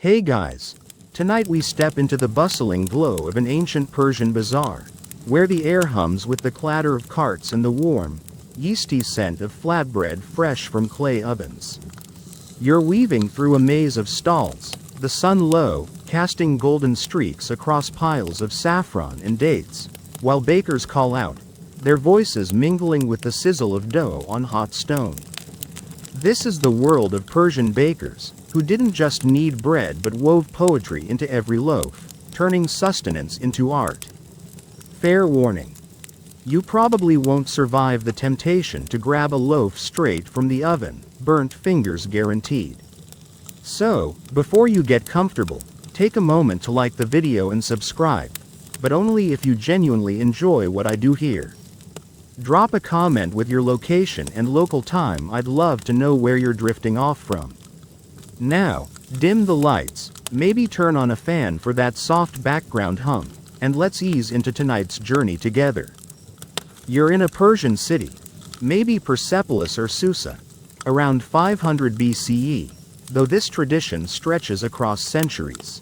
Hey guys! Tonight we step into the bustling glow of an ancient Persian bazaar, where the air hums with the clatter of carts and the warm, yeasty scent of flatbread fresh from clay ovens. You're weaving through a maze of stalls, the sun low, casting golden streaks across piles of saffron and dates, while bakers call out, their voices mingling with the sizzle of dough on hot stone. This is the world of Persian bakers, who didn't just knead bread but wove poetry into every loaf, turning sustenance into art. Fair warning. You probably won't survive the temptation to grab a loaf straight from the oven, burnt fingers guaranteed. So, before you get comfortable, take a moment to like the video and subscribe, but only if you genuinely enjoy what I do here. Drop a comment with your location and local time. I'd love to know where you're drifting off from. Now, dim the lights, maybe turn on a fan for that soft background hum, and let's ease into tonight's journey together. You're in a Persian city, maybe Persepolis or Susa, around 500 BCE, though this tradition stretches across centuries.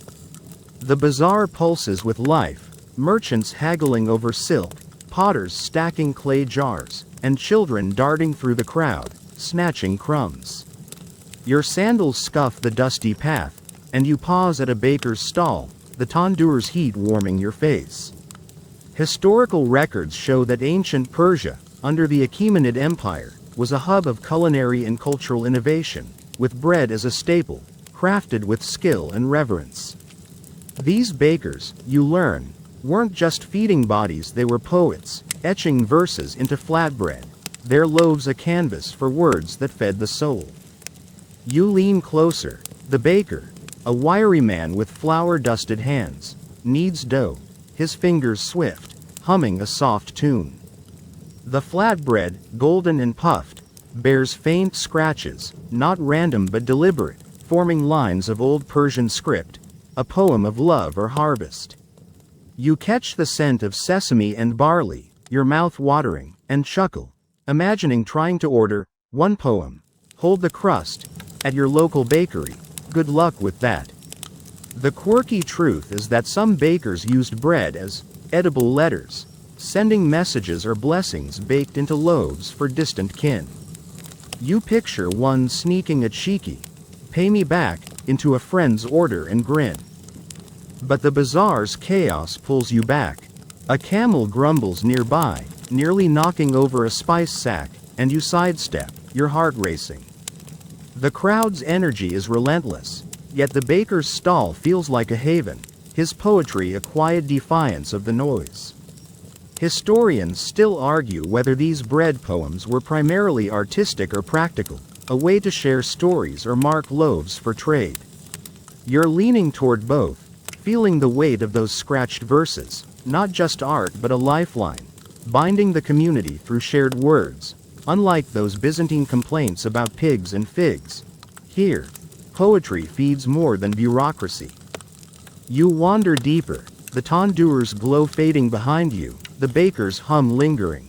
The bazaar pulses with life, merchants haggling over silk, potters stacking clay jars, and children darting through the crowd, snatching crumbs. Your sandals scuff the dusty path, and you pause at a baker's stall, the tandoor's heat warming your face. Historical records show that ancient Persia, under the Achaemenid Empire, was a hub of culinary and cultural innovation, with bread as a staple, crafted with skill and reverence. These bakers, you learn, weren't just feeding bodies, they were poets, etching verses into flatbread, their loaves a canvas for words that fed the soul. You lean closer. The baker, a wiry man with flour-dusted hands, kneads dough, his fingers swift, humming a soft tune. The flatbread, golden and puffed, bears faint scratches, not random but deliberate, forming lines of old Persian script, a poem of love or harvest. You catch the scent of sesame and barley, your mouth watering, and chuckle, imagining trying to order one poem, hold the crust, at your local bakery. Good luck with that. The quirky truth is that some bakers used bread as edible letters, sending messages or blessings baked into loaves for distant kin. You picture one sneaking a cheeky, "Pay me back," into a friend's order and grin. But the bazaar's chaos pulls you back. A camel grumbles nearby, nearly knocking over a spice sack, and you sidestep, your heart racing. The crowd's energy is relentless, yet the baker's stall feels like a haven, his poetry a quiet defiance of the noise. Historians still argue whether these bread poems were primarily artistic or practical, a way to share stories or mark loaves for trade. You're leaning toward both, feeling the weight of those scratched verses, not just art but a lifeline, binding the community through shared words. Unlike those Byzantine complaints about pigs and figs, here, poetry feeds more than bureaucracy. You wander deeper, the tandoor's glow fading behind you, the baker's hum lingering.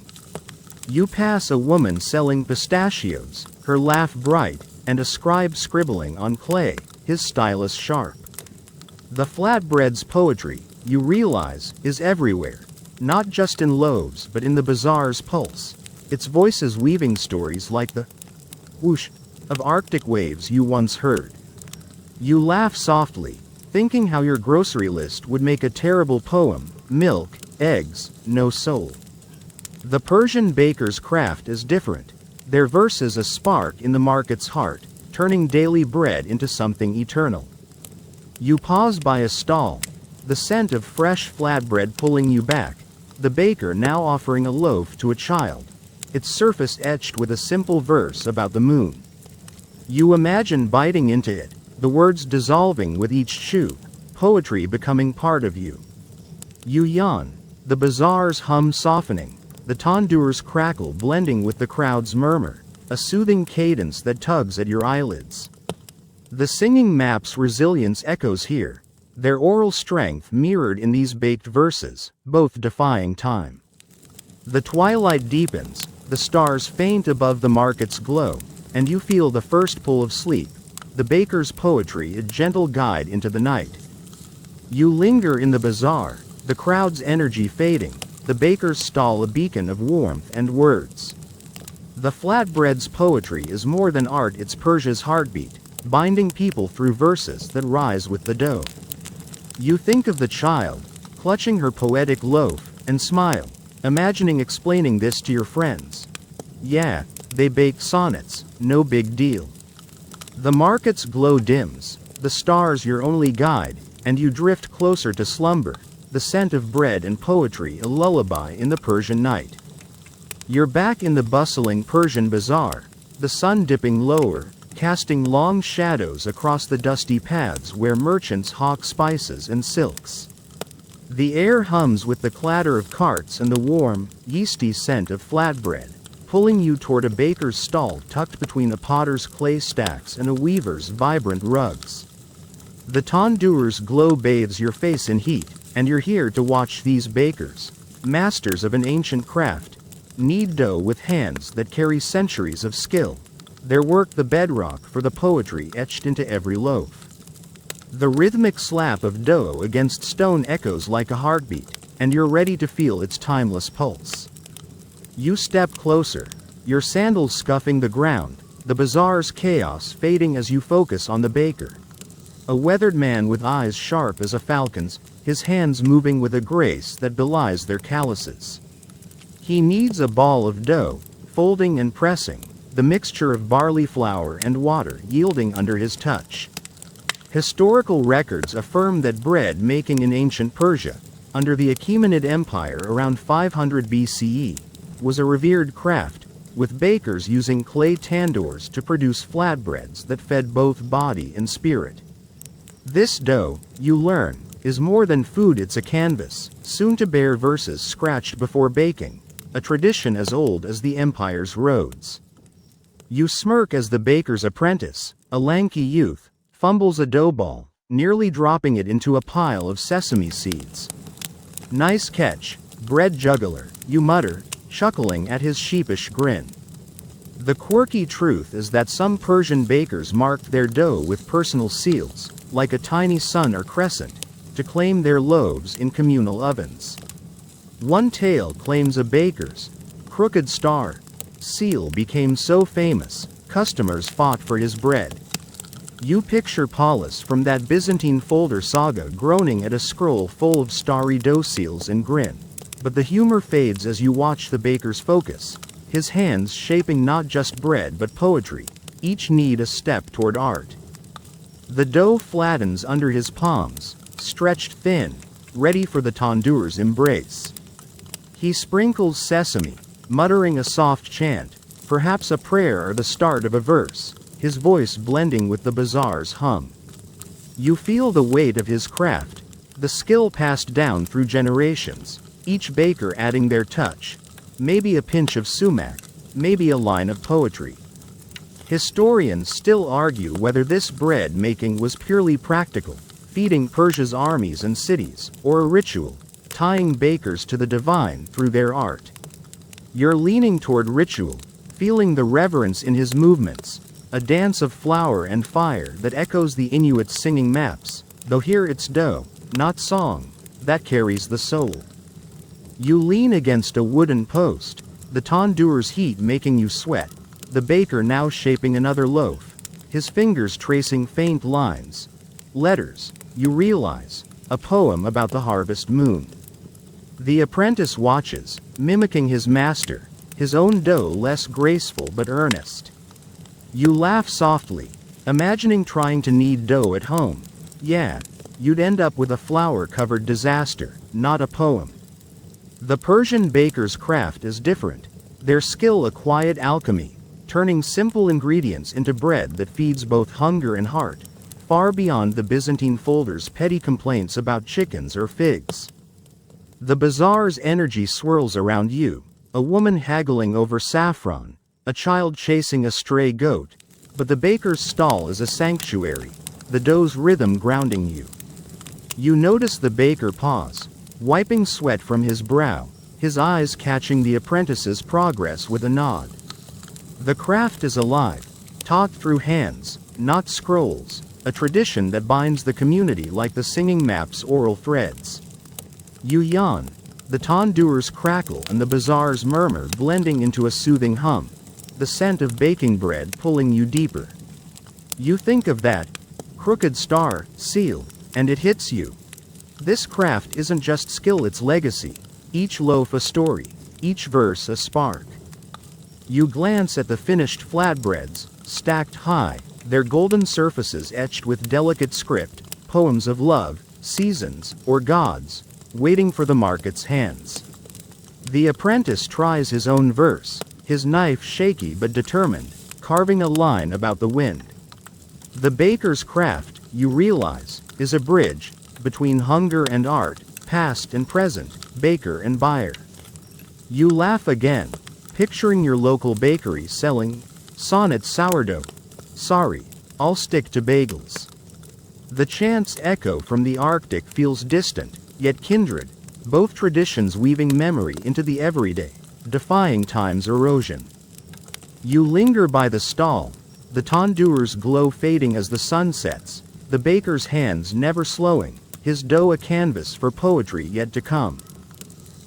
You pass a woman selling pistachios, her laugh bright, and a scribe scribbling on clay, his stylus sharp. The flatbread's poetry, you realize, is everywhere, not just in loaves but in the bazaar's pulse. Its voices weaving stories like the whoosh of Arctic waves you once heard. You laugh softly, thinking how your grocery list would make a terrible poem: milk, eggs, no soul. The Persian baker's craft is different. Their verses a spark in the market's heart, turning daily bread into something eternal. You pause by a stall, the scent of fresh flatbread pulling you back, the baker now offering a loaf to a child, its surface etched with a simple verse about the moon. You imagine biting into it, the words dissolving with each chew, poetry becoming part of you. You yawn, the bazaar's hum softening, the tandoor's crackle blending with the crowd's murmur, a soothing cadence that tugs at your eyelids. The singing map's resilience echoes here, their oral strength mirrored in these baked verses, both defying time. The twilight deepens, the stars faint above the market's glow, and you feel the first pull of sleep, the baker's poetry a gentle guide into the night. You linger in the bazaar, the crowd's energy fading, the baker's stall a beacon of warmth and words. The flatbread's poetry is more than art, it's Persia's heartbeat, binding people through verses that rise with the dough. You think of the child, clutching her poetic loaf, and smile, imagining explaining this to your friends. Yeah, they bake sonnets, no big deal. The market's glow dims, the stars your only guide, and you drift closer to slumber, the scent of bread and poetry a lullaby in the Persian night. You're back in the bustling Persian bazaar, the sun dipping lower, casting long shadows across the dusty paths where merchants hawk spices and silks. The air hums with the clatter of carts and the warm, yeasty scent of flatbread, pulling you toward a baker's stall tucked between a potter's clay stacks and a weaver's vibrant rugs. The tandoor's glow bathes your face in heat, and you're here to watch these bakers, masters of an ancient craft, knead dough with hands that carry centuries of skill, their work the bedrock for the poetry etched into every loaf. The rhythmic slap of dough against stone echoes like a heartbeat, and you're ready to feel its timeless pulse. You step closer, your sandals scuffing the ground, the bazaar's chaos fading as you focus on the baker. A weathered man with eyes sharp as a falcon's, his hands moving with a grace that belies their calluses. He kneads a ball of dough, folding and pressing, the mixture of barley flour and water yielding under his touch. Historical records affirm that bread making in ancient Persia, under the Achaemenid Empire around 500 BCE, was a revered craft, with bakers using clay tandoors to produce flatbreads that fed both body and spirit. This dough, you learn, is more than food, it's a canvas, soon to bear verses scratched before baking, a tradition as old as the empire's roads. You smirk as the baker's apprentice, a lanky youth, fumbles a dough ball, nearly dropping it into a pile of sesame seeds. Nice catch, bread juggler, you mutter, chuckling at his sheepish grin. The quirky truth is that some Persian bakers marked their dough with personal seals, like a tiny sun or crescent, to claim their loaves in communal ovens. One tale claims a baker's crooked star seal became so famous, customers fought for his bread. You picture Paulus from that Byzantine folder saga groaning at a scroll full of starry dough seals and grin. But the humor fades as you watch the baker's focus, his hands shaping not just bread but poetry, each knead a step toward art. The dough flattens under his palms, stretched thin, ready for the tandoor's embrace. He sprinkles sesame, muttering a soft chant, perhaps a prayer or the start of a verse, his voice blending with the bazaar's hum. You feel the weight of his craft, the skill passed down through generations, each baker adding their touch, maybe a pinch of sumac, maybe a line of poetry. Historians still argue whether this bread making was purely practical, feeding Persia's armies and cities, or a ritual, tying bakers to the divine through their art. You're leaning toward ritual, feeling the reverence in his movements, a dance of flour and fire that echoes the Inuits singing maps, though here it's dough, not song, that carries the soul. You lean against a wooden post, the tandoor's heat making you sweat, the baker now shaping another loaf, his fingers tracing faint lines. Letters, you realize, a poem about the harvest moon. The apprentice watches, mimicking his master, his own dough less graceful but earnest. You laugh softly, imagining trying to knead dough at home. Yeah, you'd end up with a flour-covered disaster, not a poem. The Persian baker's craft is different, their skill a quiet alchemy, turning simple ingredients into bread that feeds both hunger and heart, far beyond the Byzantine folder's petty complaints about chickens or figs. The bazaar's energy swirls around you, a woman haggling over saffron, a child chasing a stray goat, but the baker's stall is a sanctuary, the dough's rhythm grounding you. You notice the baker pause, wiping sweat from his brow, his eyes catching the apprentice's progress with a nod. The craft is alive, taught through hands, not scrolls, a tradition that binds the community like the singing map's oral threads. You yawn, the tandoor's crackle and the bazaar's murmur blending into a soothing hum, the scent of baking bread pulling you deeper. You think of that crooked star, seal, and it hits you. This craft isn't just skill, it's legacy, each loaf a story, each verse a spark. You glance at the finished flatbreads, stacked high, their golden surfaces etched with delicate script, poems of love, seasons, or gods, waiting for the market's hands. The apprentice tries his own verse, his knife shaky but determined, carving a line about the wind. The baker's craft, you realize, is a bridge between hunger and art, past and present, baker and buyer. You laugh again, picturing your local bakery selling sonnet sourdough. Sorry, I'll stick to bagels. The chants echo from the Arctic feels distant, yet kindred, both traditions weaving memory into the everyday, defying time's erosion. You linger by the stall, the tandoor's glow fading as the sun sets, the baker's hands never slowing, his dough a canvas for poetry yet to come.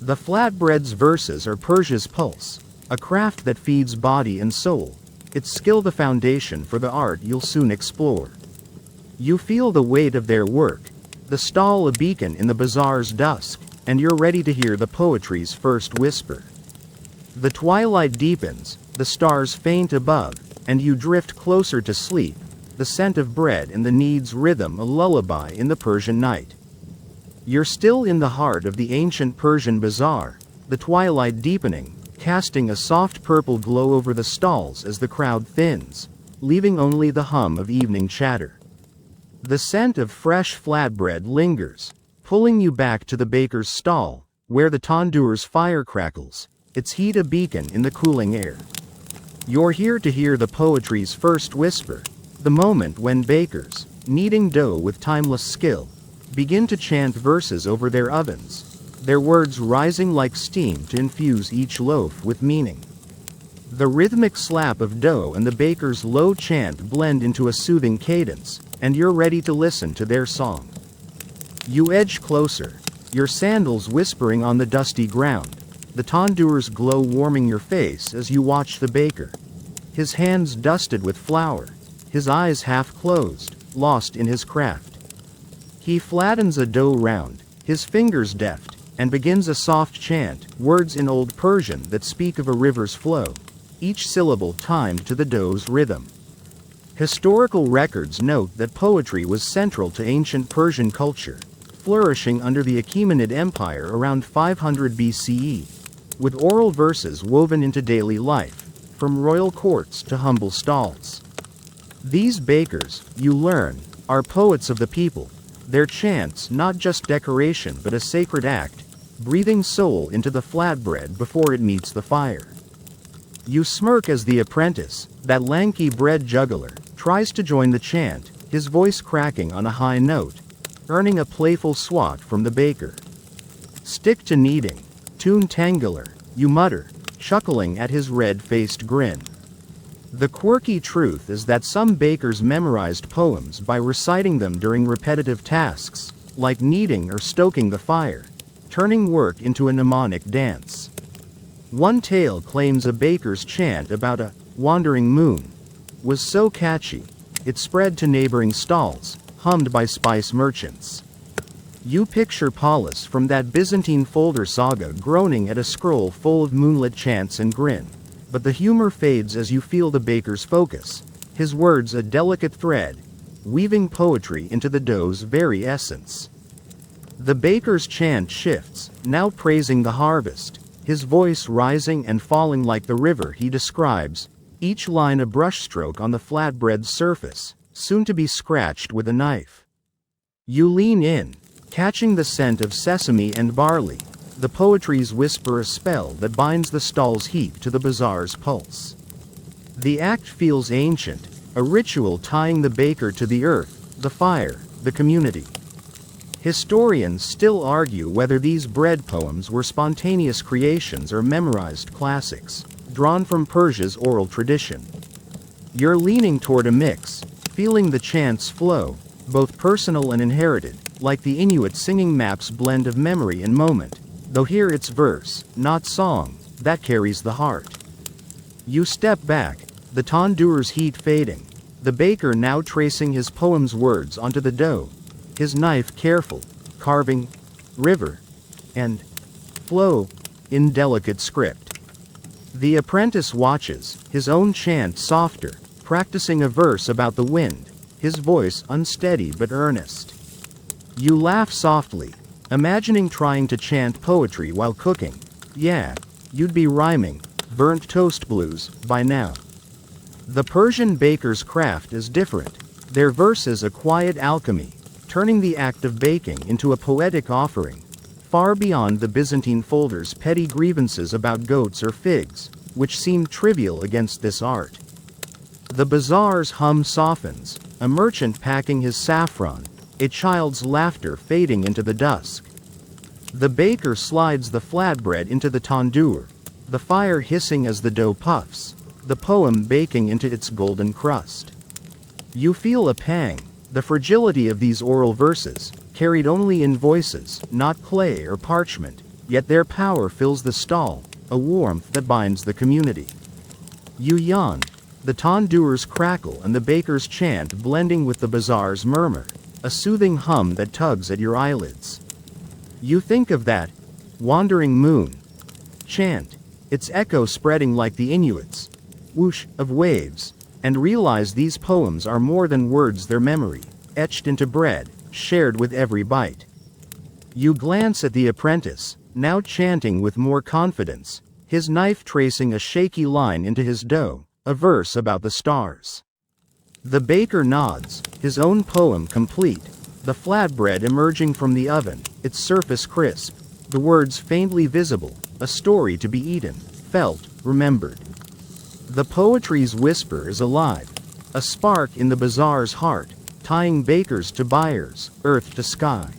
The flatbread's verses are Persia's pulse, a craft that feeds body and soul, its skill the foundation for the art you'll soon explore. You feel the weight of their work, the stall a beacon in the bazaar's dusk, and you're ready to hear the poetry's first whisper. The twilight deepens, the stars faint above, and you drift closer to sleep, the scent of bread and the knead's rhythm a lullaby in the Persian night. You're still in the heart of the ancient Persian bazaar, the twilight deepening, casting a soft purple glow over the stalls as the crowd thins, leaving only the hum of evening chatter. The scent of fresh flatbread lingers, pulling you back to the baker's stall, where the tandoor's fire crackles, its heat a beacon in the cooling air. You're here to hear the poetry's first whisper, the moment when bakers, kneading dough with timeless skill, begin to chant verses over their ovens, their words rising like steam to infuse each loaf with meaning. The rhythmic slap of dough and the baker's low chant blend into a soothing cadence, and you're ready to listen to their song. You edge closer, your sandals whispering on the dusty ground, the tandoor's glow warming your face as you watch the baker. His hands dusted with flour, his eyes half closed, lost in his craft. He flattens a dough round, his fingers deft, and begins a soft chant, words in Old Persian that speak of a river's flow, each syllable timed to the dough's rhythm. Historical records note that poetry was central to ancient Persian culture, flourishing under the Achaemenid Empire around 500 BCE, with oral verses woven into daily life, from royal courts to humble stalls. These bakers, you learn, are poets of the people, their chants not just decoration but a sacred act, breathing soul into the flatbread before it meets the fire. You smirk as the apprentice, that lanky bread juggler, tries to join the chant, his voice cracking on a high note, earning a playful swat from the baker. Stick to kneading, tune tangular, you mutter, chuckling at his red-faced grin. The quirky truth is that some bakers memorized poems by reciting them during repetitive tasks, like kneading or stoking the fire, turning work into a mnemonic dance. One tale claims a baker's chant about a wandering moon was so catchy, it spread to neighboring stalls, hummed by spice merchants. You picture Paulus from that Byzantine folder saga groaning at a scroll full of moonlit chants and grin, but the humor fades as you feel the baker's focus, his words a delicate thread, weaving poetry into the dough's very essence. The baker's chant shifts, now praising the harvest, his voice rising and falling like the river he describes, each line a brushstroke on the flatbread's surface, soon to be scratched with a knife. You lean in, catching the scent of sesame and barley, the poetry's whisper a spell that binds the stall's heat to the bazaar's pulse. The act feels ancient, a ritual tying the baker to the earth, the fire, the community. Historians still argue whether these bread poems were spontaneous creations or memorized classics, drawn from Persia's oral tradition. You're leaning toward a mix, feeling the chants flow, both personal and inherited, like the Inuit singing map's blend of memory and moment, though here it's verse, not song, that carries the heart. You step back, the tandoor's heat fading, the baker now tracing his poem's words onto the dough, his knife careful, carving river and flow in delicate script. The apprentice watches, his own chant softer, practicing a verse about the wind, his voice unsteady but earnest. You laugh softly, imagining trying to chant poetry while cooking. Yeah, you'd be rhyming burnt toast blues by now. The Persian baker's craft is different. Their verse is a quiet alchemy, turning the act of baking into a poetic offering, far beyond the Byzantine folder's petty grievances about goats or figs, which seem trivial against this art. The bazaar's hum softens, a merchant packing his saffron, a child's laughter fading into the dusk. The baker slides the flatbread into the tandoor, the fire hissing as the dough puffs, the poem baking into its golden crust. You feel a pang, the fragility of these oral verses, carried only in voices, not clay or parchment, yet their power fills the stall, a warmth that binds the community. You yawn, the tandoor's crackle and the baker's chant blending with the bazaar's murmur, a soothing hum that tugs at your eyelids. You think of that wandering moon chant, its echo spreading like the Inuits' whoosh of waves, and realize these poems are more than words, their memory, etched into bread, shared with every bite. You glance at the apprentice, now chanting with more confidence, his knife tracing a shaky line into his dough, a verse about the stars. The baker nods, his own poem complete, the flatbread emerging from the oven, its surface crisp, the words faintly visible, a story to be eaten, felt, remembered. The poetry's whisper is alive, a spark in the bazaar's heart, tying bakers to buyers, earth to sky.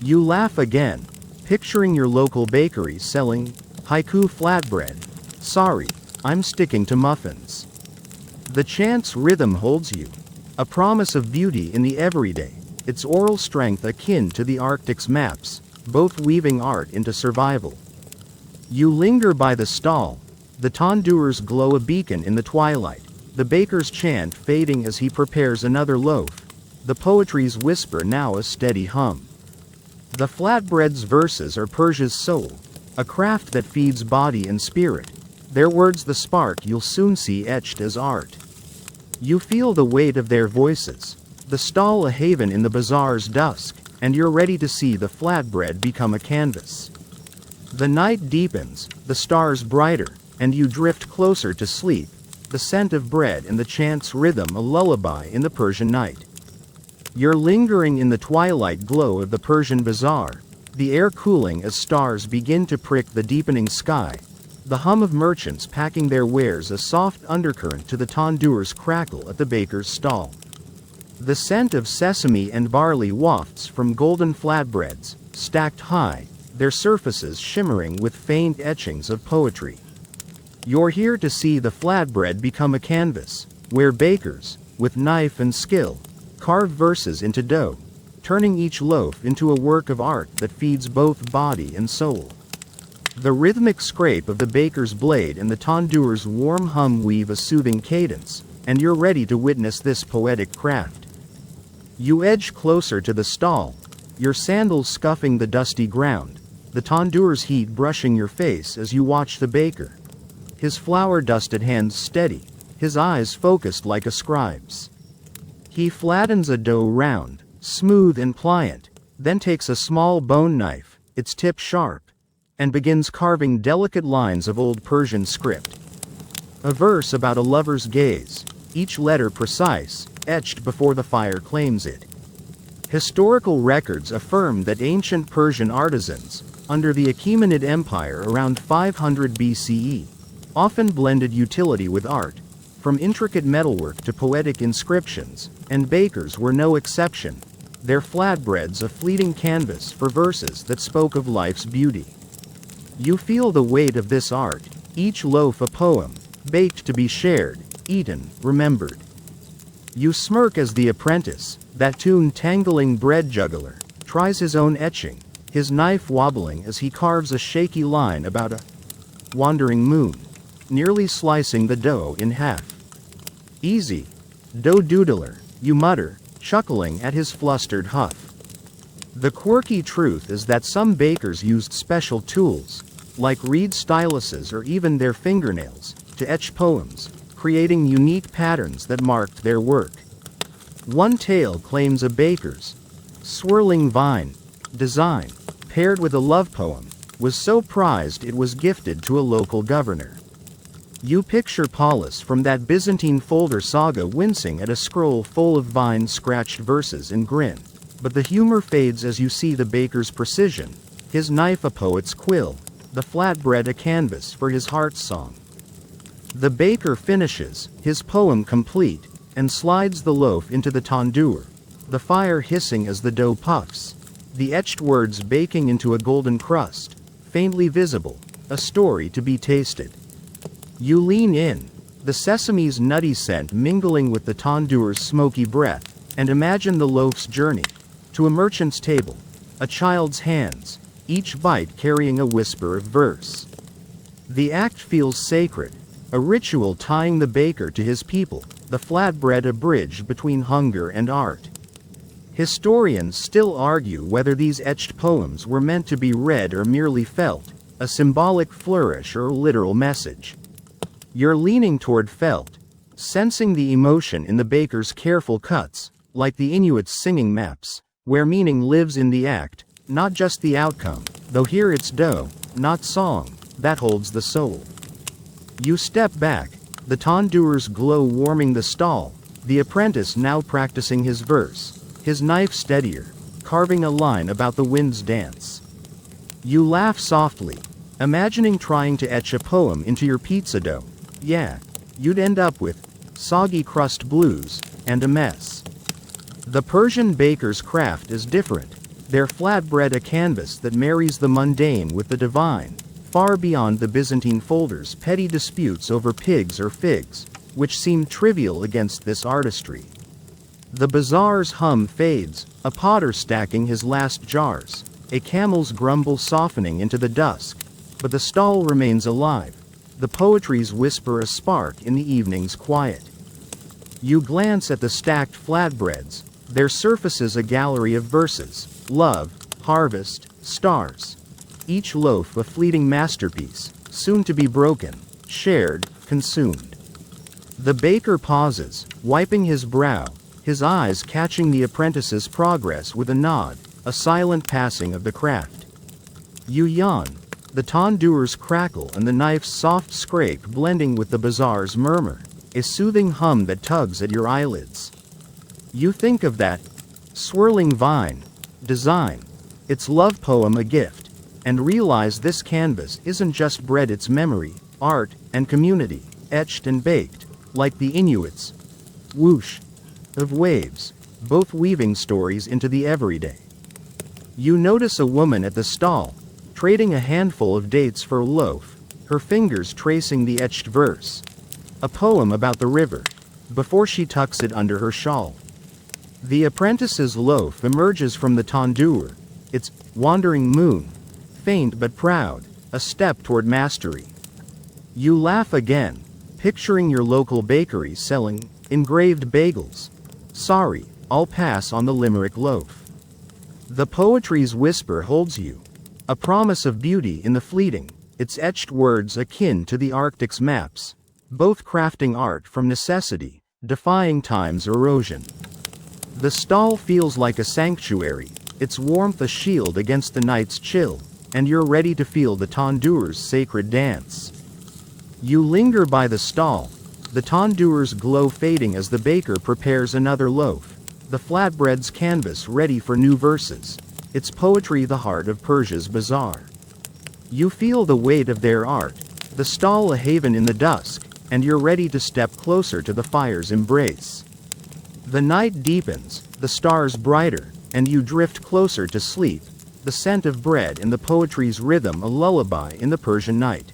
You laugh again, picturing your local bakery selling haiku flatbread. Sorry, I'm sticking to muffins. The chant's rhythm holds you, a promise of beauty in the everyday, its oral strength akin to the Arctic's maps, both weaving art into survival. You linger by the stall, the tandoor's glow a beacon in the twilight, the baker's chant fading as he prepares another loaf, the poetry's whisper now a steady hum. The flatbread's verses are Persia's soul, a craft that feeds body and spirit, their words the spark you'll soon see etched as art. You feel the weight of their voices, the stall a haven in the bazaar's dusk, and you're ready to see the flatbread become a canvas. The night deepens, the stars brighter, and you drift closer to sleep, the scent of bread and the chant's rhythm a lullaby in the Persian night. You're lingering in the twilight glow of the Persian bazaar, the air cooling as stars begin to prick the deepening sky, the hum of merchants packing their wares a soft undercurrent to the tandoor's crackle at the baker's stall. The scent of sesame and barley wafts from golden flatbreads, stacked high, their surfaces shimmering with faint etchings of poetry. You're here to see the flatbread become a canvas, where bakers, with knife and skill, carve verses into dough, turning each loaf into a work of art that feeds both body and soul. The rhythmic scrape of the baker's blade and the tandoor's warm hum weave a soothing cadence, and you're ready to witness this poetic craft. You edge closer to the stall, your sandals scuffing the dusty ground, the tandoor's heat brushing your face as you watch the baker, his flour-dusted hands steady, his eyes focused like a scribe's. He flattens a dough round, smooth and pliant, then takes a small bone knife, its tip sharp, and begins carving delicate lines of old Persian script. A verse about a lover's gaze, each letter precise, etched before the fire claims it. Historical records affirm that ancient Persian artisans, under the Achaemenid Empire around 500 BCE, often blended utility with art, from intricate metalwork to poetic inscriptions, and bakers were no exception, their flatbreads a fleeting canvas for verses that spoke of life's beauty. You feel the weight of this art, each loaf a poem, baked to be shared, eaten, remembered. You smirk as the apprentice, that tune-tangling bread juggler, tries his own etching, his knife wobbling as he carves a shaky line about a wandering moon, nearly slicing the dough in half. "Easy, dough doodler," you mutter, chuckling at his flustered huff. The quirky truth is that some bakers used special tools, like reed styluses or even their fingernails, to etch poems, creating unique patterns that marked their work. One tale claims a baker's swirling vine design, paired with a love poem, was so prized it was gifted to a local governor. You picture Paulus from that Byzantine folder saga wincing at a scroll full of vine-scratched verses and grin, but the humor fades as you see the baker's precision, his knife a poet's quill, the flatbread a canvas for his heart's song. The baker finishes, his poem complete, and slides the loaf into the tandoor, the fire hissing as the dough puffs, the etched words baking into a golden crust, faintly visible, a story to be tasted. You lean in, the sesame's nutty scent mingling with the tandoor's smoky breath, and imagine the loaf's journey to a merchant's table, a child's hands, each bite carrying a whisper of verse. The act feels sacred, a ritual tying the baker to his people, the flatbread a bridge between hunger and art. Historians still argue whether these etched poems were meant to be read or merely felt, a symbolic flourish or literal message. You're leaning toward felt, sensing the emotion in the baker's careful cuts, like the Inuits singing maps, where meaning lives in the act, not just the outcome, though here it's dough, not song, that holds the soul. You step back, the tandoor's glow warming the stall, the apprentice now practicing his verse, his knife steadier, carving a line about the wind's dance. You laugh softly, imagining trying to etch a poem into your pizza dough. Yeah, you'd end up with soggy crust blues and a mess. The Persian baker's craft is different. Their flatbread a canvas that marries the mundane with the divine, far beyond the Byzantine folder's petty disputes over pigs or figs, which seem trivial against this artistry. The bazaar's hum fades, a potter stacking his last jars, a camel's grumble softening into the dusk, but the stall remains alive, the poetry's whisper a spark in the evening's quiet. You glance at the stacked flatbreads, their surfaces a gallery of verses, love, harvest, stars. Each loaf a fleeting masterpiece, soon to be broken, shared, consumed. The baker pauses, wiping his brow, his eyes catching the apprentice's progress with a nod, a silent passing of the craft. You yawn, the tandoor's crackle and the knife's soft scrape blending with the bazaar's murmur, a soothing hum that tugs at your eyelids. You think of that swirling vine design, its love poem a gift, and realize this canvas isn't just bread, it's memory, art, and community, etched and baked, like the Inuits. Whoosh of waves, both weaving stories into the everyday. You notice a woman at the stall, trading a handful of dates for a loaf, her fingers tracing the etched verse, a poem about the river, before she tucks it under her shawl. The apprentice's loaf emerges from the tandoor, its wandering moon, faint but proud, a step toward mastery. You laugh again, picturing your local bakery selling engraved bagels. Sorry, I'll pass on the Limerick loaf. The poetry's whisper holds you, a promise of beauty in the fleeting, its etched words akin to the Arctic's maps, both crafting art from necessity, defying time's erosion. The stall feels like a sanctuary, its warmth a shield against the night's chill, and you're ready to feel the tandoor's sacred dance. You linger by the stall, the tandoor's glow fading as the baker prepares another loaf, the flatbread's canvas ready for new verses, its poetry the heart of Persia's bazaar. You feel the weight of their art, the stall a haven in the dusk, and you're ready to step closer to the fire's embrace. The night deepens, the stars brighter, and you drift closer to sleep, the scent of bread and the poetry's rhythm a lullaby in the Persian night.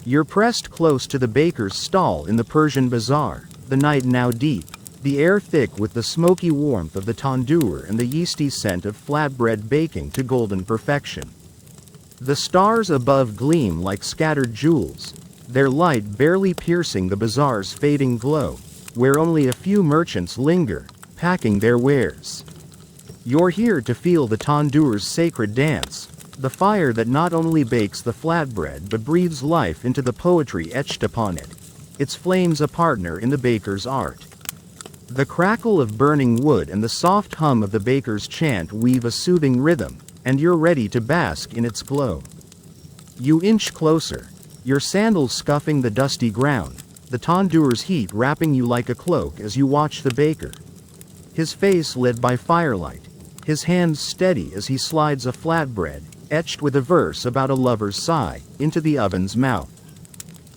You're pressed close to the baker's stall in the Persian bazaar, the night now deep, the air thick with the smoky warmth of the tandoor and the yeasty scent of flatbread baking to golden perfection. The stars above gleam like scattered jewels, their light barely piercing the bazaar's fading glow, where only a few merchants linger, packing their wares. You're here to feel the tandoor's sacred dance, the fire that not only bakes the flatbread but breathes life into the poetry etched upon it, its flames a partner in the baker's art. The crackle of burning wood and the soft hum of the baker's chant weave a soothing rhythm, and you're ready to bask in its glow. You inch closer, your sandals scuffing the dusty ground, the tandoor's heat wrapping you like a cloak as you watch the baker. His face lit by firelight, his hands steady as he slides a flatbread, etched with a verse about a lover's sigh, into the oven's mouth.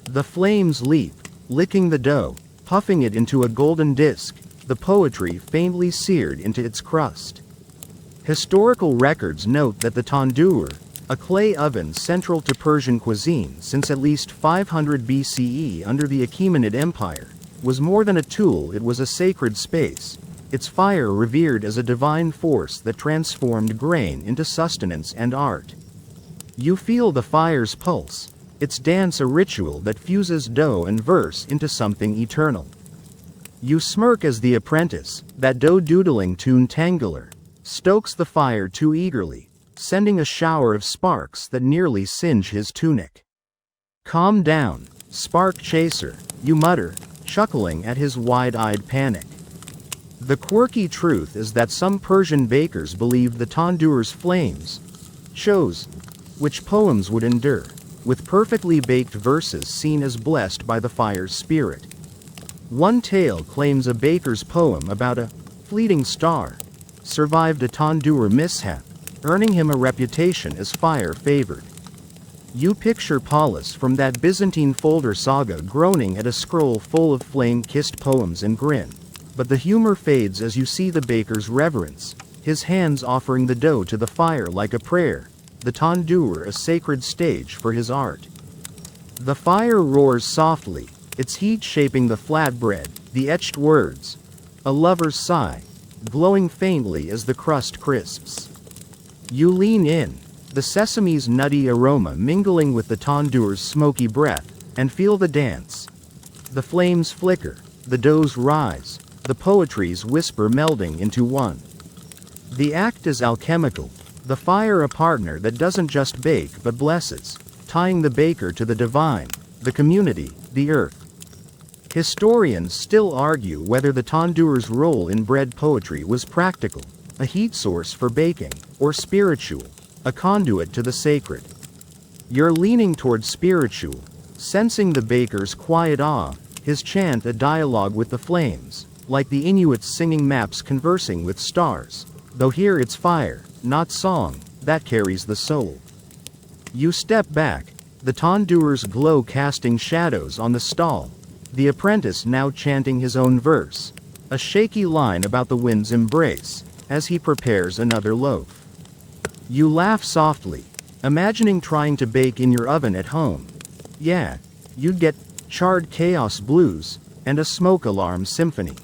The flames leap, licking the dough, puffing it into a golden disc, the poetry faintly seared into its crust. Historical records note that the tandoor, a clay oven central to Persian cuisine since at least 500 BCE under the Achaemenid Empire, was more than a tool, it was a sacred space, its fire revered as a divine force that transformed grain into sustenance and art. You feel the fire's pulse, its dance a ritual that fuses dough and verse into something eternal. You smirk as the apprentice, that dough-doodling tune Tangular, stokes the fire too eagerly, sending a shower of sparks that nearly singe his tunic. "Calm down, spark chaser," you mutter, chuckling at his wide-eyed panic. The quirky truth is that some Persian bakers believed the tandoor's flames chose which poems would endure, with perfectly baked verses seen as blessed by the fire's spirit. One tale claims a baker's poem about a fleeting star survived a tandoor mishap, earning him a reputation as fire-favored. You picture Paulus from that Byzantine folder saga groaning at a scroll full of flame-kissed poems and grin, but the humor fades as you see the baker's reverence, his hands offering the dough to the fire like a prayer, the tandoor a sacred stage for his art. The fire roars softly, its heat shaping the flatbread, the etched words, a lover's sigh, glowing faintly as the crust crisps. You lean in, the sesame's nutty aroma mingling with the tandoor's smoky breath, and feel the dance. The flames flicker, the doughs rise, the poetry's whisper melding into one. The act is alchemical, the fire a partner that doesn't just bake but blesses, tying the baker to the divine, the community, the earth. Historians still argue whether the tandoor's role in bread poetry was practical, a heat source for baking, or spiritual, a conduit to the sacred. You're leaning toward spiritual, sensing the baker's quiet awe, his chant a dialogue with the flames, like the Inuits singing maps conversing with stars, though here it's fire, not song, that carries the soul. You step back, the tandoor's glow casting shadows on the stall, the apprentice now chanting his own verse, a shaky line about the wind's embrace, as he prepares another loaf. You laugh softly, imagining trying to bake in your oven at home. Yeah, you'd get charred chaos blues, and a smoke alarm symphony.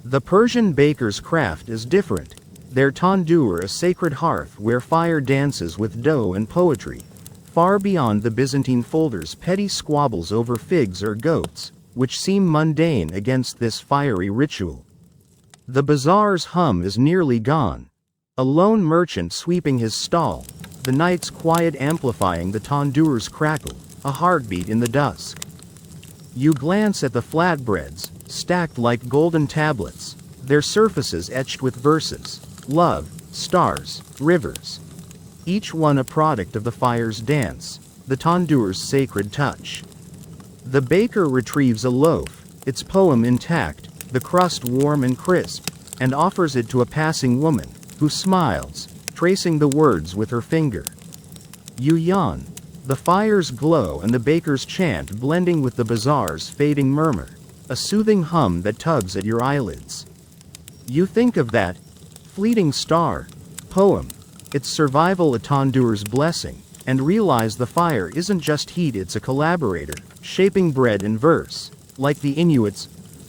The Persian baker's craft is different, their tandoor a sacred hearth where fire dances with dough and poetry, far beyond the Byzantine folder's petty squabbles over figs or goats, which seem mundane against this fiery ritual. The bazaar's hum is nearly gone, a lone merchant sweeping his stall, the night's quiet amplifying the tandoor's crackle, a heartbeat in the dusk. You glance at the flatbreads, stacked like golden tablets, their surfaces etched with verses, love, stars, rivers. Each one a product of the fire's dance, the tandoor's sacred touch. The baker retrieves a loaf, its poem intact, the crust warm and crisp, and offers it to a passing woman, who smiles, tracing the words with her finger. You yawn, the fire's glow and the baker's chant blending with the bazaar's fading murmur, a soothing hum that tugs at your eyelids. You think of that fleeting star poem, its survival a tandoor's blessing, and realize the fire isn't just heat, it's a collaborator, shaping bread and verse, like the Inuits'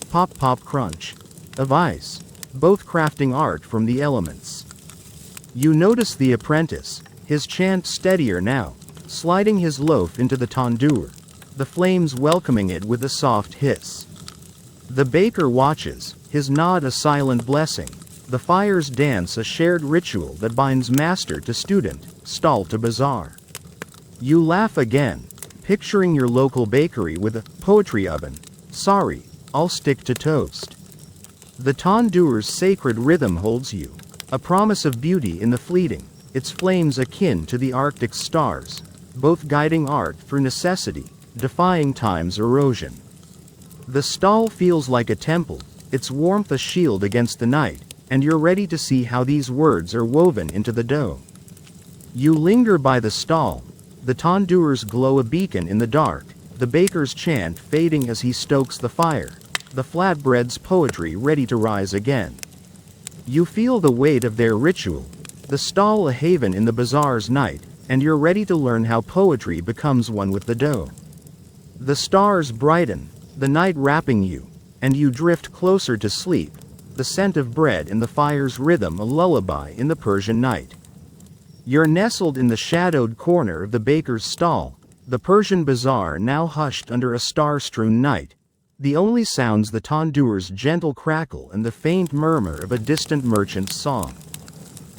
pop pop crunch. of ice, both crafting art from the elements. You notice the apprentice, his chant steadier now, sliding his loaf into the tandoor, the flames welcoming it with a soft hiss. The baker watches, his nod a silent blessing, the fire's dance a shared ritual that binds master to student, stall to bazaar. You laugh again, picturing your local bakery with a poetry oven. Sorry, I'll stick to toast. The tandoor's sacred rhythm holds you, a promise of beauty in the fleeting, its flames akin to the Arctic stars, both guiding art through necessity, defying time's erosion. The stall feels like a temple, its warmth a shield against the night, and you're ready to see how these words are woven into the dough. You linger by the stall, the tandoor's glow a beacon in the dark, the baker's chant fading as he stokes the fire, the flatbread's poetry ready to rise again. You feel the weight of their ritual, the stall a haven in the bazaar's night, and you're ready to learn how poetry becomes one with the dough. The stars brighten, the night wrapping you, and you drift closer to sleep, the scent of bread and the fire's rhythm a lullaby in the Persian night. You're nestled in the shadowed corner of the baker's stall, the Persian bazaar now hushed under a star-strewn night, the only sounds the tandoor's gentle crackle and the faint murmur of a distant merchant's song.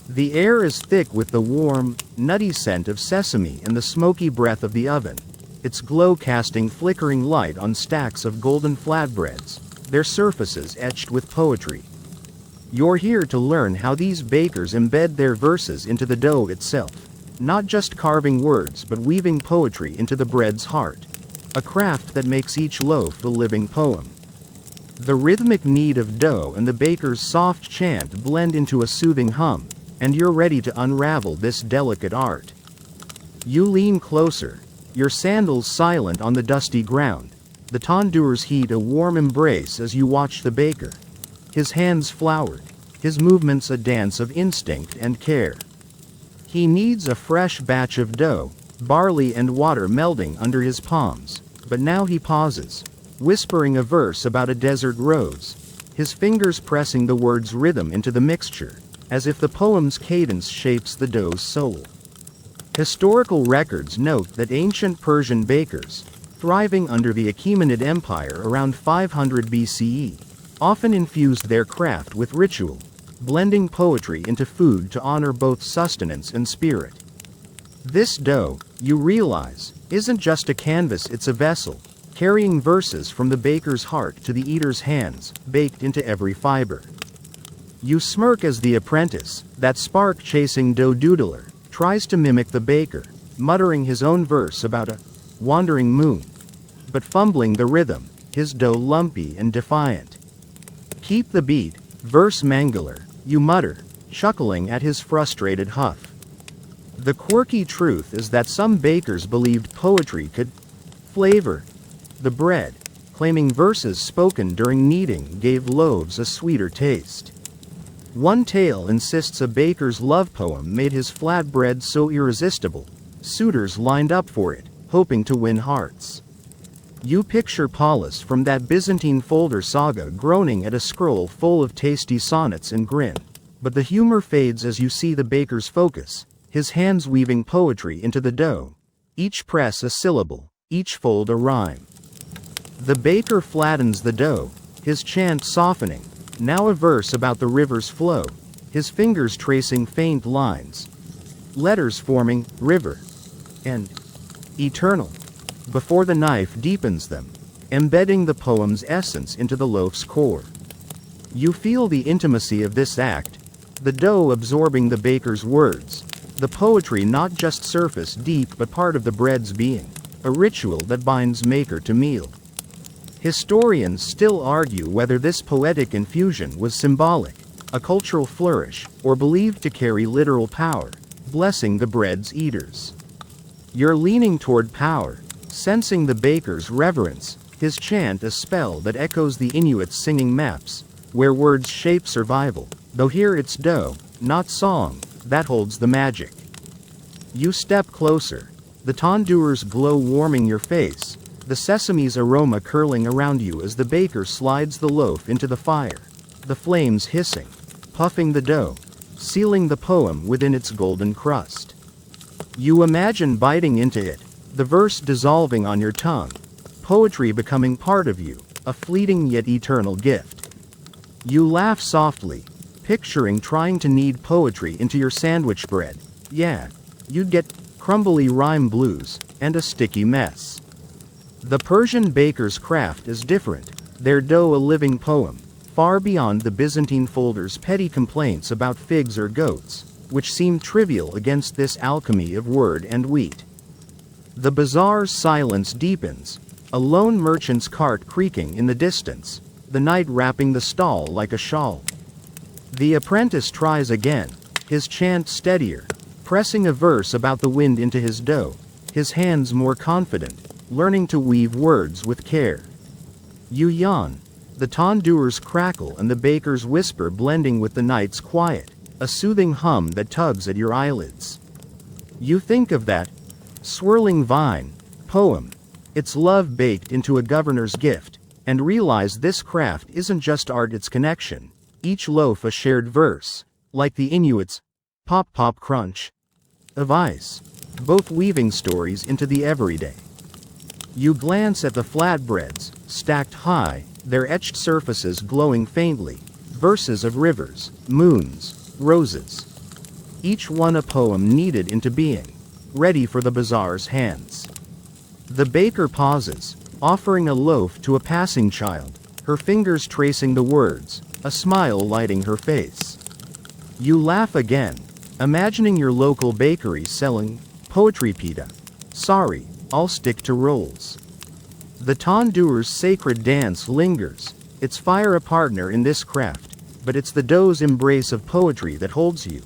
The air is thick with the warm, nutty scent of sesame and the smoky breath of the oven, its glow casting flickering light on stacks of golden flatbreads, their surfaces etched with poetry. You're here to learn how these bakers embed their verses into the dough itself, not just carving words but weaving poetry into the bread's heart, a craft that makes each loaf a living poem. The rhythmic knead of dough and the baker's soft chant blend into a soothing hum, and you're ready to unravel this delicate art. You lean closer, your sandals silent on the dusty ground, the tandoor's heat a warm embrace as you watch the baker, his hands floured, his movements a dance of instinct and care. He kneads a fresh batch of dough, barley and water melding under his palms, but now he pauses, whispering a verse about a desert rose, his fingers pressing the word's rhythm into the mixture, as if the poem's cadence shapes the dough's soul. Historical records note that ancient Persian bakers, thriving under the Achaemenid Empire around 500 BCE, often infused their craft with ritual, blending poetry into food to honor both sustenance and spirit. This dough, you realize, isn't just a canvas, it's a vessel, carrying verses from the baker's heart to the eater's hands, baked into every fiber. You smirk as the apprentice, that spark-chasing dough doodler, tries to mimic the baker, muttering his own verse about a wandering moon, but fumbling the rhythm, his dough lumpy and defiant. Keep the beat, verse mangler, you mutter, chuckling at his frustrated huff. The quirky truth is that some bakers believed poetry could flavor the bread, claiming verses spoken during kneading gave loaves a sweeter taste. One tale insists a baker's love poem made his flatbread so irresistible, suitors lined up for it, hoping to win hearts. You picture Paulus from that Byzantine folder saga groaning at a scroll full of tasty sonnets and grin, but the humor fades as you see the baker's focus, his hands weaving poetry into the dough, each press a syllable, each fold a rhyme. The baker flattens the dough, his chant softening, now a verse about the river's flow, his fingers tracing faint lines, letters forming river and eternal, before the knife deepens them, embedding the poem's essence into the loaf's core. You feel the intimacy of this act, the dough absorbing the baker's words, the poetry not just surface deep but part of the bread's being, a ritual that binds maker to meal. Historians still argue whether this poetic infusion was symbolic, a cultural flourish, or believed to carry literal power, blessing the bread's eaters. You're leaning toward power, sensing the baker's reverence, his chant a spell that echoes the Inuits singing maps, where words shape survival, though here it's dough, not song, that holds the magic. You step closer, the tandoor's glow warming your face, the sesame's aroma curling around you as the baker slides the loaf into the fire, the flames hissing, puffing the dough, sealing the poem within its golden crust. You imagine biting into it, the verse dissolving on your tongue, poetry becoming part of you, a fleeting yet eternal gift. You laugh softly, picturing trying to knead poetry into your sandwich bread. Yeah, you'd get crumbly rhyme blues, and a sticky mess. The Persian baker's craft is different, their dough a living poem, far beyond the Byzantine folder's petty complaints about figs or goats, which seem trivial against this alchemy of word and wheat. The bazaar's silence deepens, a lone merchant's cart creaking in the distance, the night wrapping the stall like a shawl. The apprentice tries again, his chant steadier, pressing a verse about the wind into his dough, his hands more confident, learning to weave words with care. You yawn, the tandoor's crackle and the baker's whisper blending with the night's quiet, a soothing hum that tugs at your eyelids. You think of that swirling vine poem, its love baked into a governor's gift, and realize this craft isn't just art, it's connection, each loaf a shared verse, like the Inuits' pop pop crunch of ice, both weaving stories into the everyday. You glance at the flatbreads, stacked high, their etched surfaces glowing faintly, verses of rivers, moons, roses. Each one a poem kneaded into being, ready for the bazaar's hands. The baker pauses, offering a loaf to a passing child, her fingers tracing the words, a smile lighting her face. You laugh again, imagining your local bakery selling poetry pita. Sorry, I'll stick to rolls. The tandoor's sacred dance lingers, its fire a partner in this craft, but it's the dough's embrace of poetry that holds you.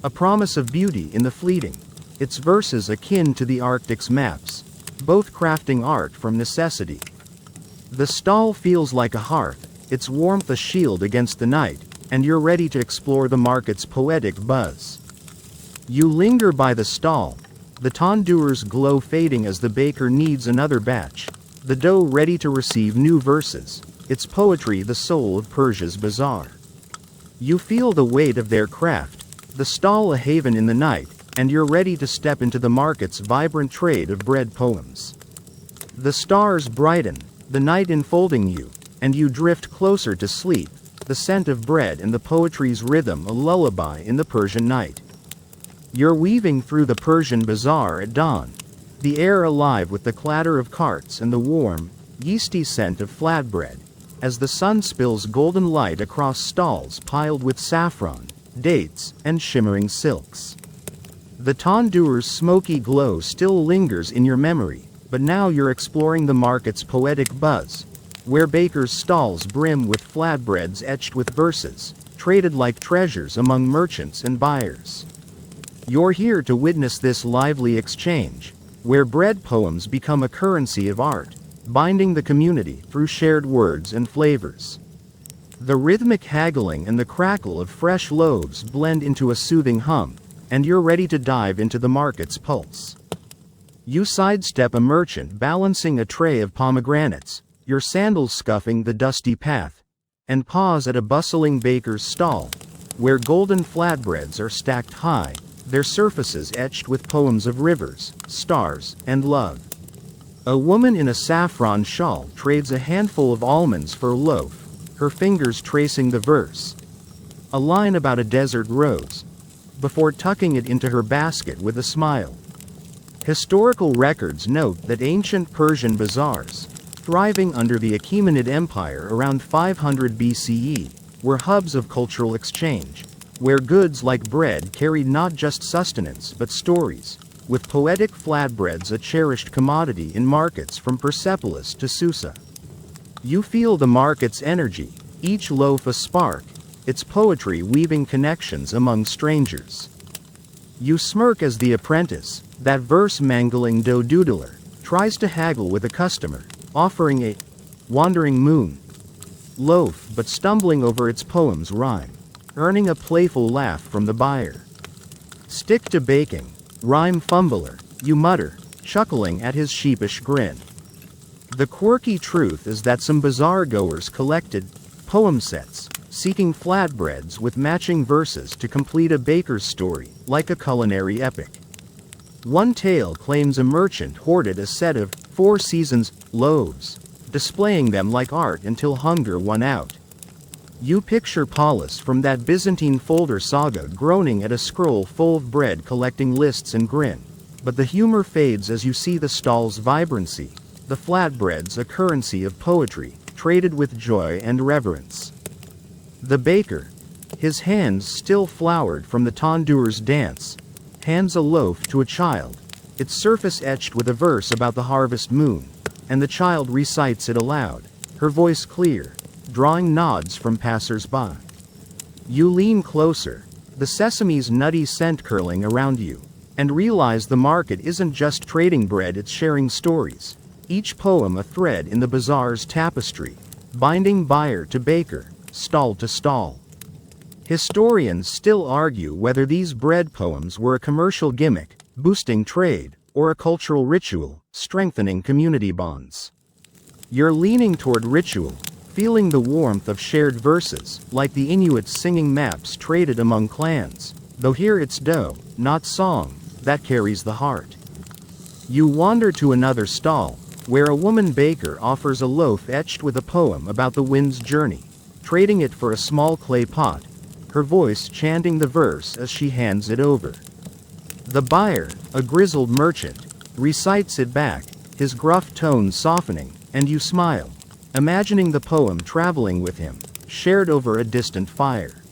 A promise of beauty in the fleeting, its verses akin to the Arctic's maps, both crafting art from necessity. The stall feels like a hearth, its warmth a shield against the night, and you're ready to explore the market's poetic buzz. You linger by the stall, the tandoor's glow fading as the baker kneads another batch, the dough ready to receive new verses, its poetry the soul of Persia's bazaar. You feel the weight of their craft, the stall a haven in the night, and you're ready to step into the market's vibrant trade of bread poems. The stars brighten, the night enfolding you, and you drift closer to sleep, the scent of bread and the poetry's rhythm a lullaby in the Persian night. You're weaving through the Persian bazaar at dawn, the air alive with the clatter of carts and the warm, yeasty scent of flatbread, as the sun spills golden light across stalls piled with saffron, dates, and shimmering silks. The tandoor's smoky glow still lingers in your memory, but now you're exploring the market's poetic buzz, where bakers' stalls brim with flatbreads etched with verses, traded like treasures among merchants and buyers. You're here to witness this lively exchange, where bread poems become a currency of art, binding the community through shared words and flavors. The rhythmic haggling and the crackle of fresh loaves blend into a soothing hum, and you're ready to dive into the market's pulse. You sidestep a merchant balancing a tray of pomegranates, your sandals scuffing the dusty path, and pause at a bustling baker's stall, where golden flatbreads are stacked high, their surfaces etched with poems of rivers, stars, and love. A woman in a saffron shawl trades a handful of almonds for a loaf, her fingers tracing the verse, a line about a desert rose, before tucking it into her basket with a smile. Historical records note that ancient Persian bazaars, thriving under the Achaemenid Empire around 500 BCE, were hubs of cultural exchange, where goods like bread carried not just sustenance but stories, with poetic flatbreads a cherished commodity in markets from Persepolis to Susa. You feel the market's energy, each loaf a spark, its poetry weaving connections among strangers. You smirk as the apprentice, that verse-mangling dough doodler, tries to haggle with a customer, offering a wandering moon loaf but stumbling over its poem's rhyme, earning a playful laugh from the buyer. Stick to baking, rhyme fumbler, you mutter, chuckling at his sheepish grin. The quirky truth is that some bazaar goers collected poem sets, seeking flatbreads with matching verses to complete a baker's story, like a culinary epic. One tale claims a merchant hoarded a set of 4 seasons loaves, displaying them like art until hunger won out. You picture Paulus from that Byzantine folder saga groaning at a scroll full of bread collecting lists and grin, but the humor fades as you see the stall's vibrancy, the flatbreads a currency of poetry, traded with joy and reverence. The baker, his hands still floured from the tandoor's dance, hands a loaf to a child, its surface etched with a verse about the harvest moon, and the child recites it aloud, her voice clear, drawing nods from passers-by. You lean closer, the sesame's nutty scent curling around you, and realize the market isn't just trading bread, it's sharing stories, each poem a thread in the bazaar's tapestry, binding buyer to baker, stall to stall. Historians still argue whether these bread poems were a commercial gimmick, boosting trade, or a cultural ritual, strengthening community bonds. You're leaning toward ritual, feeling the warmth of shared verses, like the Inuits singing maps traded among clans, though here it's dough, not song, that carries the heart. You wander to another stall, where a woman baker offers a loaf etched with a poem about the wind's journey, trading it for a small clay pot, her voice chanting the verse as she hands it over. The buyer, a grizzled merchant, recites it back, his gruff tones softening, and you smile, imagining the poem traveling with him, shared over a distant fire.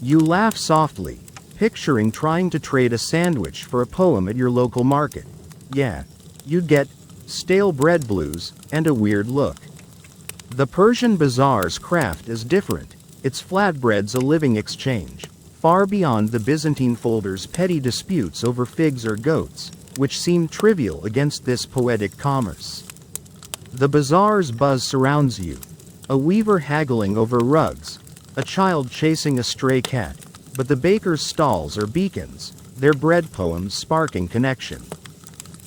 You laugh softly, picturing trying to trade a sandwich for a poem at your local market. Yeah, you'd get stale bread blues and a weird look. The Persian bazaar's craft is different, its flatbreads a living exchange, far beyond the Byzantine folder's petty disputes over figs or goats, which seem trivial against this poetic commerce. The bazaar's buzz surrounds you, a weaver haggling over rugs, a child chasing a stray cat, but the baker's stalls are beacons, their bread poems sparking connection.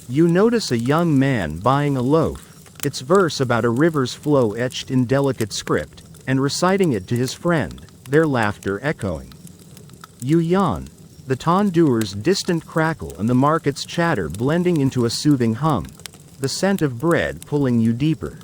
You notice a young man buying a loaf, its verse about a river's flow etched in delicate script, and reciting it to his friend, their laughter echoing. You yawn, the tandoor's distant crackle and the market's chatter blending into a soothing hum, the scent of bread pulling you deeper.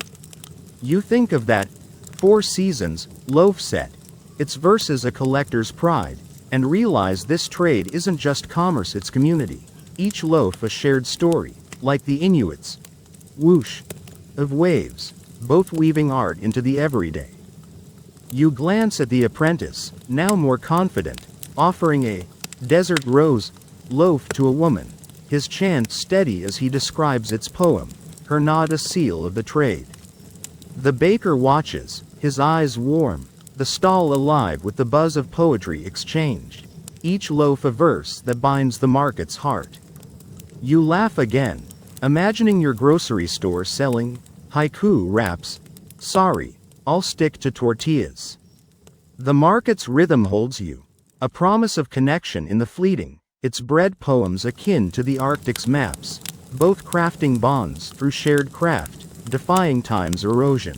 You think of that 4 seasons loaf set, its verses a collector's pride, and realize this trade isn't just commerce, it's community, each loaf a shared story, like the Inuits. Whoosh of waves, both weaving art into the everyday. You glance at the apprentice, now more confident, offering a desert rose loaf to a woman, his chant steady as he describes its poem, her nod a seal of the trade. The baker watches, his eyes warm, the stall alive with the buzz of poetry exchanged, each loaf a verse that binds the market's heart. You laugh again, imagining your grocery store selling haiku raps. Sorry, I'll stick to tortillas. The market's rhythm holds you, a promise of connection in the fleeting, its bread poems akin to the Arctic's maps, both crafting bonds through shared craft, defying time's erosion.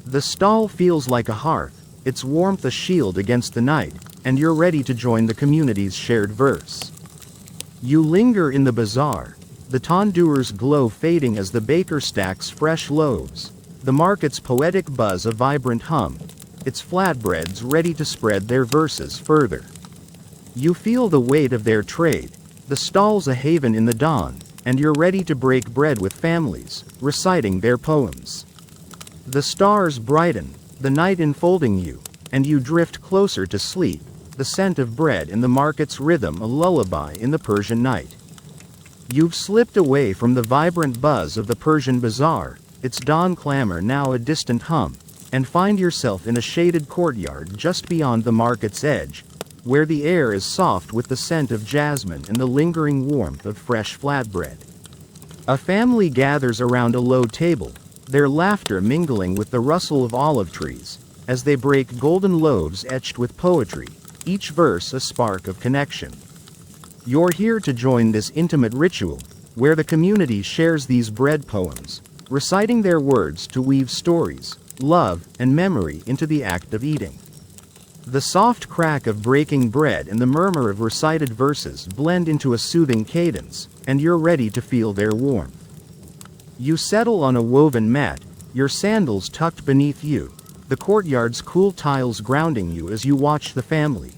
The stall feels like a hearth, its warmth a shield against the night, and you're ready to join the community's shared verse. You linger in the bazaar, the tandoor's glow fading as the baker stacks fresh loaves, the market's poetic buzz a vibrant hum, its flatbreads ready to spread their verses further. You feel the weight of their trade, the stall's a haven in the dawn, and you're ready to break bread with families, reciting their poems. The stars brighten, the night enfolding you, and you drift closer to sleep, the scent of bread and the market's rhythm a lullaby in the Persian night. You've slipped away from the vibrant buzz of the Persian bazaar, its dawn clamor now a distant hum, and find yourself in a shaded courtyard just beyond the market's edge, where the air is soft with the scent of jasmine and the lingering warmth of fresh flatbread. A family gathers around a low table, their laughter mingling with the rustle of olive trees, as they break golden loaves etched with poetry, each verse a spark of connection. You're here to join this intimate ritual, where the community shares these bread poems, reciting their words to weave stories, love, and memory into the act of eating. The soft crack of breaking bread and the murmur of recited verses blend into a soothing cadence, and you're ready to feel their warmth. You settle on a woven mat, your sandals tucked beneath you, the courtyard's cool tiles grounding you as you watch the family.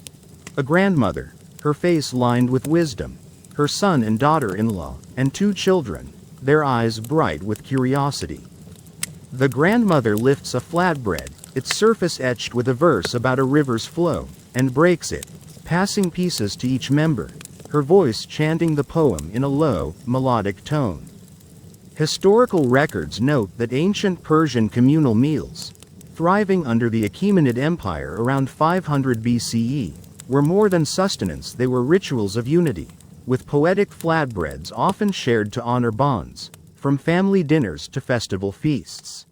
A grandmother, her face lined with wisdom, her son and daughter-in-law, and 2 children, their eyes bright with curiosity. The grandmother lifts a flatbread, its surface etched with a verse about a river's flow, and breaks it, passing pieces to each member, her voice chanting the poem in a low, melodic tone. Historical records note that ancient Persian communal meals, thriving under the Achaemenid Empire around 500 BCE, were more than sustenance, they were rituals of unity, with poetic flatbreads often shared to honor bonds, from family dinners to festival feasts.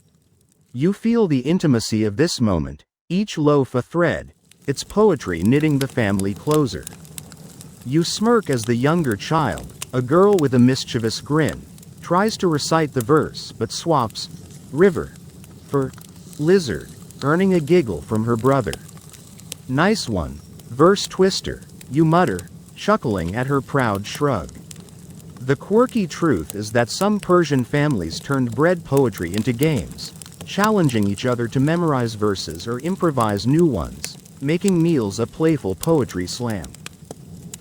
You feel the intimacy of this moment, each loaf a thread, its poetry knitting the family closer. You smirk as the younger child, a girl with a mischievous grin, tries to recite the verse but swaps river for lizard, earning a giggle from her brother. Nice one, verse twister, you mutter, chuckling at her proud shrug. The quirky truth is that some Persian families turned bread poetry into games, challenging each other to memorize verses or improvise new ones, making meals a playful poetry slam.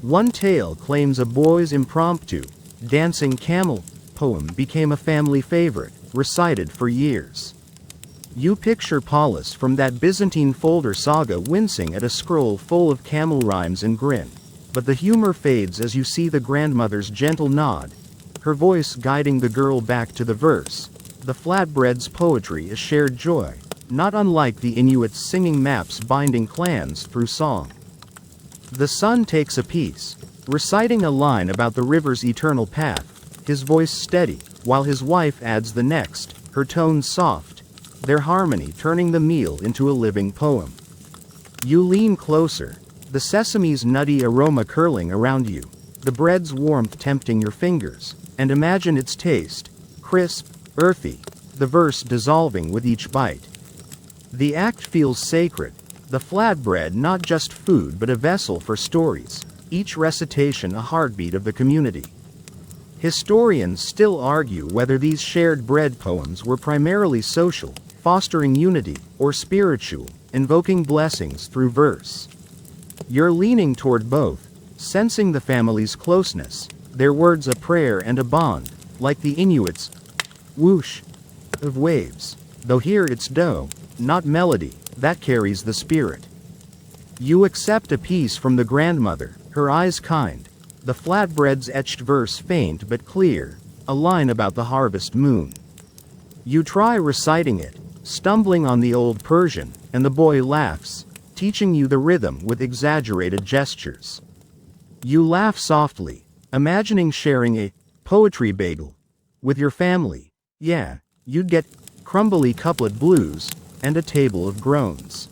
One tale claims a boy's impromptu, dancing camel poem became a family favorite, recited for years. You picture Paulus from that Byzantine folder saga wincing at a scroll full of camel rhymes and grin, but the humor fades as you see the grandmother's gentle nod, her voice guiding the girl back to the verse. The flatbread's poetry is shared joy, not unlike the Inuits singing maps binding clans through song. The son takes a piece, reciting a line about the river's eternal path, his voice steady, while his wife adds the next, her tone soft, their harmony turning the meal into a living poem. You lean closer, the sesame's nutty aroma curling around you, the bread's warmth tempting your fingers, and imagine its taste, crisp, earthy, the verse dissolving with each bite. The act feels sacred, the flatbread not just food but a vessel for stories, each recitation a heartbeat of the community. Historians still argue whether these shared bread poems were primarily social, fostering unity, or spiritual, invoking blessings through verse. You're leaning toward both, sensing the family's closeness, their words a prayer and a bond, like the Inuits' whoosh of waves, though here it's dough, not melody, that carries the spirit. You accept a piece from the grandmother, her eyes kind, the flatbread's etched verse faint but clear, a line about the harvest moon. You try reciting it, stumbling on the old Persian, and the boy laughs, teaching you the rhythm with exaggerated gestures. You laugh softly, imagining sharing a poetry bagel with your family. Yeah, you'd get crumbly couplet blues and a table of groans.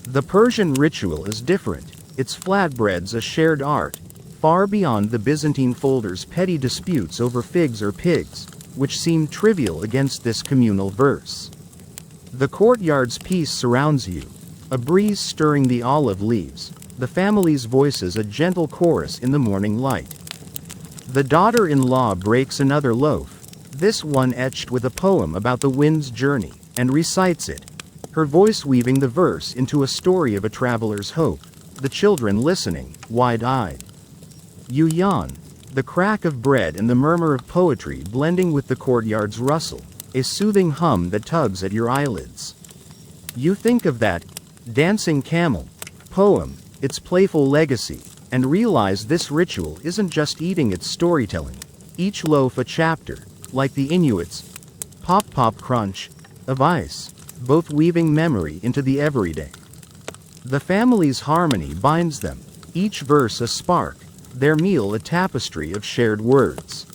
The Persian ritual is different, its flatbread's a shared art, far beyond the Byzantine folder's petty disputes over figs or pigs, which seem trivial against this communal verse. The courtyard's peace surrounds you, a breeze stirring the olive leaves, the family's voices a gentle chorus in the morning light. The daughter-in-law breaks another loaf, this one etched with a poem about the wind's journey, and recites it, her voice weaving the verse into a story of a traveler's hope, the children listening, wide-eyed. You yawn, the crack of bread and the murmur of poetry blending with the courtyard's rustle, a soothing hum that tugs at your eyelids. You think of that dancing camel poem, its playful legacy, and realize this ritual isn't just eating, it's storytelling, each loaf a chapter, like the Inuits' pop crunch of ice, both weaving memory into the everyday. The family's harmony binds them, each verse a spark, their meal a tapestry of shared words.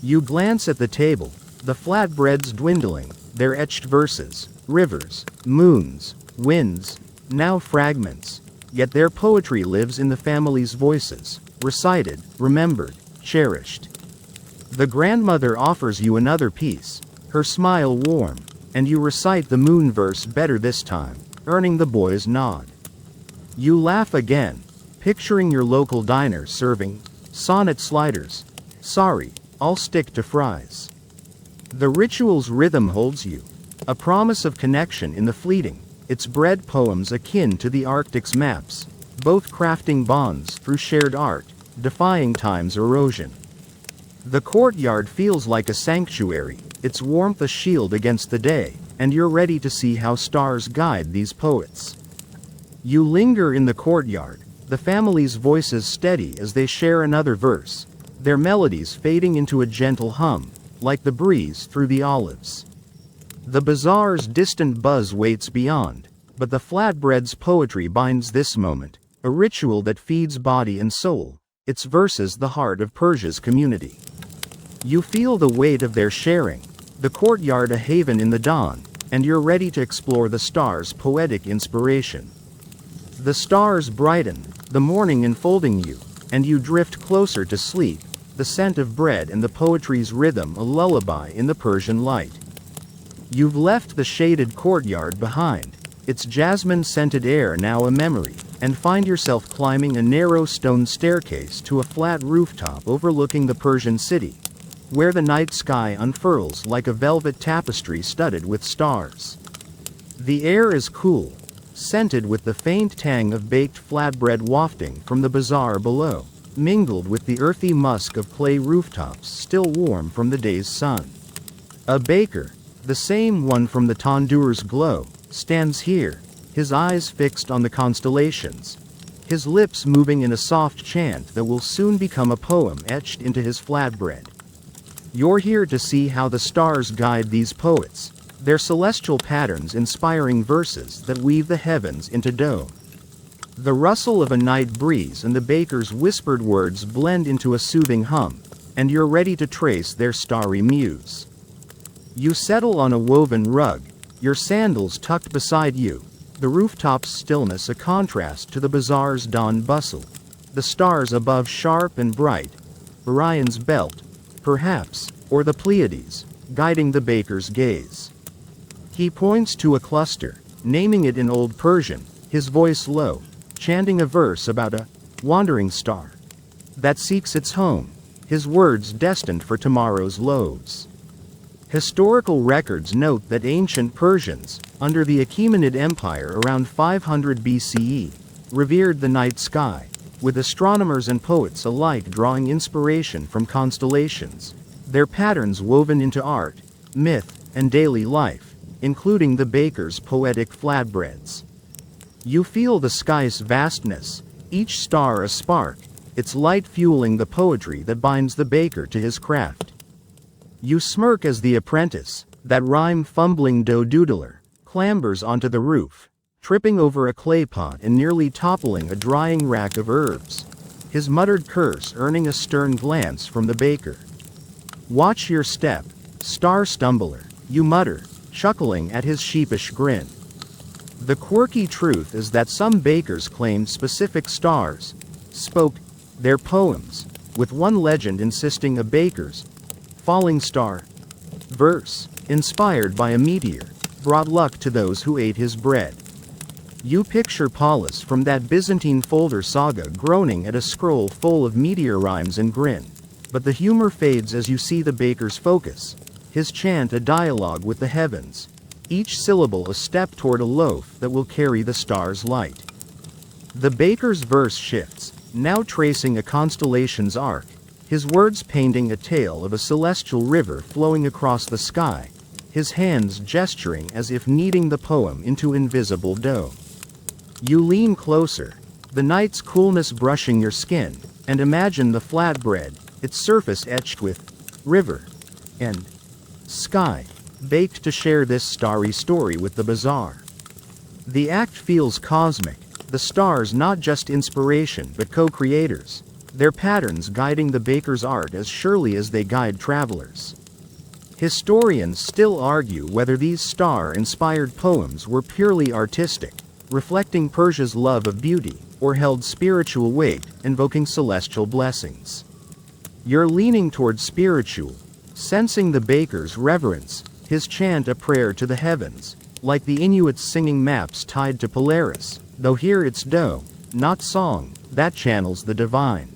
You glance at the table, the flatbreads dwindling, their etched verses, rivers, moons, winds, now fragments, yet their poetry lives in the family's voices, recited, remembered, cherished. The grandmother offers you another piece, her smile warm, and you recite the moon verse better this time, earning the boy's nod. You laugh again, picturing your local diner serving sonnet sliders. Sorry, I'll stick to fries. The ritual's rhythm holds you, a promise of connection in the fleeting, its bread poems akin to the Arctic's maps, both crafting bonds through shared art, defying time's erosion. The courtyard feels like a sanctuary, its warmth a shield against the day, and you're ready to see how stars guide these poets. You linger in the courtyard, the family's voices steady as they share another verse, their melodies fading into a gentle hum, like the breeze through the olives. The bazaar's distant buzz waits beyond, but the flatbread's poetry binds this moment, a ritual that feeds body and soul, its verses the heart of Persia's community. You feel the weight of their sharing, the courtyard a haven in the dawn, and you're ready to explore the stars' poetic inspiration. The stars brighten, the morning enfolding you, and you drift closer to sleep, the scent of bread and the poetry's rhythm a lullaby in the Persian light. You've left the shaded courtyard behind, its jasmine-scented air now a memory, and find yourself climbing a narrow stone staircase to a flat rooftop overlooking the Persian city, where the night sky unfurls like a velvet tapestry studded with stars. The air is cool, scented with the faint tang of baked flatbread wafting from the bazaar below, mingled with the earthy musk of clay rooftops still warm from the day's sun. A baker, the same one from the tandoor's glow, stands here, his eyes fixed on the constellations, his lips moving in a soft chant that will soon become a poem etched into his flatbread. You're here to see how the stars guide these poets, their celestial patterns inspiring verses that weave the heavens into dough. The rustle of a night breeze and the baker's whispered words blend into a soothing hum, and you're ready to trace their starry muse. You settle on a woven rug, your sandals tucked beside you, the rooftop's stillness a contrast to the bazaar's dawn bustle, the stars above sharp and bright, Orion's belt, perhaps, or the Pleiades, guiding the baker's gaze. He points to a cluster, naming it in Old Persian, his voice low, chanting a verse about a wandering star that seeks its home, his words destined for tomorrow's loaves. Historical records note that ancient Persians, under the Achaemenid Empire around 500 BCE, revered the night sky, with astronomers and poets alike drawing inspiration from constellations, their patterns woven into art, myth, and daily life, including the baker's poetic flatbreads. You feel the sky's vastness, each star a spark, its light fueling the poetry that binds the baker to his craft. You smirk as the apprentice, that rhyme-fumbling doodler, clambers onto the roof, tripping over a clay pot and nearly toppling a drying rack of herbs, his muttered curse earning a stern glance from the baker. "Watch your step, star stumbler," you mutter, chuckling at his sheepish grin. The quirky truth is that some bakers claimed specific stars, spoke their poems, with one legend insisting a baker's falling star verse, inspired by a meteor, brought luck to those who ate his bread. You picture Paulus from that Byzantine folder saga groaning at a scroll full of meteor rhymes and grin, but the humor fades as you see the baker's focus, his chant a dialogue with the heavens, each syllable a step toward a loaf that will carry the star's light. The baker's verse shifts, now tracing a constellation's arc, his words painting a tale of a celestial river flowing across the sky, his hands gesturing as if kneading the poem into invisible dough. You lean closer, the night's coolness brushing your skin, and imagine the flatbread, its surface etched with river and sky, baked to share this starry story with the bazaar. The act feels cosmic, the stars not just inspiration but co-creators, their patterns guiding the baker's art as surely as they guide travelers. Historians still argue whether these star-inspired poems were purely artistic, reflecting Persia's love of beauty, or held spiritual weight, invoking celestial blessings. You're leaning toward spiritual, sensing the baker's reverence, his chant a prayer to the heavens, like the Inuits singing maps tied to Polaris, though here it's dough, not song, that channels the divine.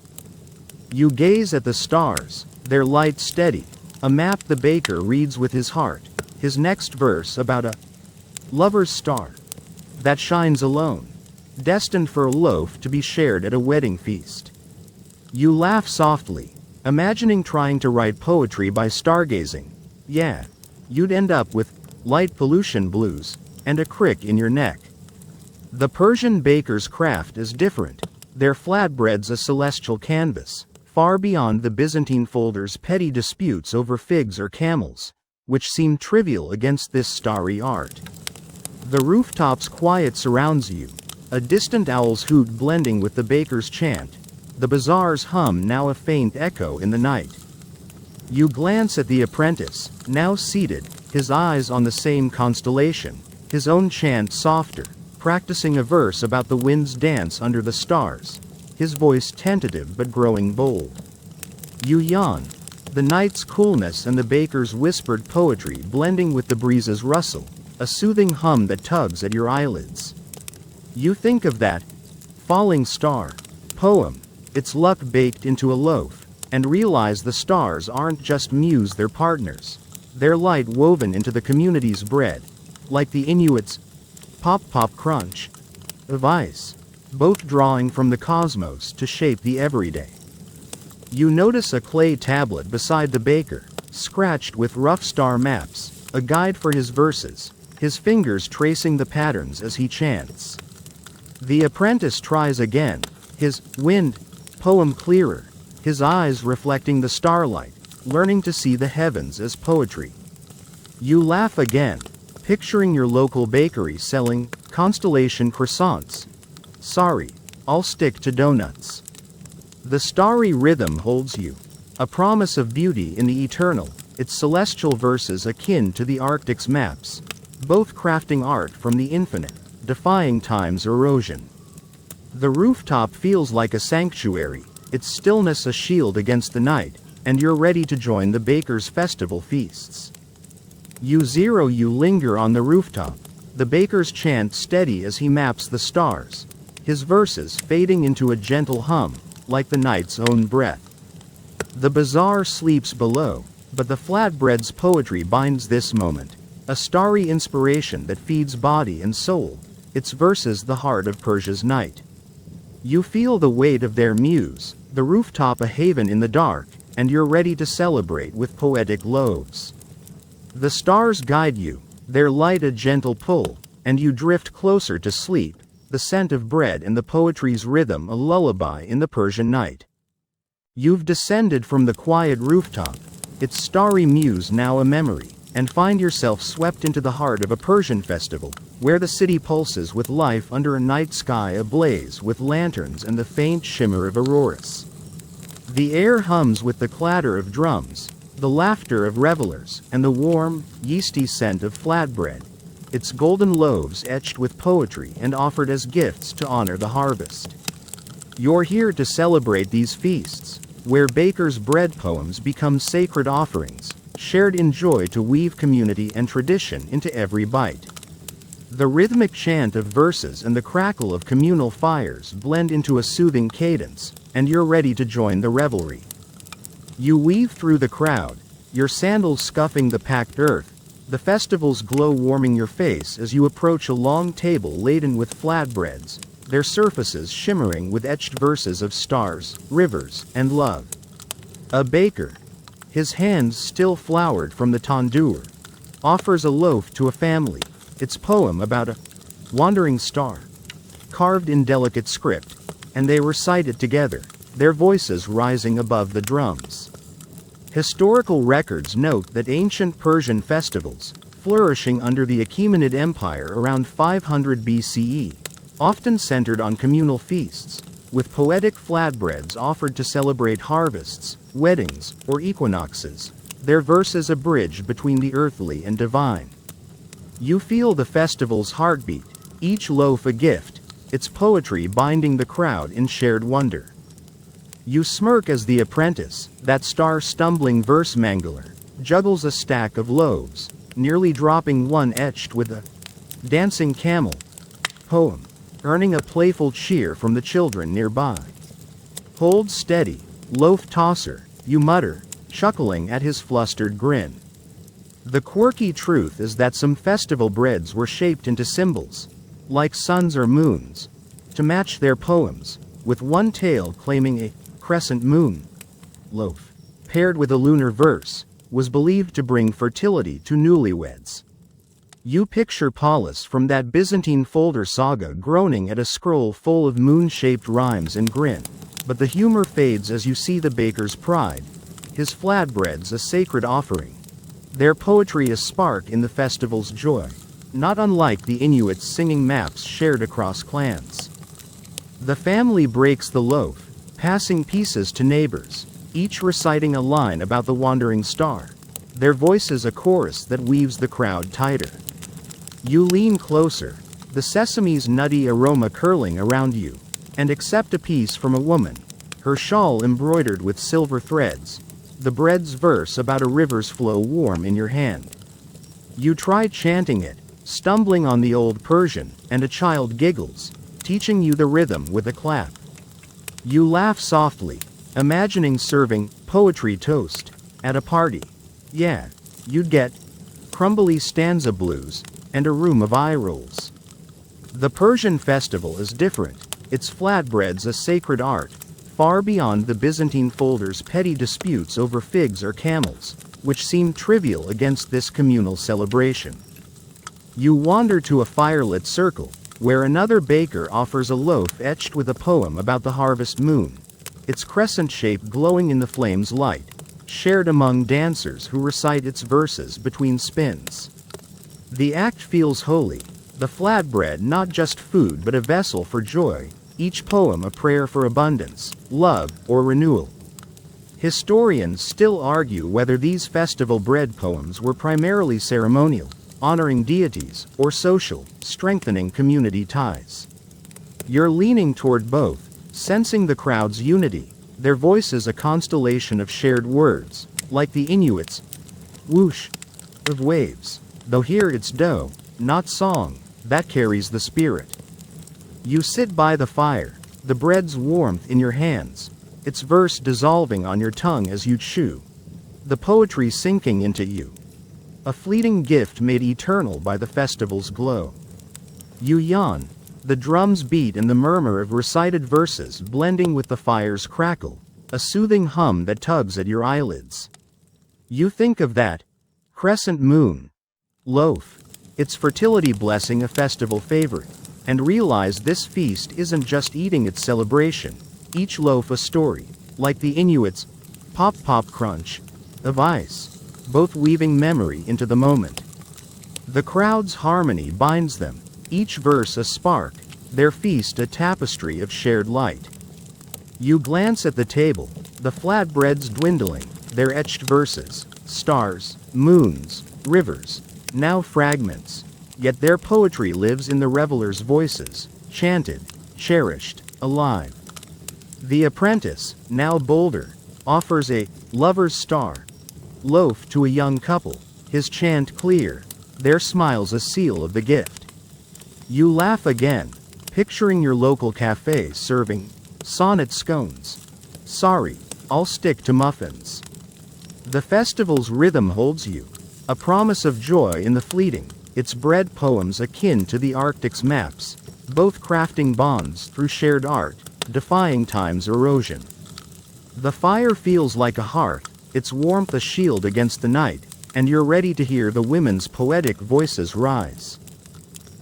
You gaze at the stars, their light steady, a map the baker reads with his heart, his next verse about a lover's star that shines alone, destined for a loaf to be shared at a wedding feast. You laugh softly, imagining trying to write poetry by stargazing. Yeah, you'd end up with light pollution blues and a crick in your neck. The Persian baker's craft is different. Their flatbread's a celestial canvas, far beyond the Byzantine folder's petty disputes over figs or camels, which seem trivial against this starry art. The rooftop's quiet surrounds you, a distant owl's hoot blending with the baker's chant, the bazaar's hum now a faint echo in the night. You glance at the apprentice, now seated, his eyes on the same constellation, his own chant softer, practicing a verse about the wind's dance under the stars, his voice tentative but growing bold. You yawn, the night's coolness and the baker's whispered poetry blending with the breeze's rustle, a soothing hum that tugs at your eyelids. You think of that falling star poem, its luck baked into a loaf, and realize the stars aren't just muse, they're partners. Their light woven into the community's bread, like the Inuits' pop pop crunch of ice, both drawing from the cosmos to shape the everyday. You notice a clay tablet beside the baker, scratched with rough star maps, a guide for his verses, his fingers tracing the patterns as he chants. The apprentice tries again, his wind poem clearer, his eyes reflecting the starlight, learning to see the heavens as poetry. You laugh again, picturing your local bakery selling constellation croissants. Sorry, I'll stick to donuts. The starry rhythm holds you, a promise of beauty in the eternal, its celestial verses akin to the Arctic's maps, both crafting art from the infinite, defying time's erosion. The rooftop feels like a sanctuary, its stillness a shield against the night, and you're ready to join the baker's festival feasts. You linger on the rooftop, the baker's chant steady as he maps the stars, his verses fading into a gentle hum, like the night's own breath. The bazaar sleeps below, but the flatbread's poetry binds this moment, a starry inspiration that feeds body and soul, its verses the heart of Persia's night. You feel the weight of their muse, the rooftop a haven in the dark, and you're ready to celebrate with poetic loaves. The stars guide you, their light a gentle pull, and you drift closer to sleep, the scent of bread and the poetry's rhythm a lullaby in the Persian night. You've descended from the quiet rooftop, its starry muse now a memory, and find yourself swept into the heart of a Persian festival, where the city pulses with life under a night sky ablaze with lanterns and the faint shimmer of auroras. The air hums with the clatter of drums, the laughter of revelers, and the warm, yeasty scent of flatbread, its golden loaves etched with poetry and offered as gifts to honor the harvest. You're here to celebrate these feasts, where bakers' bread poems become sacred offerings, shared in joy to weave community and tradition into every bite. The rhythmic chant of verses and the crackle of communal fires blend into a soothing cadence, and you're ready to join the revelry. You weave through the crowd, your sandals scuffing the packed earth, the festival's glow warming your face as you approach a long table laden with flatbreads, their surfaces shimmering with etched verses of stars, rivers, and love. A baker, his hands still floured from the tandoor, offers a loaf to a family, its poem about a wandering star, carved in delicate script, and they recite it together, their voices rising above the drums. Historical records note that ancient Persian festivals, flourishing under the Achaemenid Empire around 500 BCE, often centered on communal feasts, with poetic flatbreads offered to celebrate harvests, weddings, or equinoxes, their verses a bridge between the earthly and divine. You feel the festival's heartbeat, each loaf a gift, its poetry binding the crowd in shared wonder. You smirk as the apprentice, that star-stumbling verse mangler, juggles a stack of loaves, nearly dropping one etched with a Dancing camel. Poem. Earning a playful cheer from the children nearby. Hold steady, loaf tosser, you mutter, chuckling at his flustered grin. The quirky truth is that some festival breads were shaped into symbols, like suns or moons, to match their poems, with one tale claiming a crescent moon loaf, paired with a lunar verse, was believed to bring fertility to newlyweds. You picture Paulus from that Byzantine folder saga groaning at a scroll full of moon-shaped rhymes and grin, but the humor fades as you see the baker's pride, his flatbreads a sacred offering, their poetry a spark in the festival's joy, not unlike the Inuits singing maps shared across clans. The family breaks the loaf, passing pieces to neighbors, each reciting a line about the wandering star, their voices a chorus that weaves the crowd tighter. You lean closer, the sesame's nutty aroma curling around you, and accept a piece from a woman, her shawl embroidered with silver threads, the bread's verse about a river's flow warm in your hand. You try chanting it, stumbling on the old Persian, and a child giggles, teaching you the rhythm with a clap. You laugh softly, imagining serving poetry toast at a party. Yeah, you'd get crumbly stanza blues and a room of eye rolls. The Persian festival is different. Its flatbread's a sacred art, far beyond the Byzantine folder's petty disputes over figs or camels, which seem trivial against this communal celebration. You wander to a firelit circle, where another baker offers a loaf etched with a poem about the harvest moon, its crescent shape glowing in the flame's light, shared among dancers who recite its verses between spins. The act feels holy, the flatbread not just food but a vessel for joy, each poem a prayer for abundance, love, or renewal. Historians still argue whether these festival bread poems were primarily ceremonial, honoring deities, or social, strengthening community ties. You're leaning toward both, sensing the crowd's unity, their voices a constellation of shared words, like the Inuits' whoosh of waves, though here it's dough, not song, that carries the spirit. You sit by the fire, the bread's warmth in your hands, its verse dissolving on your tongue as you chew, the poetry sinking into you. A fleeting gift made eternal by the festival's glow. You yawn, the drum's beat and the murmur of recited verses blending with the fire's crackle, a soothing hum that tugs at your eyelids. You think of that crescent moon loaf, its fertility blessing a festival favorite, and realize this feast isn't just eating, its celebration, each loaf a story, like the Inuits' pop pop crunch of ice, both weaving memory into the moment. The crowd's harmony binds them, each verse a spark, their feast a tapestry of shared light. You glance at the table, the flatbreads dwindling, their etched verses, stars, moons, rivers, now fragments, yet their poetry lives in the revelers' voices, chanted, cherished, alive. The apprentice, now bolder, offers a lover's star loaf to a young couple, his chant clear, their smiles a seal of the gift. You laugh again, picturing your local cafe serving sonnet scones. Sorry, I'll stick to muffins. The festival's rhythm holds you, a promise of joy in the fleeting, its bread poems akin to the Arctic's maps, both crafting bonds through shared art, defying time's erosion. The fire feels like a hearth, its warmth a shield against the night, and you're ready to hear the women's poetic voices rise.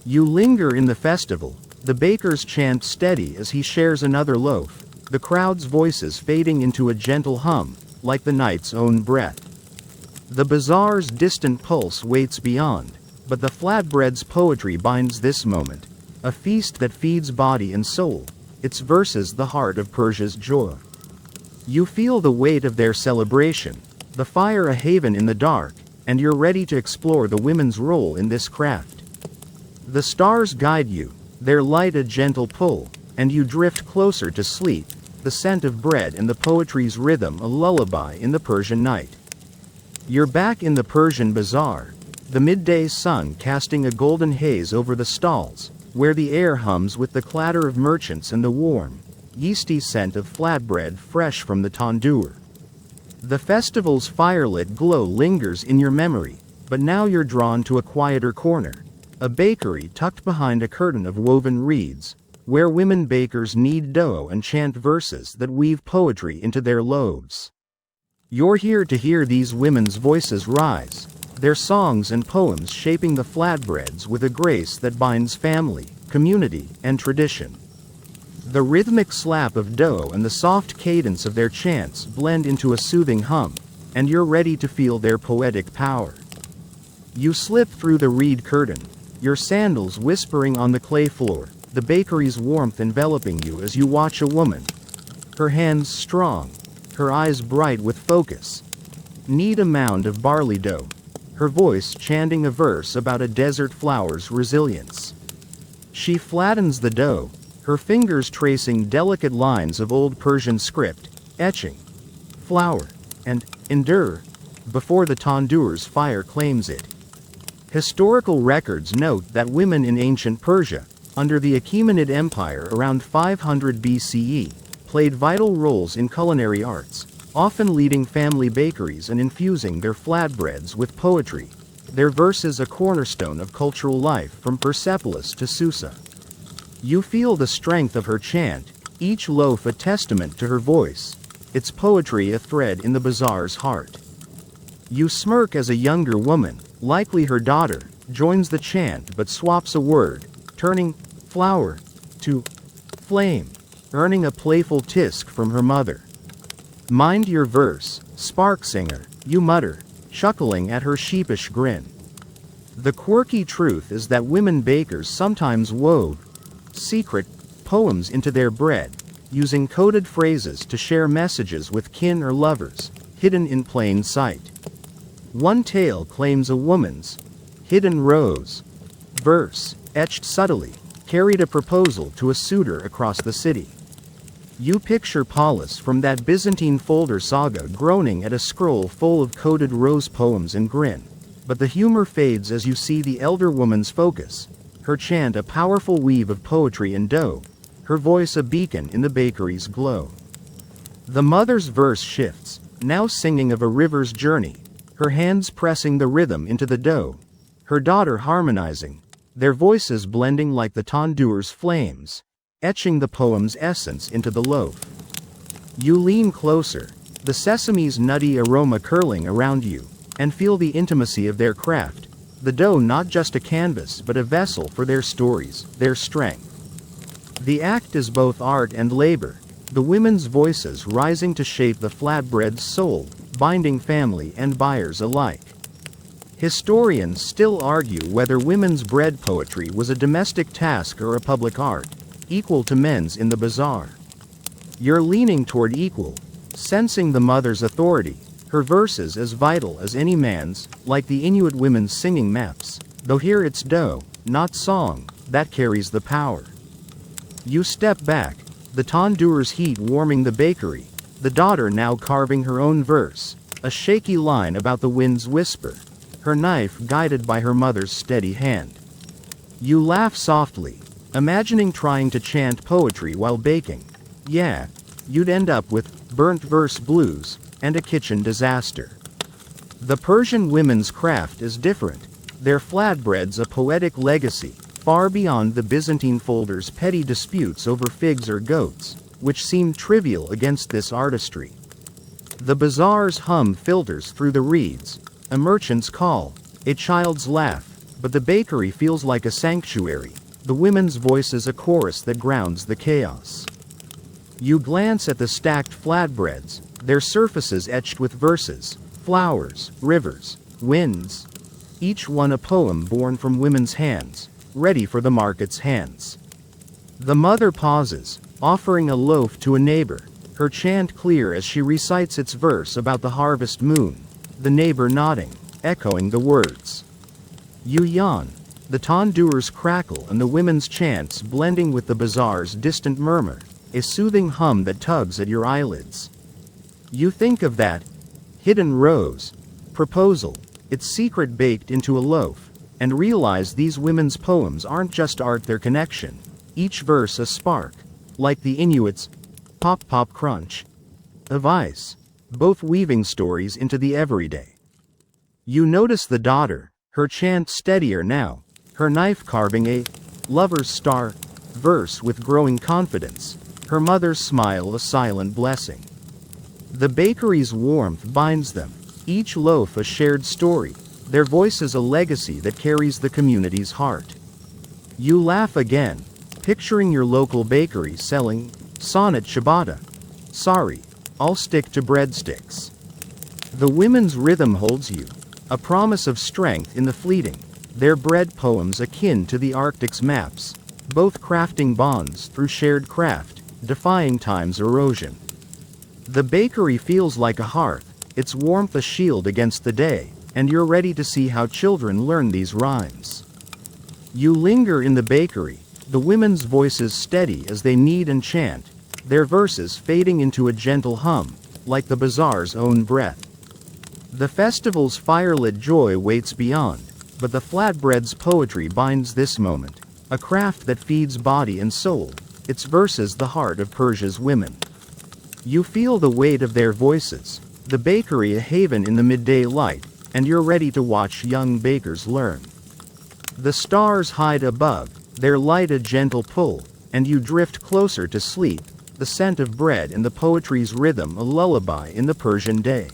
You linger in the festival, the baker's chant steady as he shares another loaf, the crowd's voices fading into a gentle hum, like the night's own breath. The bazaar's distant pulse waits beyond, but the flatbread's poetry binds this moment, a feast that feeds body and soul, its verses the heart of Persia's joy. You feel the weight of their celebration, the fire a haven in the dark, and you're ready to explore the women's role in this craft. The stars guide you, their light a gentle pull, and you drift closer to sleep, the scent of bread and the poetry's rhythm a lullaby in the Persian night. You're back in the Persian bazaar, the midday sun casting a golden haze over the stalls, where the air hums with the clatter of merchants and the warm, yeasty scent of flatbread fresh from the tandoor. The festival's firelit glow lingers in your memory, but now you're drawn to a quieter corner, a bakery tucked behind a curtain of woven reeds, where women bakers knead dough and chant verses that weave poetry into their loaves. You're here to hear these women's voices rise, their songs and poems shaping the flatbreads with a grace that binds family, community, and tradition. The rhythmic slap of dough and the soft cadence of their chants blend into a soothing hum, and you're ready to feel their poetic power. You slip through the reed curtain, your sandals whispering on the clay floor, the bakery's warmth enveloping you as you watch a woman, her hands strong, her eyes bright with focus, knead a mound of barley dough, her voice chanting a verse about a desert flower's resilience. She flattens the dough, her fingers tracing delicate lines of old Persian script, etching, flour, and endure, before the tandoor's fire claims it. Historical records note that women in ancient Persia, under the Achaemenid Empire around 500 BCE, played vital roles in culinary arts, often leading family bakeries and infusing their flatbreads with poetry, their verses a cornerstone of cultural life from Persepolis to Susa. You feel the strength of her chant, each loaf a testament to her voice, its poetry a thread in the bazaar's heart. You smirk as a younger woman, likely her daughter, joins the chant but swaps a word, turning flower to flame, earning a playful tisk from her mother. Mind your verse, spark singer, you mutter, chuckling at her sheepish grin. The quirky truth is that women bakers sometimes wove secret poems into their bread, using coded phrases to share messages with kin or lovers, hidden in plain sight. One tale claims a woman's hidden rose verse, etched subtly, carried a proposal to a suitor across the city. You picture Paulus from that Byzantine folder saga groaning at a scroll full of coded rose poems and grin, but the humor fades as you see the elder woman's focus, her chant a powerful weave of poetry and dough, her voice a beacon in the bakery's glow. The mother's verse shifts, now singing of a river's journey, her hands pressing the rhythm into the dough, her daughter harmonizing, their voices blending like the tandoor's flames, etching the poem's essence into the loaf. You lean closer, the sesame's nutty aroma curling around you, and feel the intimacy of their craft, the dough not just a canvas but a vessel for their stories, their strength. The act is both art and labor, the women's voices rising to shape the flatbread's soul, binding family and buyers alike. Historians still argue whether women's bread poetry was a domestic task or a public art, equal to men's in the bazaar. You're leaning toward equal, sensing the mother's authority, her verses as vital as any man's, like the Inuit women's singing maps, though here it's dough, not song, that carries the power. You step back, the tandoor's heat warming the bakery, the daughter now carving her own verse, a shaky line about the wind's whisper, her knife guided by her mother's steady hand. You laugh softly, imagining trying to chant poetry while baking. Yeah, you'd end up with burnt verse blues and a kitchen disaster. The Persian women's craft is different, their flatbreads a poetic legacy, far beyond the Byzantine folder's petty disputes over figs or goats, which seem trivial against this artistry. The bazaar's hum filters through the reeds, a merchant's call, a child's laugh, but the bakery feels like a sanctuary, the women's voices a chorus that grounds the chaos. You glance at the stacked flatbreads, their surfaces etched with verses, flowers, rivers, winds, each one a poem born from women's hands, ready for the market's hands. The mother pauses, offering a loaf to a neighbor, her chant clear as she recites its verse about the harvest moon, the neighbor nodding, echoing the words. You yawn, the tandoor's crackle and the women's chants blending with the bazaar's distant murmur, a soothing hum that tugs at your eyelids. You think of that hidden rose proposal, its secret baked into a loaf, and realize these women's poems aren't just art, they're connection. Each verse a spark, like the Inuits' pop pop crunch of ice, both weaving stories into the everyday. You notice the daughter, her chant steadier now, her knife carving a lover's star verse with growing confidence, her mother's smile a silent blessing. The bakery's warmth binds them, each loaf a shared story, their voices a legacy that carries the community's heart. You laugh again, picturing your local bakery selling sonnet ciabatta. Sorry, I'll stick to breadsticks. The women's rhythm holds you, a promise of strength in the fleeting, their bread poems akin to the Arctic's maps, both crafting bonds through shared craft, defying time's erosion. The bakery feels like a hearth, its warmth a shield against the day, and you're ready to see how children learn these rhymes. You linger in the bakery, the women's voices steady as they knead and chant, their verses fading into a gentle hum, like the bazaar's own breath. The festival's firelit joy waits beyond, but the flatbread's poetry binds this moment, a craft that feeds body and soul, its verses the heart of Persia's women. You feel the weight of their voices, the bakery a haven in the midday light, and you're ready to watch young bakers learn. The stars hide above, their light a gentle pull, and you drift closer to sleep, the scent of bread and the poetry's rhythm a lullaby in the Persian day.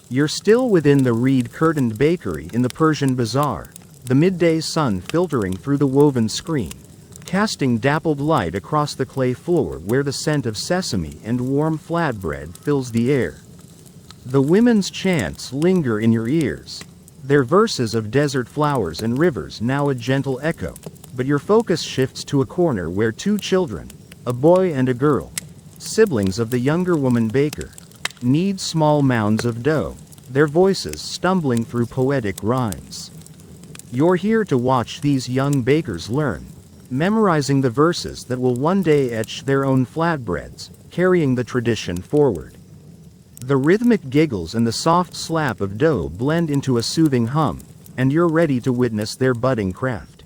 You're still within the reed-curtained bakery in the Persian bazaar, the midday sun filtering through the woven screen, casting dappled light across the clay floor where the scent of sesame and warm flatbread fills the air. The women's chants linger in your ears, their verses of desert flowers and rivers now a gentle echo, but your focus shifts to a corner where two children, a boy and a girl, siblings of the younger woman baker, knead small mounds of dough, their voices stumbling through poetic rhymes. You're here to watch these young bakers learn, memorizing the verses that will one day etch their own flatbreads, carrying the tradition forward. The rhythmic giggles and the soft slap of dough blend into a soothing hum, and you're ready to witness their budding craft.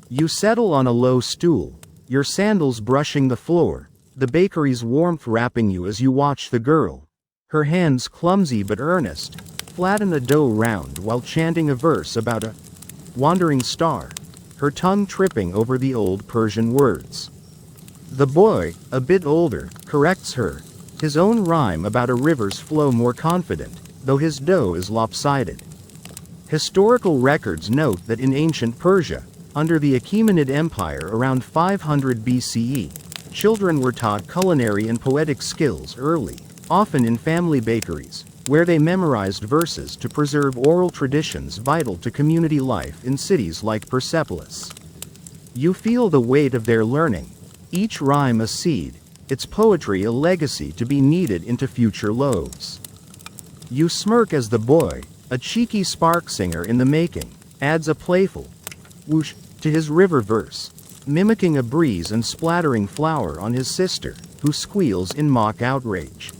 You settle on a low stool, your sandals brushing the floor, the bakery's warmth wrapping you as you watch the girl, her hands clumsy but earnest, flatten a dough round while chanting a verse about a wandering star, her tongue tripping over the old Persian words. The boy, a bit older, corrects her, his own rhyme about a river's flow more confident, though his dough is lopsided. Historical records note that in ancient Persia, under the Achaemenid Empire around 500 BCE, children were taught culinary and poetic skills early, often in family bakeries, where they memorized verses to preserve oral traditions vital to community life in cities like Persepolis. You feel the weight of their learning, each rhyme a seed, its poetry a legacy to be kneaded into future loaves. You smirk as the boy, a cheeky spark singer in the making, adds a playful whoosh to his river verse, mimicking a breeze and splattering flour on his sister, who squeals in mock outrage.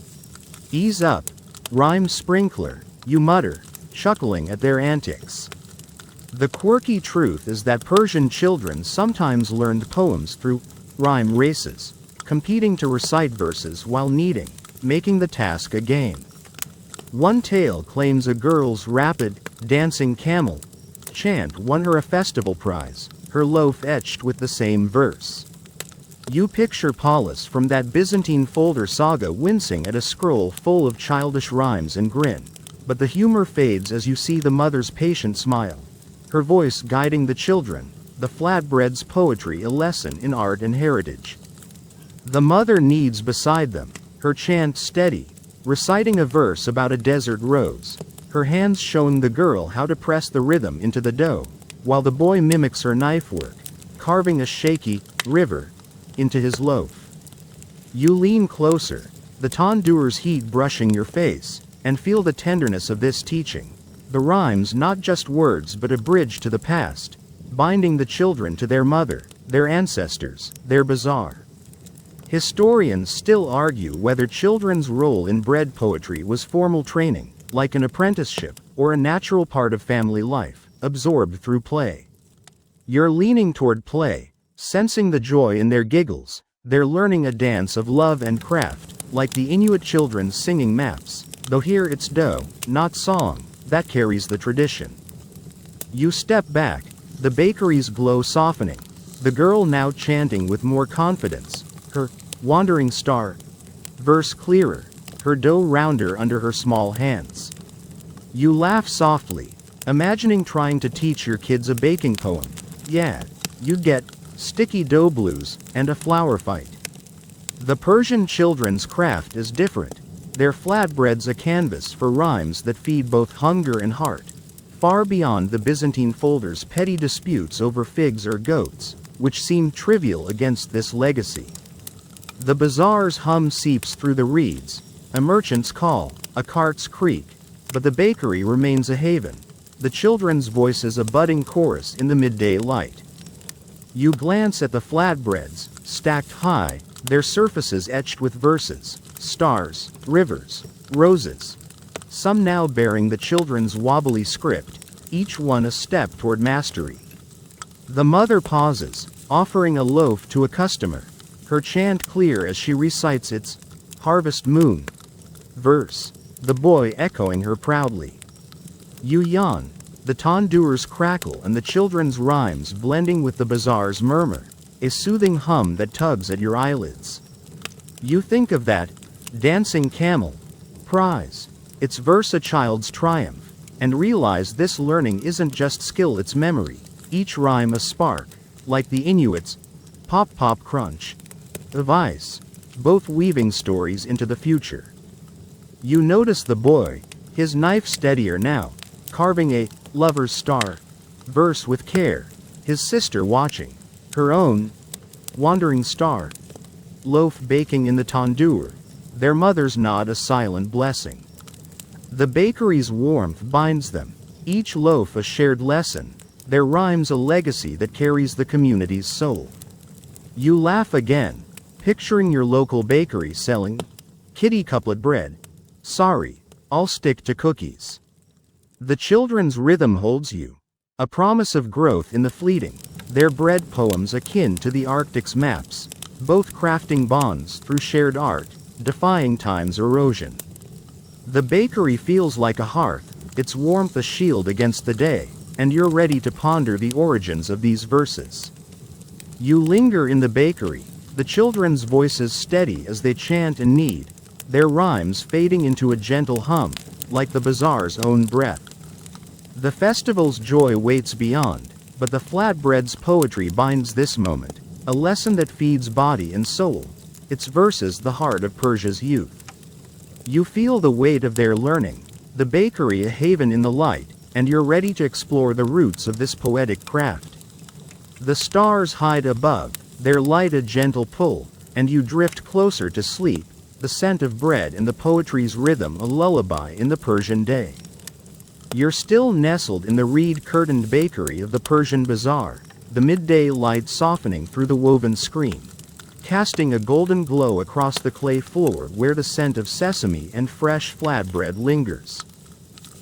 Ease up, rhyme sprinkler, you mutter, chuckling at their antics. The quirky truth is that Persian children sometimes learned poems through rhyme races, competing to recite verses while kneading, making the task a game. One tale claims a girl's rapid, dancing camel chant won her a festival prize, her loaf etched with the same verse. You picture Paulus from that Byzantine folder saga wincing at a scroll full of childish rhymes and grin, but the humor fades as you see the mother's patient smile, her voice guiding the children, the flatbread's poetry a lesson in art and heritage. The mother kneads beside them, her chant steady, reciting a verse about a desert rose, her hands showing the girl how to press the rhythm into the dough, while the boy mimics her knife work, carving a shaky river into his loaf. You lean closer, the tandoor's heat brushing your face, and feel the tenderness of this teaching. The rhymes not just words but a bridge to the past, binding the children to their mother, their ancestors, their bazaar. Historians still argue whether children's role in bread poetry was formal training, like an apprenticeship, or a natural part of family life, absorbed through play. You're leaning toward play, sensing the joy in their giggles. They're learning a dance of love and craft, like the Inuit children singing maps, though here it's dough, not song, that carries the tradition. You step back, the bakery's glow softening, the girl now chanting with more confidence, her wandering star verse clearer, her dough rounder under her small hands. You laugh softly, imagining trying to teach your kids a baking poem. Yeah, you'd get sticky dough blues and a flour fight. The Persian children's craft is different. Their flatbread's a canvas for rhymes that feed both hunger and heart, far beyond the Byzantine folders' petty disputes over figs or goats, which seem trivial against this legacy. The bazaar's hum seeps through the reeds, a merchant's call, a cart's creak, but the bakery remains a haven, the children's voices a budding chorus in the midday light. You glance at the flatbreads, stacked high, their surfaces etched with verses, stars, rivers, roses. Some now bearing the children's wobbly script, each one a step toward mastery. The mother pauses, offering a loaf to a customer, her chant clear as she recites its harvest moon verse, the boy echoing her proudly. You yawn, the tandoor's crackle and the children's rhymes blending with the bazaar's murmur, a soothing hum that tugs at your eyelids. You think of that dancing camel prize, its verse a child's triumph, and realize this learning isn't just skill, it's memory, each rhyme a spark, like the Inuits' pop pop crunch of ice, both weaving stories into the future. You notice the boy, his knife steadier now, carving a lover's star verse with care, his sister watching, her own wandering star loaf baking in the tandoor, their mother's nod a silent blessing. The bakery's warmth binds them, each loaf a shared lesson, their rhymes a legacy that carries the community's soul. You laugh again, picturing your local bakery selling kitty couplet bread. Sorry, I'll stick to cookies. The children's rhythm holds you, a promise of growth in the fleeting, their bread poems akin to the Arctic's maps, both crafting bonds through shared art, defying time's erosion. The bakery feels like a hearth, its warmth a shield against the day, and you're ready to ponder the origins of these verses. You linger in the bakery, the children's voices steady as they chant and knead, their rhymes fading into a gentle hum, like the bazaar's own breath. The festival's joy waits beyond, but the flatbread's poetry binds this moment, a lesson that feeds body and soul, its verses the heart of Persia's youth. You feel the weight of their learning, the bakery a haven in the light, and you're ready to explore the roots of this poetic craft. The stars hide above, their light a gentle pull, and you drift closer to sleep, the scent of bread and the poetry's rhythm a lullaby in the Persian day. You're still nestled in the reed-curtained bakery of the Persian bazaar, the midday light softening through the woven screen, casting a golden glow across the clay floor where the scent of sesame and fresh flatbread lingers.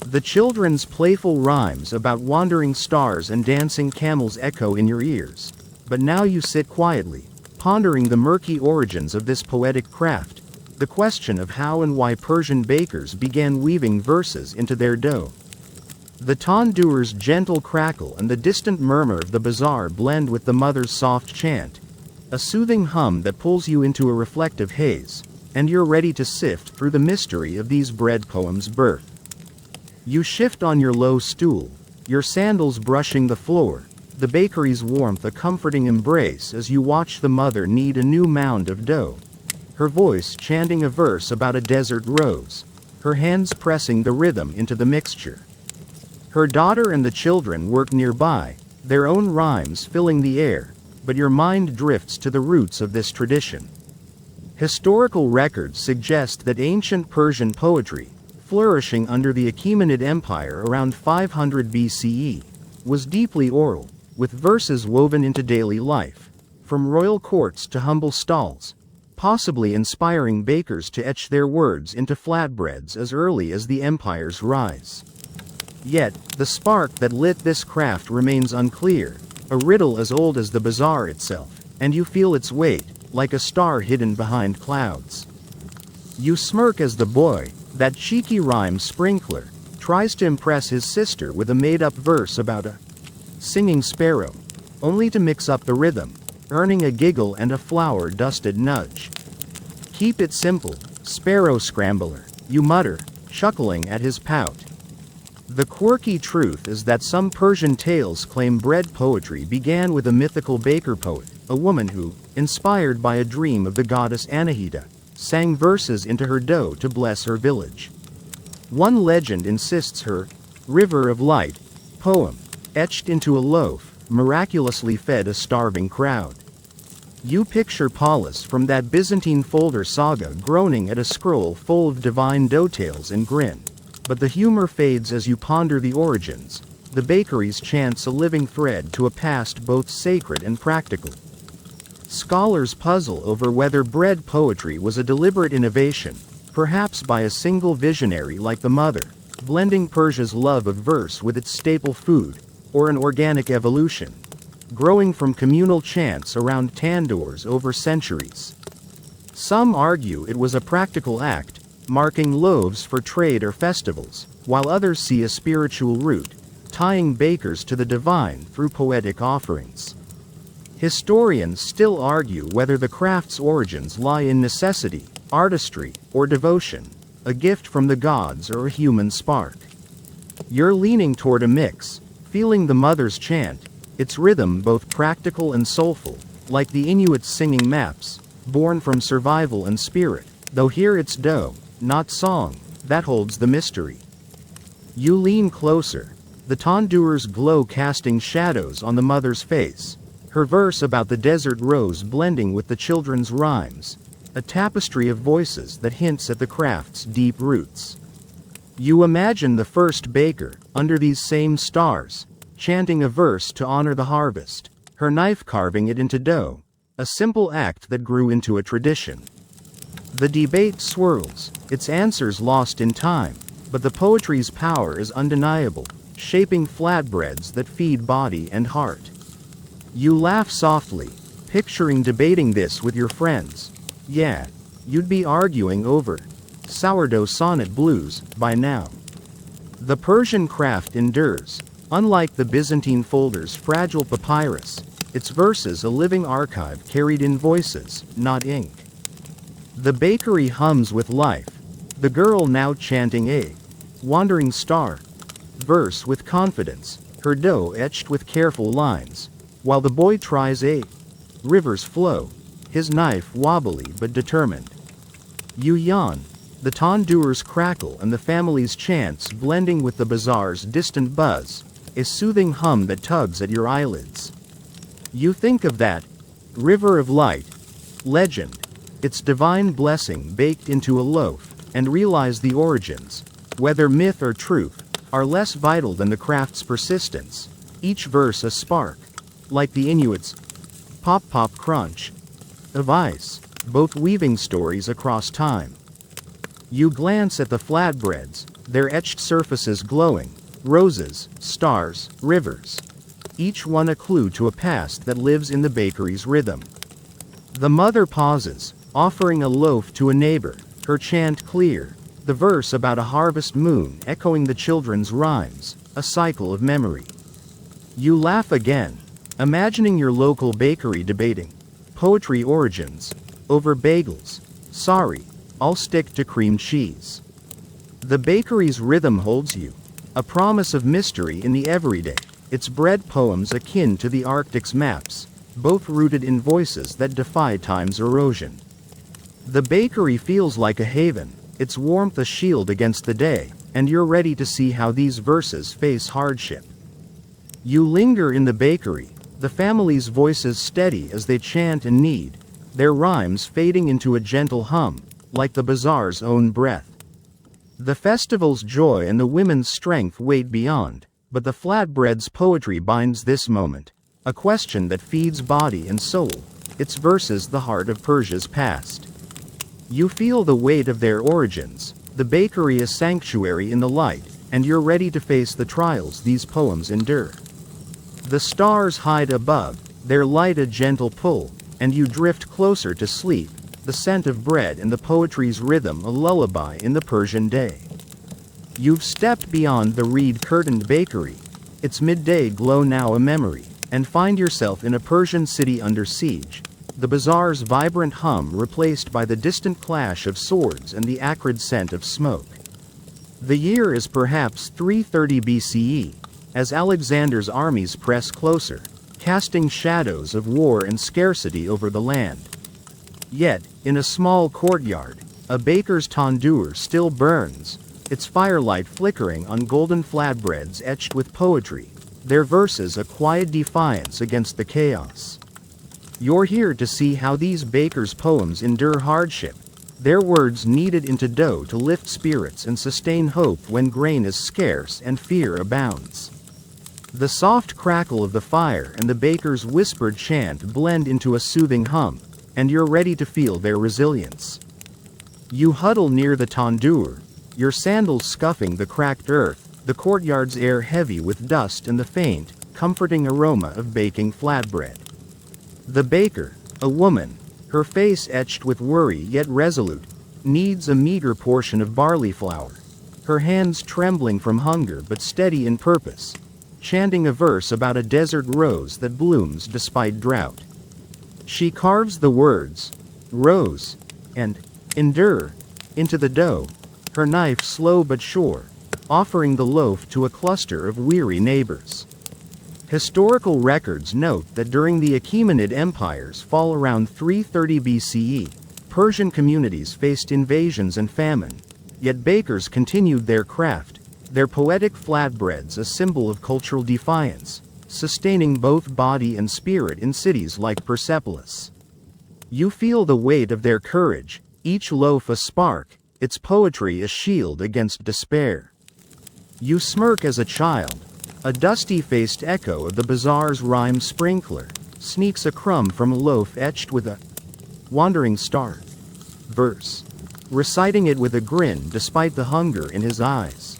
The children's playful rhymes about wandering stars and dancing camels echo in your ears, but now you sit quietly, pondering the murky origins of this poetic craft, the question of how and why Persian bakers began weaving verses into their dough. The tandoor's gentle crackle and the distant murmur of the bazaar blend with the mother's soft chant, a soothing hum that pulls you into a reflective haze, and you're ready to sift through the mystery of these bread poems' birth. You shift on your low stool, your sandals brushing the floor, the bakery's warmth a comforting embrace as you watch the mother knead a new mound of dough, her voice chanting a verse about a desert rose, her hands pressing the rhythm into the mixture. Her daughter and the children work nearby, their own rhymes filling the air, but your mind drifts to the roots of this tradition. Historical records suggest that ancient Persian poetry, flourishing under the Achaemenid Empire around 500 BCE, was deeply oral, with verses woven into daily life, from royal courts to humble stalls, possibly inspiring bakers to etch their words into flatbreads as early as the empire's rise. Yet, the spark that lit this craft remains unclear, a riddle as old as the bazaar itself, and you feel its weight, like a star hidden behind clouds. You smirk as the boy, that cheeky rhyme sprinkler, tries to impress his sister with a made-up verse about a singing sparrow, only to mix up the rhythm, earning a giggle and a flour-dusted nudge. Keep it simple, sparrow scrambler, you mutter, chuckling at his pout. The quirky truth is that some Persian tales claim bread poetry began with a mythical baker poet, a woman who, inspired by a dream of the goddess Anahita, sang verses into her dough to bless her village. One legend insists her River of Light poem, etched into a loaf, miraculously fed a starving crowd. You picture Paulus from that Byzantine folder saga groaning at a scroll full of divine dough tales and grin. But the humor fades as you ponder the origins. The bakeries chants a living thread to a past both sacred and practical. Scholars puzzle over whether bread poetry was a deliberate innovation, perhaps by a single visionary like the mother, blending Persia's love of verse with its staple food, or an organic evolution, growing from communal chants around tandoors over centuries. Some argue it was a practical act, marking loaves for trade or festivals, while others see a spiritual root, tying bakers to the divine through poetic offerings. Historians still argue whether the craft's origins lie in necessity, artistry, or devotion, a gift from the gods or a human spark. You're leaning toward a mix, feeling the mother's chant, its rhythm both practical and soulful, like the Inuits singing maps, born from survival and spirit, though here it's dough, not song, that holds the mystery. You lean closer, the tandoor's glow casting shadows on the mother's face, her verse about the desert rose blending with the children's rhymes, a tapestry of voices that hints at the craft's deep roots. You imagine the first baker, under these same stars, chanting a verse to honor the harvest, her knife carving it into dough, a simple act that grew into a tradition. The debate swirls, its answers lost in time, but the poetry's power is undeniable, shaping flatbreads that feed body and heart. You laugh softly, picturing debating this with your friends. Yeah, you'd be arguing over sourdough sonnet blues by now. The Persian craft endures, unlike the Byzantine folder's fragile papyrus, its verses a living archive carried in voices, not ink. The bakery hums with life, the girl now chanting a wandering star verse with confidence, her dough etched with careful lines, while the boy tries a river's flow, his knife wobbly but determined. You yawn, the tandoor's crackle and the family's chants blending with the bazaar's distant buzz, a soothing hum that tugs at your eyelids. You think of that river of light legend, its divine blessing baked into a loaf, and realize the origins, whether myth or truth, are less vital than the craft's persistence, each verse a spark, like the Inuits' pop pop crunch of ice, both weaving stories across time. You glance at the flatbreads, their etched surfaces glowing, roses, stars, rivers, each one a clue to a past that lives in the bakery's rhythm. The mother pauses, offering a loaf to a neighbor, her chant clear, the verse about a harvest moon echoing the children's rhymes, a cycle of memory. You laugh again, imagining your local bakery debating poetry origins over bagels. Sorry, I'll stick to cream cheese. The bakery's rhythm holds you, a promise of mystery in the everyday, its bread poems akin to the Arctic's maps, both rooted in voices that defy time's erosion. The bakery feels like a haven, its warmth a shield against the day, and you're ready to see how these verses face hardship. You linger in the bakery, the family's voices steady as they chant and knead, their rhymes fading into a gentle hum, like the bazaar's own breath. The festival's joy and the women's strength wait beyond, but the flatbread's poetry binds this moment, a question that feeds body and soul, its verses the heart of Persia's past. You feel the weight of their origins, the bakery a sanctuary in the light, and you're ready to face the trials these poems endure. The stars hide above, their light a gentle pull, and you drift closer to sleep, the scent of bread and the poetry's rhythm a lullaby in the Persian day. You've stepped beyond the reed-curtained bakery, its midday glow now a memory, and find yourself in a Persian city under siege, the bazaar's vibrant hum replaced by the distant clash of swords and the acrid scent of smoke. The year is perhaps 330 BCE, as Alexander's armies press closer, casting shadows of war and scarcity over the land. Yet, in a small courtyard, a baker's tandoor still burns, its firelight flickering on golden flatbreads etched with poetry, their verses a quiet defiance against the chaos. You're here to see how these bakers' poems endure hardship, their words kneaded into dough to lift spirits and sustain hope when grain is scarce and fear abounds. The soft crackle of the fire and the baker's whispered chant blend into a soothing hum, and you're ready to feel their resilience. You huddle near the tandoor, your sandals scuffing the cracked earth, the courtyard's air heavy with dust and the faint, comforting aroma of baking flatbread. The baker, a woman, her face etched with worry yet resolute, kneads a meager portion of barley flour, her hands trembling from hunger but steady in purpose, chanting a verse about a desert rose that blooms despite drought. She carves the words, rose, and endure, into the dough, her knife slow but sure, offering the loaf to a cluster of weary neighbors. Historical records note that during the Achaemenid Empire's fall around 330 BCE, Persian communities faced invasions and famine, yet bakers continued their craft, their poetic flatbreads a symbol of cultural defiance, sustaining both body and spirit in cities like Persepolis. You feel the weight of their courage, each loaf a spark, its poetry a shield against despair. You smirk as a child, a dusty-faced echo of the bazaar's rhyme sprinkler, sneaks a crumb from a loaf etched with a wandering star verse, reciting it with a grin despite the hunger in his eyes.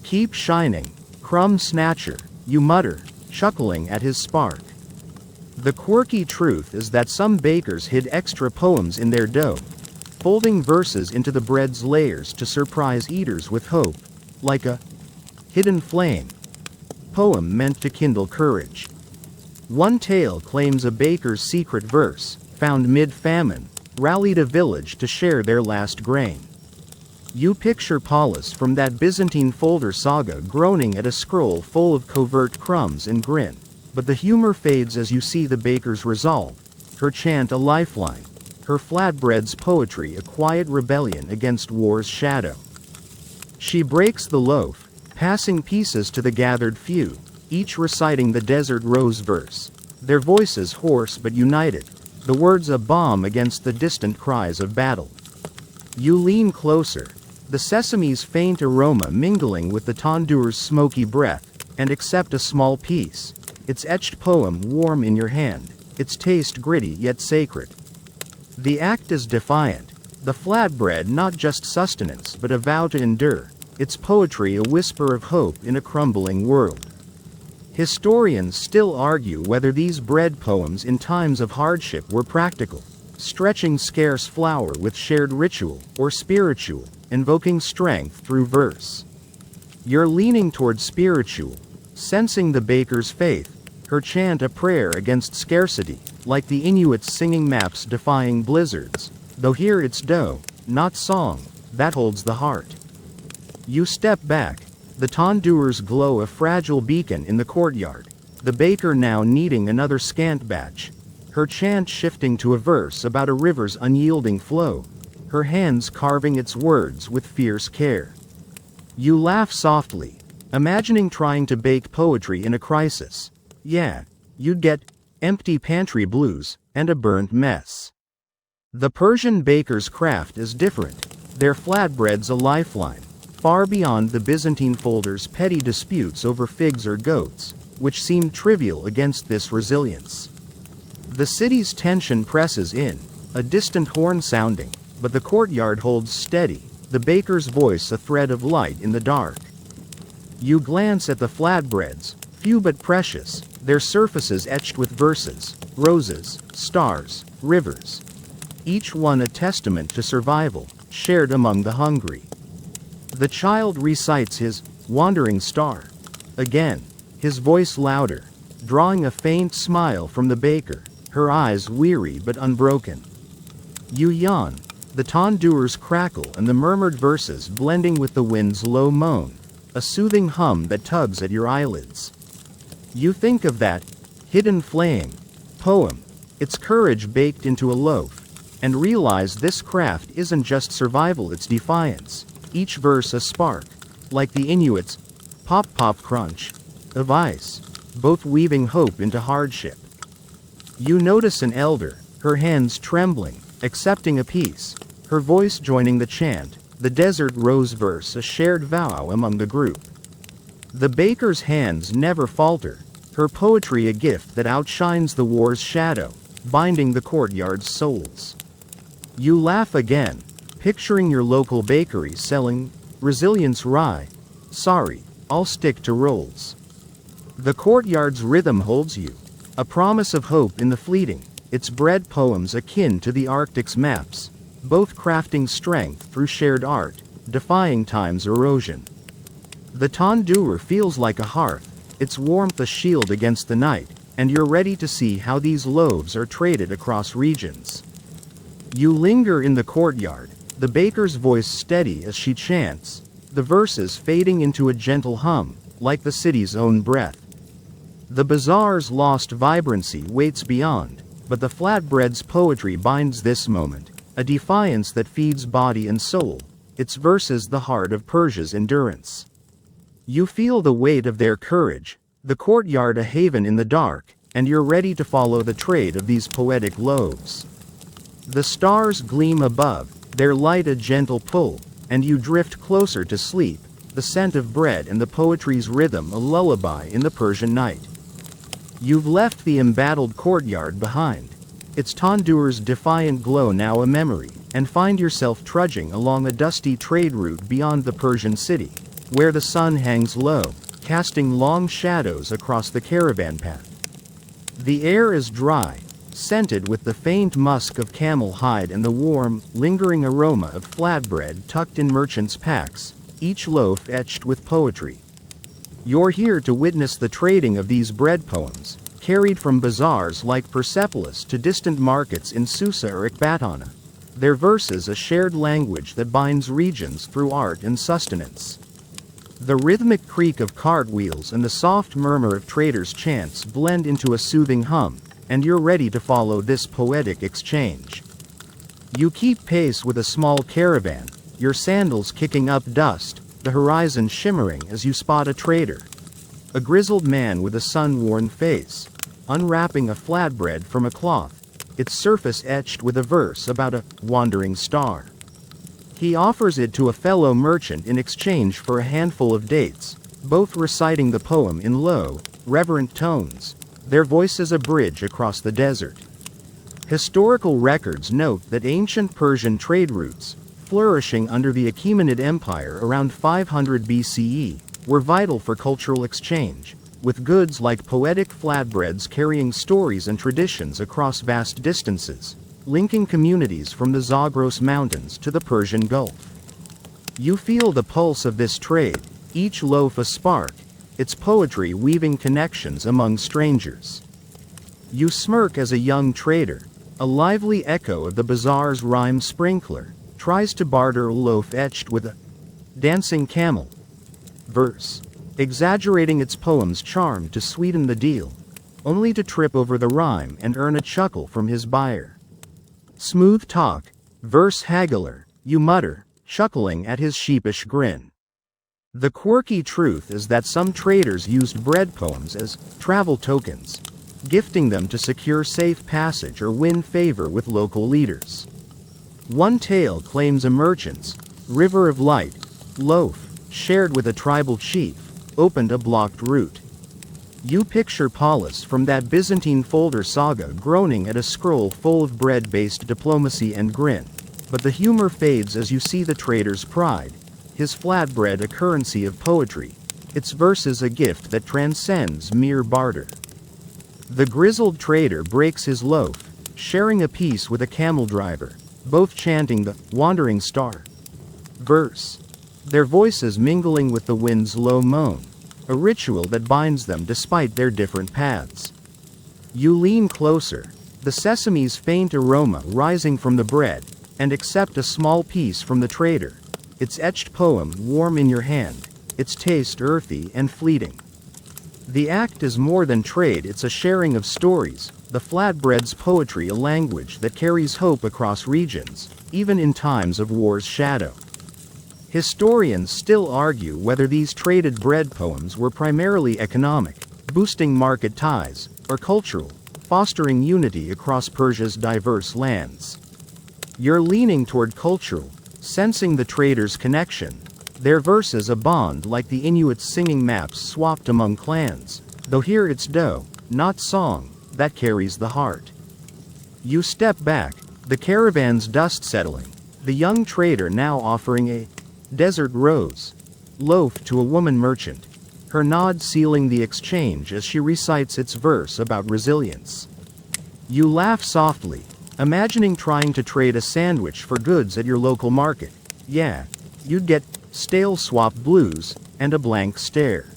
Keep shining, crumb snatcher, you mutter, chuckling at his spark. The quirky truth is that some bakers hid extra poems in their dough, folding verses into the bread's layers to surprise eaters with hope, like a hidden flame poem meant to kindle courage. One tale claims a baker's secret verse, found mid-famine, rallied a village to share their last grain. You picture Paulus from that Byzantine folder saga groaning at a scroll full of covert crumbs and grin, but the humor fades as you see the baker's resolve, her chant a lifeline, her flatbread's poetry a quiet rebellion against war's shadow. She breaks the loaf, passing pieces to the gathered few, each reciting the desert rose verse, their voices hoarse but united, the words a bomb against the distant cries of battle. You lean closer, the sesame's faint aroma mingling with the tandoor's smoky breath, and accept a small piece, its etched poem warm in your hand, its taste gritty yet sacred. The act is defiant, the flatbread not just sustenance but a vow to endure, its poetry a whisper of hope in a crumbling world. Historians still argue whether these bread poems in times of hardship were practical, stretching scarce flour with shared ritual, or spiritual, invoking strength through verse. You're leaning toward spiritual, sensing the baker's faith, her chant a prayer against scarcity, like the Inuits singing maps defying blizzards, though here it's dough, not song, that holds the heart. You step back, the tandoor's glow a fragile beacon in the courtyard, the baker now kneading another scant batch, her chant shifting to a verse about a river's unyielding flow, her hands carving its words with fierce care. You laugh softly, imagining trying to bake poetry in a crisis. Yeah, you'd get empty pantry blues and a burnt mess. The Persian baker's craft is different, their flatbread's a lifeline, far beyond the Byzantine folder's petty disputes over figs or goats, which seem trivial against this resilience. The city's tension presses in, a distant horn sounding, but the courtyard holds steady, the baker's voice a thread of light in the dark. You glance at the flatbreads, few but precious, their surfaces etched with verses, roses, stars, rivers. Each one a testament to survival, shared among the hungry. The child recites his wandering star. Again, his voice louder, drawing a faint smile from the baker, her eyes weary but unbroken. You yawn, the tandoor's crackle and the murmured verses blending with the wind's low moan, a soothing hum that tugs at your eyelids. You think of that hidden flame poem, its courage baked into a loaf, and realize this craft isn't just survival, it's defiance, each verse a spark, like the Inuits' pop pop crunch of ice, both weaving hope into hardship. You notice an elder, her hands trembling, accepting a piece, her voice joining the chant, the desert rose verse a shared vow among the group. The baker's hands never falter, her poetry a gift that outshines the war's shadow, binding the courtyard's souls. You laugh again, picturing your local bakery selling resilience rye. Sorry, I'll stick to rolls. The courtyard's rhythm holds you, a promise of hope in the fleeting, its bread poems akin to the Arctic's maps, both crafting strength through shared art, defying time's erosion. The tandoor feels like a hearth, its warmth a shield against the night, and you're ready to see how these loaves are traded across regions. You linger in the courtyard, the baker's voice steady as she chants, the verses fading into a gentle hum, like the city's own breath. The bazaar's lost vibrancy waits beyond, but the flatbread's poetry binds this moment, a defiance that feeds body and soul, its verses the heart of Persia's endurance. You feel the weight of their courage, the courtyard a haven in the dark, and you're ready to follow the trade of these poetic loaves. The stars gleam above, their light a gentle pull, and you drift closer to sleep, the scent of bread and the poetry's rhythm a lullaby in the Persian night. You've left the embattled courtyard behind, its tandoor's defiant glow now a memory, and find yourself trudging along a dusty trade route beyond the Persian city, where the sun hangs low, casting long shadows across the caravan path. The air is dry, scented with the faint musk of camel hide and the warm, lingering aroma of flatbread tucked in merchants' packs, each loaf etched with poetry. You're here to witness the trading of these bread poems, carried from bazaars like Persepolis to distant markets in Susa or Ecbatana, their verses a shared language that binds regions through art and sustenance. The rhythmic creak of cartwheels and the soft murmur of traders' chants blend into a soothing hum, and you're ready to follow this poetic exchange. You keep pace with a small caravan, your sandals kicking up dust, the horizon shimmering as you spot a trader. A grizzled man with a sun-worn face, unwrapping a flatbread from a cloth, its surface etched with a verse about a wandering star. He offers it to a fellow merchant in exchange for a handful of dates, both reciting the poem in low, reverent tones, their voices a bridge across the desert. Historical records note that ancient Persian trade routes, flourishing under the Achaemenid Empire around 500 BCE, were vital for cultural exchange, with goods like poetic flatbreads carrying stories and traditions across vast distances, linking communities from the Zagros Mountains to the Persian Gulf. You feel the pulse of this trade, each loaf a spark, its poetry weaving connections among strangers. You smirk as a young trader, a lively echo of the bazaar's rhyme sprinkler, tries to barter a loaf etched with a dancing camel verse, exaggerating its poem's charm to sweeten the deal, only to trip over the rhyme and earn a chuckle from his buyer. Smooth talk, verse haggler, you mutter, chuckling at his sheepish grin. The quirky truth is that some traders used bread poems as travel tokens, gifting them to secure safe passage or win favor with local leaders. One tale claims a merchant's river of light loaf, shared with a tribal chief, opened a blocked route. You picture Paulus from that Byzantine folder saga groaning at a scroll full of bread-based diplomacy and grin, but the humor fades as you see the trader's pride, his flatbread a currency of poetry, its verses a gift that transcends mere barter. The grizzled trader breaks his loaf, sharing a piece with a camel driver, both chanting the wandering star verse, their voices mingling with the wind's low moan, a ritual that binds them despite their different paths. You lean closer, the sesame's faint aroma rising from the bread, and accept a small piece from the trader, its etched poem warm in your hand, its taste earthy and fleeting. The act is more than trade, it's a sharing of stories, the flatbread's poetry a language that carries hope across regions, even in times of war's shadow. Historians still argue whether these traded bread poems were primarily economic, boosting market ties, or cultural, fostering unity across Persia's diverse lands. You're leaning toward cultural, sensing the traders' connection, their verses a bond like the Inuits singing maps swapped among clans, though here it's dough, not song, that carries the heart. You step back, the caravan's dust settling, the young trader now offering a desert rose loaf to a woman merchant, her nod sealing the exchange as she recites its verse about resilience. You laugh softly, imagining trying to trade a sandwich for goods at your local market. Yeah, you'd get stale swap blues and a blank stare.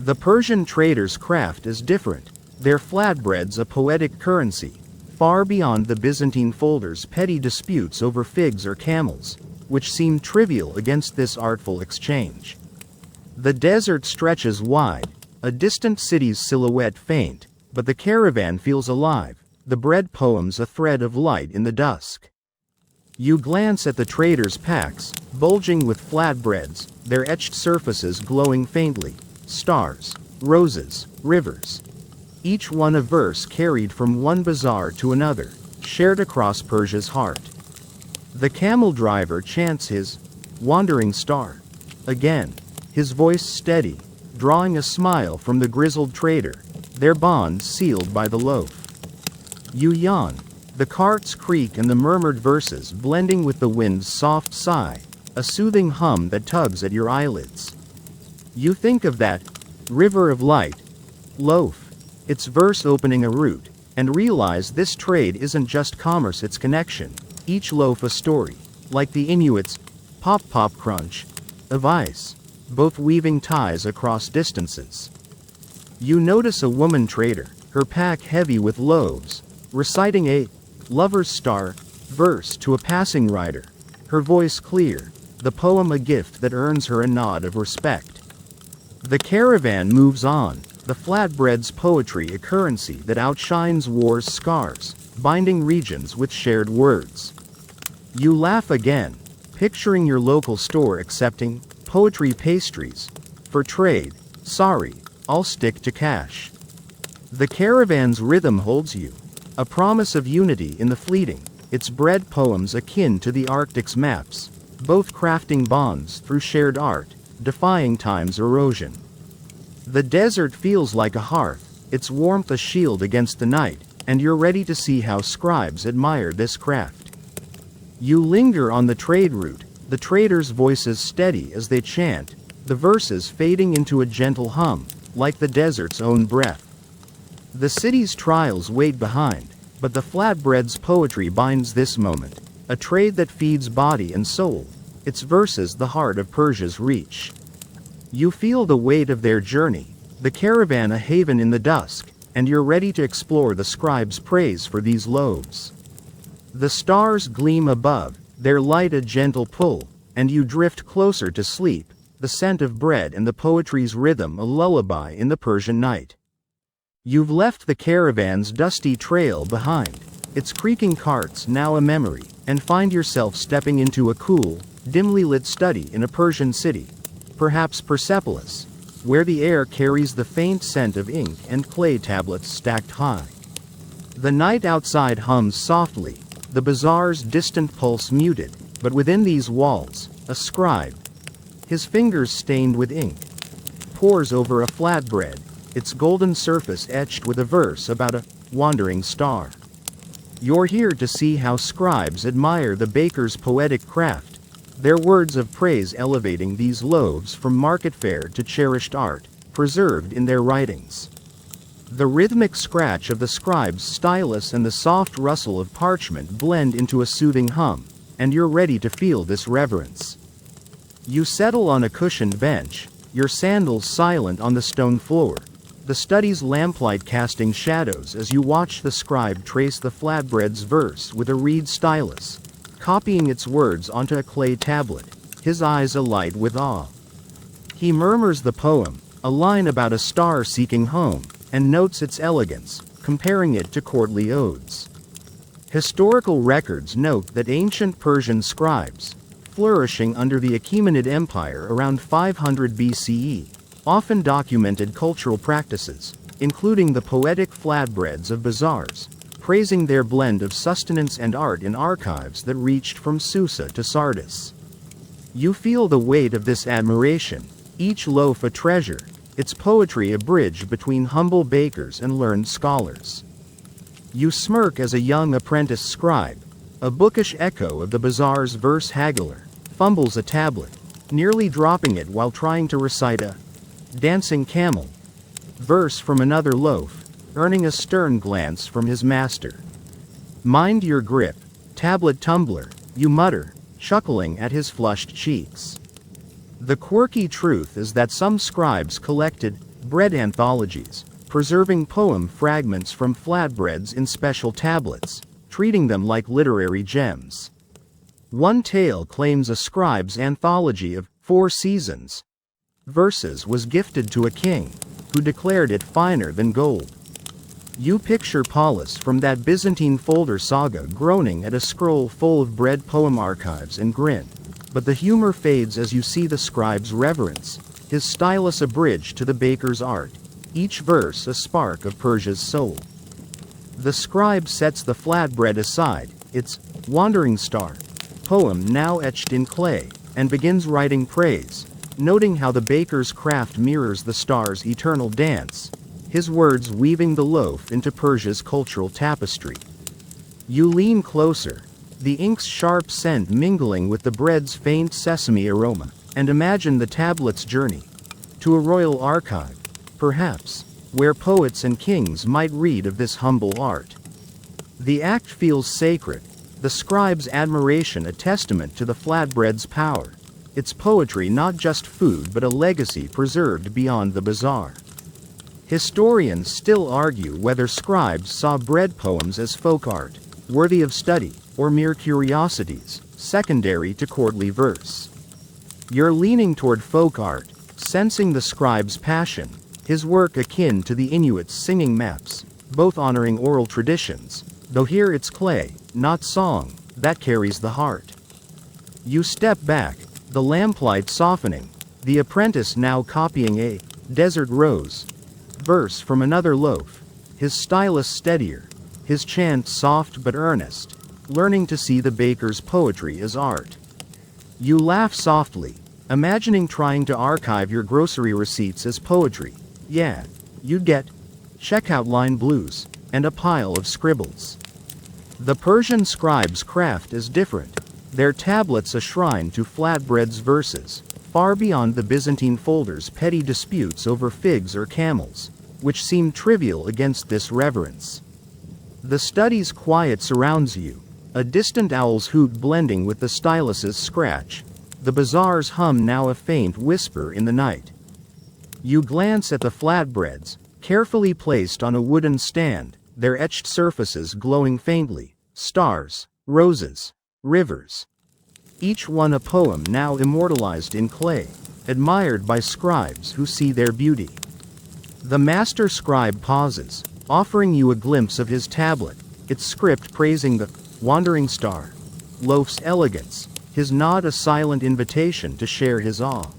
The Persian trader's craft is different, their flatbread's a poetic currency, far beyond the Byzantine folder's petty disputes over figs or camels, which seem trivial against this artful exchange. The desert stretches wide, a distant city's silhouette faint, but the caravan feels alive, the bread poems a thread of light in the dusk. You glance at the trader's packs, bulging with flatbreads, their etched surfaces glowing faintly, stars, roses, rivers. Each one a verse carried from one bazaar to another, shared across Persia's heart. The camel driver chants his wandering star again, his voice steady, drawing a smile from the grizzled trader, their bond sealed by the loaf. You yawn, the cart's creak and the murmured verses blending with the wind's soft sigh, a soothing hum that tugs at your eyelids. You think of that river of light loaf, its verse opening a route, and realize this trade isn't just commerce, it's connection, each loaf a story, like the Inuits' pop pop crunch of ice, both weaving ties across distances. You notice a woman trader, her pack heavy with loaves, reciting a lover's star verse to a passing rider, her voice clear, the poem a gift that earns her a nod of respect. The caravan moves on, the flatbread's poetry a currency that outshines war's scars, binding regions with shared words. You laugh again, picturing your local store accepting poetry pastries. For trade, sorry, I'll stick to cash. The caravan's rhythm holds you, a promise of unity in the fleeting, its bread poems akin to the Arctic's maps, both crafting bonds through shared art, defying time's erosion. The desert feels like a hearth, its warmth a shield against the night, and you're ready to see how scribes admire this craft. You linger on the trade route, the traders' voices steady as they chant, the verses fading into a gentle hum, like the desert's own breath. The city's trials wait behind, but the flatbread's poetry binds this moment, a trade that feeds body and soul, its verses the heart of Persia's reach. You feel the weight of their journey, the caravan a haven in the dusk, and you're ready to explore the scribe's praise for these loaves. The stars gleam above, their light a gentle pull, and you drift closer to sleep, the scent of bread and the poetry's rhythm a lullaby in the Persian night. You've left the caravan's dusty trail behind, its creaking carts now a memory, and find yourself stepping into a cool, dimly lit study in a Persian city, perhaps Persepolis, where the air carries the faint scent of ink and clay tablets stacked high. The night outside hums softly, the bazaar's distant pulse muted, but within these walls, a scribe, his fingers stained with ink, pores over a flatbread, its golden surface etched with a verse about a wandering star. You're here to see how scribes admire the baker's poetic craft, their words of praise elevating these loaves from market fare to cherished art, preserved in their writings. The rhythmic scratch of the scribe's stylus and the soft rustle of parchment blend into a soothing hum, and you're ready to feel this reverence. You settle on a cushioned bench, your sandals silent on the stone floor, the study's lamplight casting shadows as you watch the scribe trace the flatbread's verse with a reed stylus, copying its words onto a clay tablet, his eyes alight with awe. He murmurs the poem, a line about a star seeking home, and notes its elegance, comparing it to courtly odes. Historical records note that ancient Persian scribes, flourishing under the Achaemenid Empire around 500 BCE, often documented cultural practices, including the poetic flatbreads of bazaars, praising their blend of sustenance and art in archives that reached from Susa to Sardis. You feel the weight of this admiration, each loaf a treasure, its poetry a bridge between humble bakers and learned scholars. You smirk as a young apprentice scribe, a bookish echo of the bazaar's verse haggler, fumbles a tablet, nearly dropping it while trying to recite a dancing camel verse from another loaf, earning a stern glance from his master. Mind your grip, tablet tumbler, you mutter, chuckling at his flushed cheeks. The quirky truth is that some scribes collected bread anthologies, preserving poem fragments from flatbreads in special tablets, treating them like literary gems. One tale claims a scribe's anthology of 4 seasons verses was gifted to a king, who declared it finer than gold. You picture Paulus from that Byzantine folder saga groaning at a scroll full of bread poem archives and grin. But the humor fades as you see the scribe's reverence, his stylus a bridge to the baker's art, each verse a spark of Persia's soul. The scribe sets the flatbread aside, its wandering star poem now etched in clay, and begins writing praise, noting how the baker's craft mirrors the star's eternal dance, his words weaving the loaf into Persia's cultural tapestry. You lean closer, the ink's sharp scent mingling with the bread's faint sesame aroma, and imagine the tablet's journey to a royal archive, perhaps, where poets and kings might read of this humble art. The act feels sacred, the scribe's admiration a testament to the flatbread's power, its poetry not just food but a legacy preserved beyond the bazaar. Historians still argue whether scribes saw bread poems as folk art, worthy of study, or mere curiosities, secondary to courtly verse. You're leaning toward folk art, sensing the scribe's passion, his work akin to the Inuits singing maps, both honoring oral traditions, though here it's clay, not song, that carries the heart. You step back, the lamplight softening, the apprentice now copying a desert rose verse from another loaf, his stylus steadier, his chant soft but earnest, learning to see the baker's poetry as art. You laugh softly, imagining trying to archive your grocery receipts as poetry. Yeah, you'd get checkout line blues and a pile of scribbles. The Persian scribe's craft is different, their tablets a shrine to flatbread's verses, far beyond the Byzantine folder's petty disputes over figs or camels, which seem trivial against this reverence. The study's quiet surrounds you, a distant owl's hoot blending with the stylus's scratch, the bazaar's hum now a faint whisper in the night. You glance at the flatbreads, carefully placed on a wooden stand, their etched surfaces glowing faintly, stars, roses, rivers. Each one a poem now immortalized in clay, admired by scribes who see their beauty. The master scribe pauses, offering you a glimpse of his tablet, its script praising the wandering star, loaf's elegance, his nod a silent invitation to share his awe.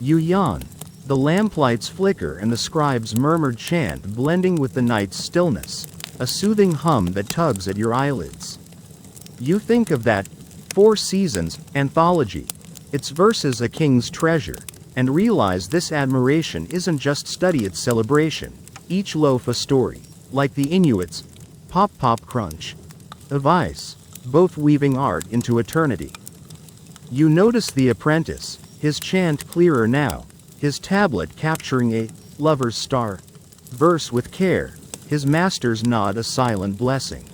You yawn, the lamplight's flicker and the scribe's murmured chant blending with the night's stillness, a soothing hum that tugs at your eyelids. You think of that 4 seasons anthology, its verses a king's treasure, and realize this admiration isn't just study, it's celebration, each loaf a story, like the Inuits, pop pop crunch, of ice, both weaving art into eternity. You notice the apprentice, his chant clearer now, his tablet capturing a lover's star verse with care, his master's nod a silent blessing.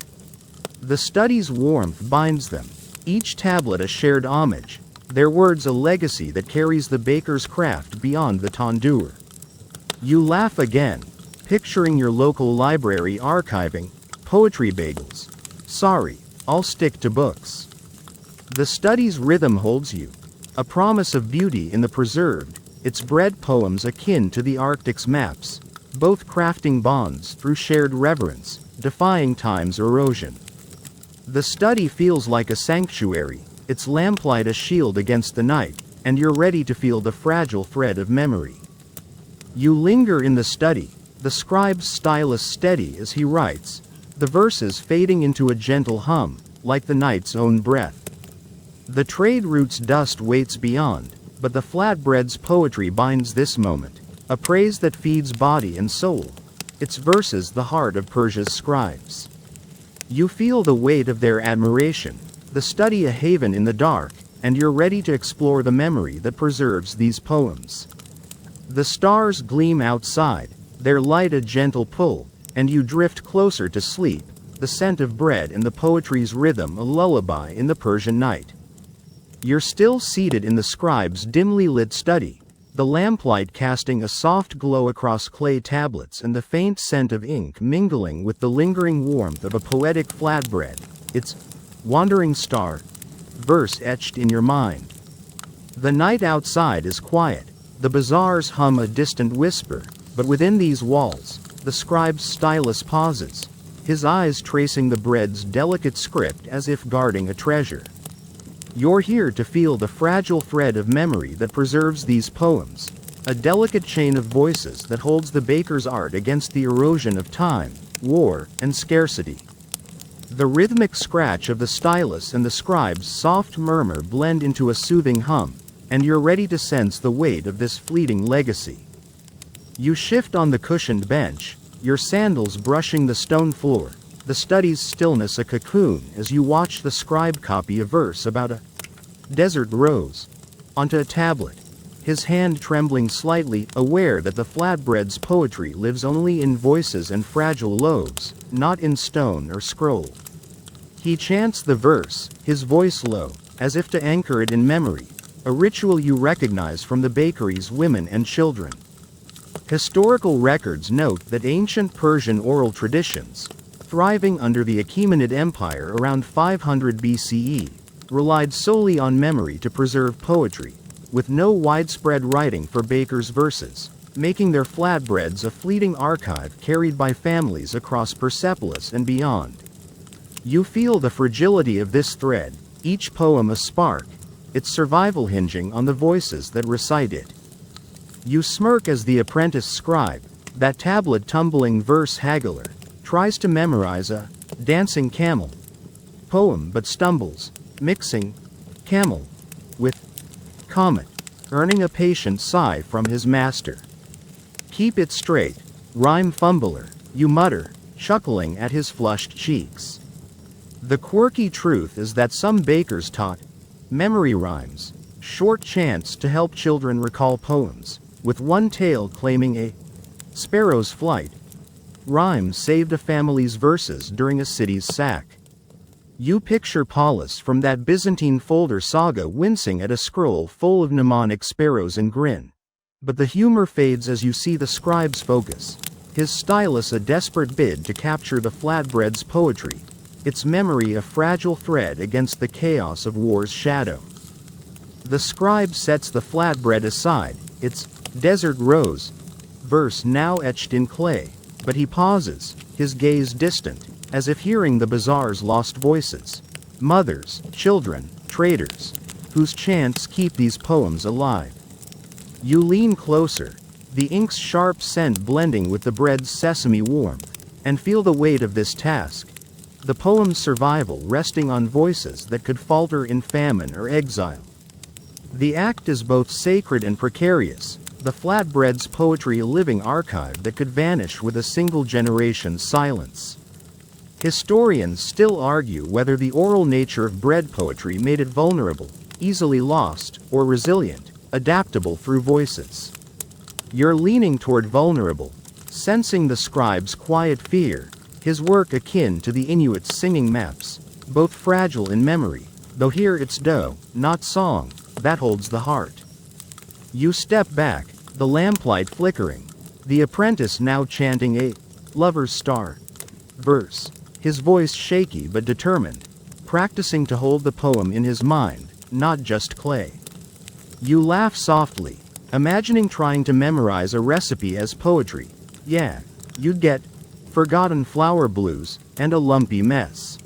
The study's warmth binds them, each tablet a shared homage, their words a legacy that carries the baker's craft beyond the tandoor. You laugh again, picturing your local library archiving poetry bagels. Sorry, I'll stick to books. The study's rhythm holds you, a promise of beauty in the preserved, its bred poems akin to the Arctic's maps, both crafting bonds through shared reverence, defying time's erosion. The study feels like a sanctuary, its lamplight a shield against the night, and you're ready to feel the fragile thread of memory. You linger in the study, the scribe's stylus steady as he writes, the verses fading into a gentle hum, like the night's own breath. The trade route's dust waits beyond, but the flatbread's poetry binds this moment, a praise that feeds body and soul, its verses the heart of Persia's scribes. You feel the weight of their admiration, the study a haven in the dark, and you're ready to explore the memory that preserves these poems. The stars gleam outside, their light a gentle pull, and you drift closer to sleep, the scent of bread and the poetry's rhythm a lullaby in the Persian night. You're still seated in the scribe's dimly lit study, the lamplight casting a soft glow across clay tablets and the faint scent of ink mingling with the lingering warmth of a poetic flatbread, its wandering star verse etched in your mind. The night outside is quiet, the bazaars hum a distant whisper, but within these walls, the scribe's stylus pauses, his eyes tracing the bread's delicate script as if guarding a treasure. You're here to feel the fragile thread of memory that preserves these poems, a delicate chain of voices that holds the baker's art against the erosion of time, war, and scarcity. The rhythmic scratch of the stylus and the scribe's soft murmur blend into a soothing hum, and you're ready to sense the weight of this fleeting legacy. You shift on the cushioned bench, your sandals brushing the stone floor, the study's stillness a cocoon as you watch the scribe copy a verse about a desert rose onto a tablet, his hand trembling slightly, aware that the flatbread's poetry lives only in voices and fragile loaves, not in stone or scroll. He chants the verse, his voice low, as if to anchor it in memory, a ritual you recognize from the bakery's women and children. Historical records note that ancient Persian oral traditions, thriving under the Achaemenid Empire around 500 BCE, relied solely on memory to preserve poetry, with no widespread writing for bakers' verses, making their flatbreads a fleeting archive carried by families across Persepolis and beyond. You feel the fragility of this thread, each poem a spark, its survival hinging on the voices that recite it. You smirk as the apprentice scribe, that tablet tumbling verse haggler, tries to memorize a dancing camel poem but stumbles, mixing camel with comet, earning a patient sigh from his master. Keep it straight, rhyme fumbler, you mutter, chuckling at his flushed cheeks. The quirky truth is that some bakers taught memory rhymes, short chants to help children recall poems, with one tale claiming a sparrow's flight. Rhyme saved a family's verses during a city's sack. You picture Paulus from that Byzantine folder saga wincing at a scroll full of mnemonic sparrows and grin. But the humor fades as you see the scribe's focus, his stylus a desperate bid to capture the flatbread's poetry, its memory a fragile thread against the chaos of war's shadow. The scribe sets the flatbread aside, its desert rose verse now etched in clay, but he pauses, his gaze distant, as if hearing the bazaar's lost voices, mothers, children, traders, whose chants keep these poems alive. You lean closer, the ink's sharp scent blending with the bread's sesame warmth, and feel the weight of this task, the poem's survival resting on voices that could falter in famine or exile. The act is both sacred and precarious, the flatbread's poetry a living archive that could vanish with a single generation's silence. Historians still argue whether the oral nature of bread poetry made it vulnerable, easily lost, or resilient, adaptable through voices. You're leaning toward vulnerable, sensing the scribe's quiet fear, his work akin to the Inuit's singing maps, both fragile in memory, though here it's dough, not song, that holds the heart. You step back, the lamplight flickering, the apprentice now chanting a lover's star verse, his voice shaky but determined, practicing to hold the poem in his mind, not just clay. You laugh softly, imagining trying to memorize a recipe as poetry. Yeah, you'd get forgotten flower blues and a lumpy mess.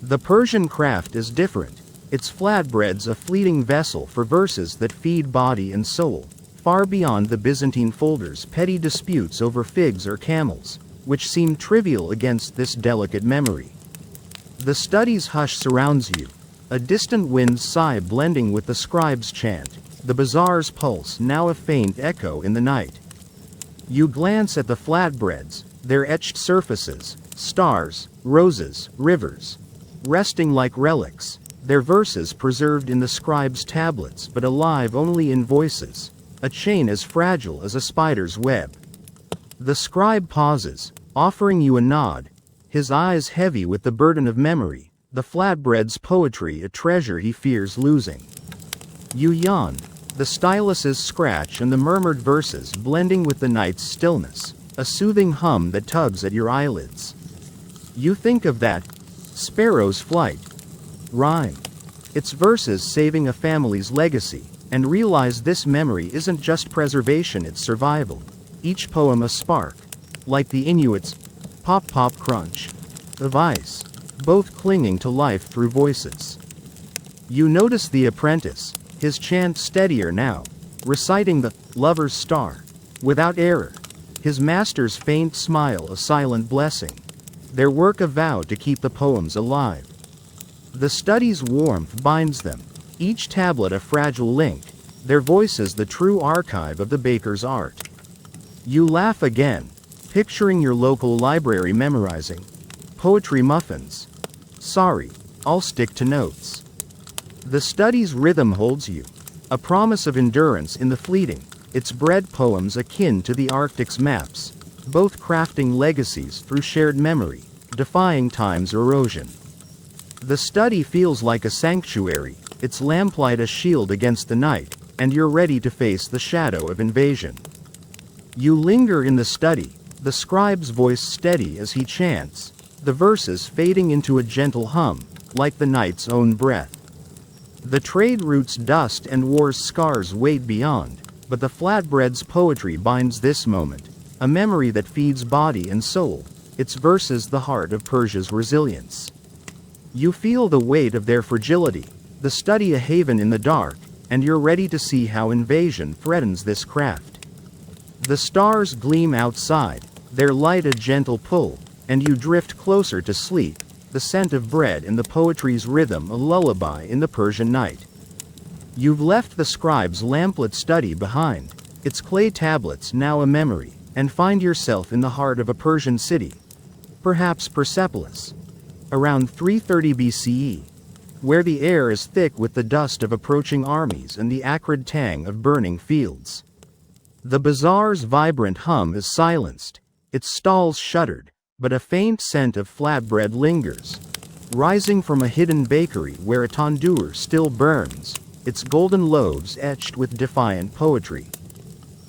The Persian craft is different. Its flatbread's a fleeting vessel for verses that feed body and soul, far beyond the Byzantine folder's petty disputes over figs or camels, which seem trivial against this delicate memory. The study's hush surrounds you, a distant wind's sigh blending with the scribe's chant, the bazaar's pulse now a faint echo in the night. You glance at the flatbreads, their etched surfaces, stars, roses, rivers, resting like relics, their verses preserved in the scribe's tablets but alive only in voices, a chain as fragile as a spider's web. The scribe pauses, offering you a nod, his eyes heavy with the burden of memory, the flatbread's poetry a treasure he fears losing. You yawn, the stylus's scratch and the murmured verses blending with the night's stillness, a soothing hum that tugs at your eyelids. You think of that sparrow's flight rhyme, its verses saving a family's legacy, and realize this memory isn't just preservation, it's survival. Each poem a spark, like the Inuit's pop pop crunch of ice, both clinging to life through voices. You notice the apprentice, his chant steadier now, reciting the lover's star, without error, his master's faint smile a silent blessing, their work a vow to keep the poems alive. The study's warmth binds them, each tablet a fragile link, their voices the true archive of the baker's art. You laugh again, picturing your local library memorizing poetry muffins. Sorry, I'll stick to notes. The study's rhythm holds you, a promise of endurance in the fleeting, its bread poems akin to the Arctic's maps, both crafting legacies through shared memory, defying time's erosion. The study feels like a sanctuary, its lamplight a shield against the night, and you're ready to face the shadow of invasion. You linger in the study, the scribe's voice steady as he chants, the verses fading into a gentle hum, like the night's own breath. The trade route's dust and war's scars wait beyond, but the flatbread's poetry binds this moment, a memory that feeds body and soul, its verses the heart of Persia's resilience. You feel the weight of their fragility, the study a haven in the dark, and you're ready to see how invasion threatens this craft. The stars gleam outside, their light a gentle pull, and you drift closer to sleep, the scent of bread and the poetry's rhythm a lullaby in the Persian night. You've left the scribe's lamplit study behind, its clay tablets now a memory, and find yourself in the heart of a Persian city, perhaps Persepolis, around 330 BCE, where the air is thick with the dust of approaching armies and the acrid tang of burning fields. The bazaar's vibrant hum is silenced, its stalls shuttered, but a faint scent of flatbread lingers, rising from a hidden bakery where a tandoor still burns, its golden loaves etched with defiant poetry.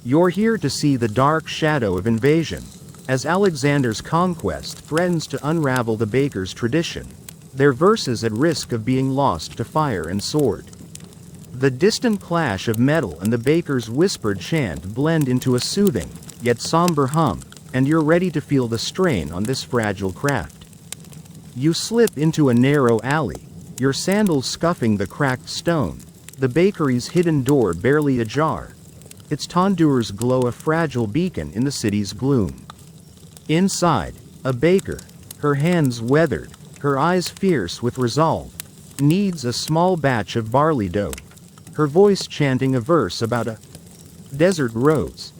You're here to see the dark shadow of invasion, as Alexander's conquest threatens to unravel the baker's tradition, their verses at risk of being lost to fire and sword. The distant clash of metal and the baker's whispered chant blend into a soothing, yet somber hum, and you're ready to feel the strain on this fragile craft. You slip into a narrow alley, your sandals scuffing the cracked stone, the bakery's hidden door barely ajar, its tandoors glow a fragile beacon in the city's gloom. Inside, a baker, her hands weathered, her eyes fierce with resolve, kneads a small batch of barley dough, her voice chanting a verse about a desert rose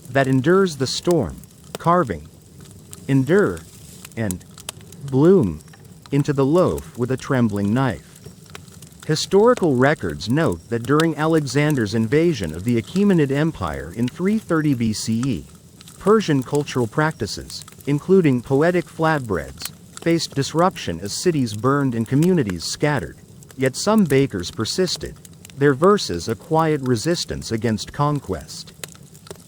that endures the storm, carving endure and bloom into the loaf with a trembling knife. Historical records note that during Alexander's invasion of the Achaemenid Empire in 330 BCE, Persian cultural practices, including poetic flatbreads, faced disruption as cities burned and communities scattered. Yet some bakers persisted, their verses a quiet resistance against conquest.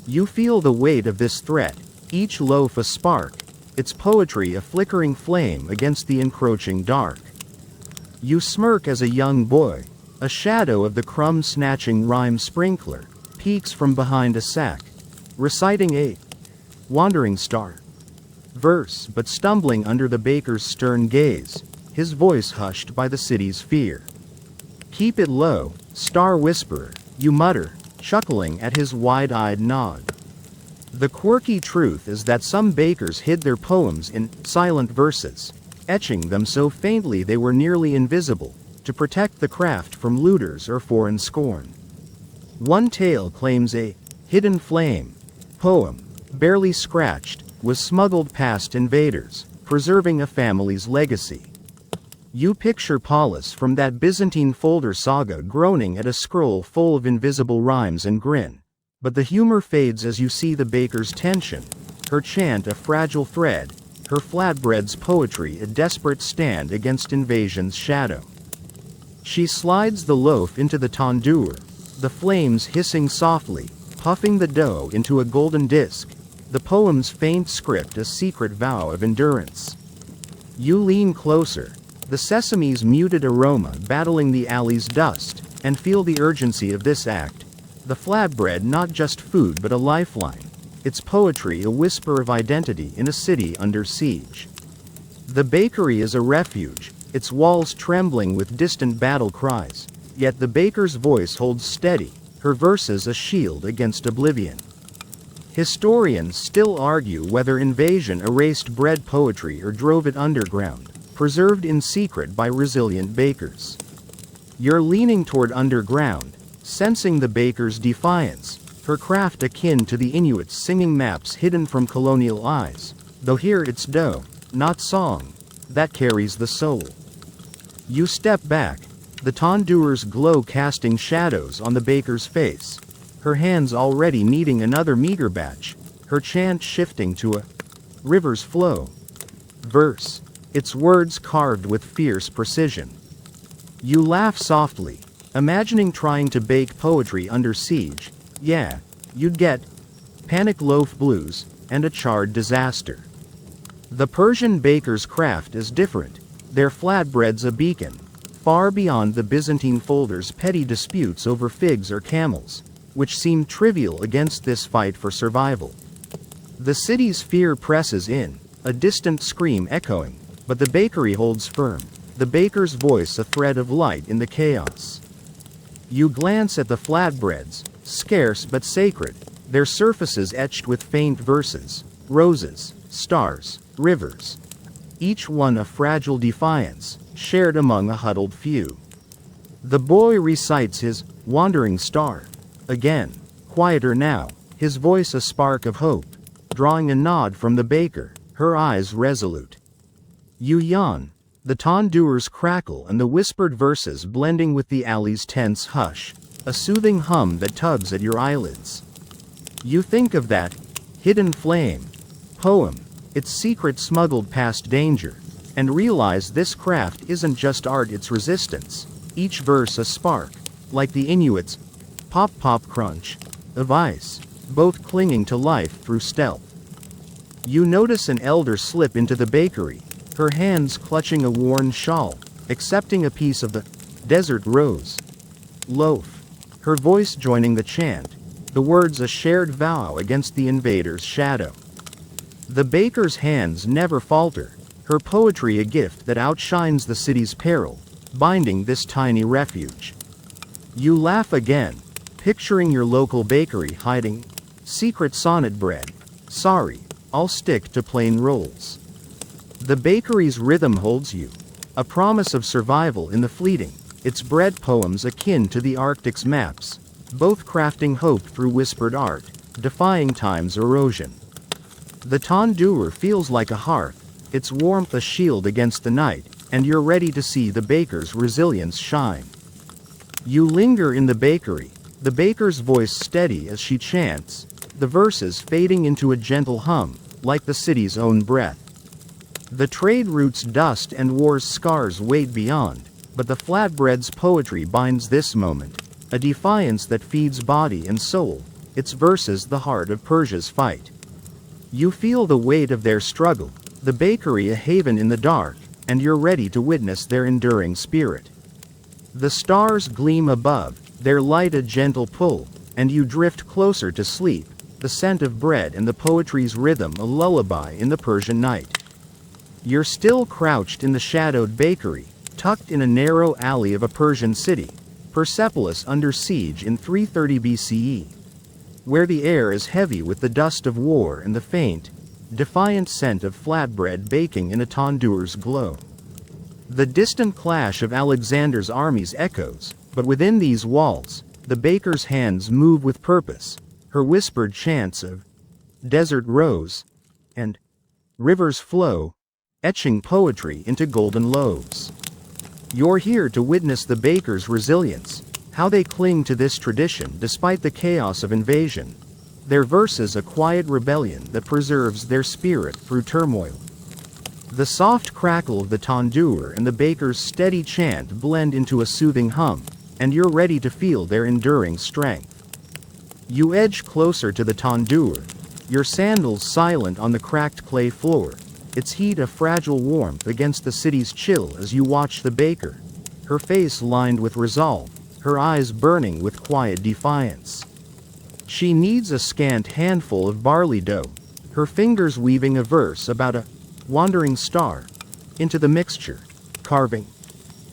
You feel the weight of this threat, each loaf a spark, its poetry a flickering flame against the encroaching dark. You smirk as a young boy, a shadow of the crumb-snatching rhyme sprinkler, peeks from behind a sack, reciting a wandering star verse but stumbling under the baker's stern gaze, his voice hushed by the city's fear. Keep it low, star whisperer, you mutter, chuckling at his wide-eyed nod. The quirky truth is that some bakers hid their poems in silent verses, etching them so faintly they were nearly invisible, to protect the craft from looters or foreign scorn. One tale claims a hidden flame poem, barely scratched, was smuggled past invaders, preserving a family's legacy. You picture Paulus from that Byzantine folder saga groaning at a scroll full of invisible rhymes and grin. But the humor fades as you see the baker's tension, her chant a fragile thread, her flatbread's poetry a desperate stand against invasion's shadow. She slides the loaf into the tandoor, the flames hissing softly, puffing the dough into a golden disk, the poem's faint script a secret vow of endurance. You lean closer, the sesame's muted aroma battling the alley's dust, and feel the urgency of this act. The flatbread not just food but a lifeline, its poetry a whisper of identity in a city under siege. The bakery is a refuge, its walls trembling with distant battle cries, yet the baker's voice holds steady, her verses a shield against oblivion. Historians still argue whether invasion erased bread poetry or drove it underground, preserved in secret by resilient bakers. You're leaning toward underground, sensing the baker's defiance, her craft akin to the Inuits singing maps hidden from colonial eyes, though here it's dough, not song, that carries the soul. You step back, the tandoor's glow casting shadows on the baker's face, her hands already kneading another meager batch, her chant shifting to a river's flow verse, its words carved with fierce precision. You laugh softly, imagining trying to bake poetry under siege. Yeah, you'd get panic loaf blues and a charred disaster. The Persian baker's craft is different, their flatbread's a beacon, far beyond the Byzantine folder's petty disputes over figs or camels, which seem trivial against this fight for survival. The city's fear presses in, a distant scream echoing, but the bakery holds firm, the baker's voice a thread of light in the chaos. You glance at the flatbreads, scarce but sacred, their surfaces etched with faint verses, roses, stars, rivers. Each one a fragile defiance, shared among a huddled few. The boy recites his wandering star. Again, quieter now, his voice a spark of hope, drawing a nod from the baker, her eyes resolute. You yawn, the tandoor's crackle and the whispered verses blending with the alley's tense hush, a soothing hum that tugs at your eyelids. You think of that hidden flame poem, its secret smuggled past danger, and realize this craft isn't just art, it's resistance, each verse a spark, like the Inuits' pop pop crunch of ice, both clinging to life through stealth. You notice an elder slip into the bakery, her hands clutching a worn shawl, accepting a piece of the desert rose loaf, her voice joining the chant, the words a shared vow against the invader's shadow. The baker's hands never falter, her poetry a gift that outshines the city's peril, binding this tiny refuge. You laugh again, picturing your local bakery hiding secret sonnet bread. Sorry, I'll stick to plain rolls. The bakery's rhythm holds you, a promise of survival in the fleeting, its bread poems akin to the Arctic's maps, both crafting hope through whispered art, defying time's erosion. The tandoor feels like a hearth, its warmth a shield against the night, and you're ready to see the baker's resilience shine. You linger in the bakery, the baker's voice steady as she chants, the verses fading into a gentle hum, like the city's own breath. The trade route's dust and war's scars wait beyond, but the flatbread's poetry binds this moment, a defiance that feeds body and soul, its verses the heart of Persia's fight. You feel the weight of their struggle, the bakery a haven in the dark, and you're ready to witness their enduring spirit. The stars gleam above, their light a gentle pull, and you drift closer to sleep, the scent of bread and the poetry's rhythm a lullaby in the Persian night. You're still crouched in the shadowed bakery, tucked in a narrow alley of a Persian city, Persepolis under siege in 330 BCE, where the air is heavy with the dust of war and the faint, defiant scent of flatbread baking in a tandoor's glow. The distant clash of Alexander's armies echoes, but within these walls, the baker's hands move with purpose, her whispered chants of desert rose and rivers flow, etching poetry into golden loaves. You're here to witness the baker's resilience, how they cling to this tradition despite the chaos of invasion, their verses a quiet rebellion that preserves their spirit through turmoil. The soft crackle of the tandoor and the baker's steady chant blend into a soothing hum, and you're ready to feel their enduring strength. You edge closer to the tandoor, your sandals silent on the cracked clay floor, its heat a fragile warmth against the city's chill as you watch the baker, her face lined with resolve, her eyes burning with quiet defiance. She kneads a scant handful of barley dough, her fingers weaving a verse about a wandering star into the mixture, carving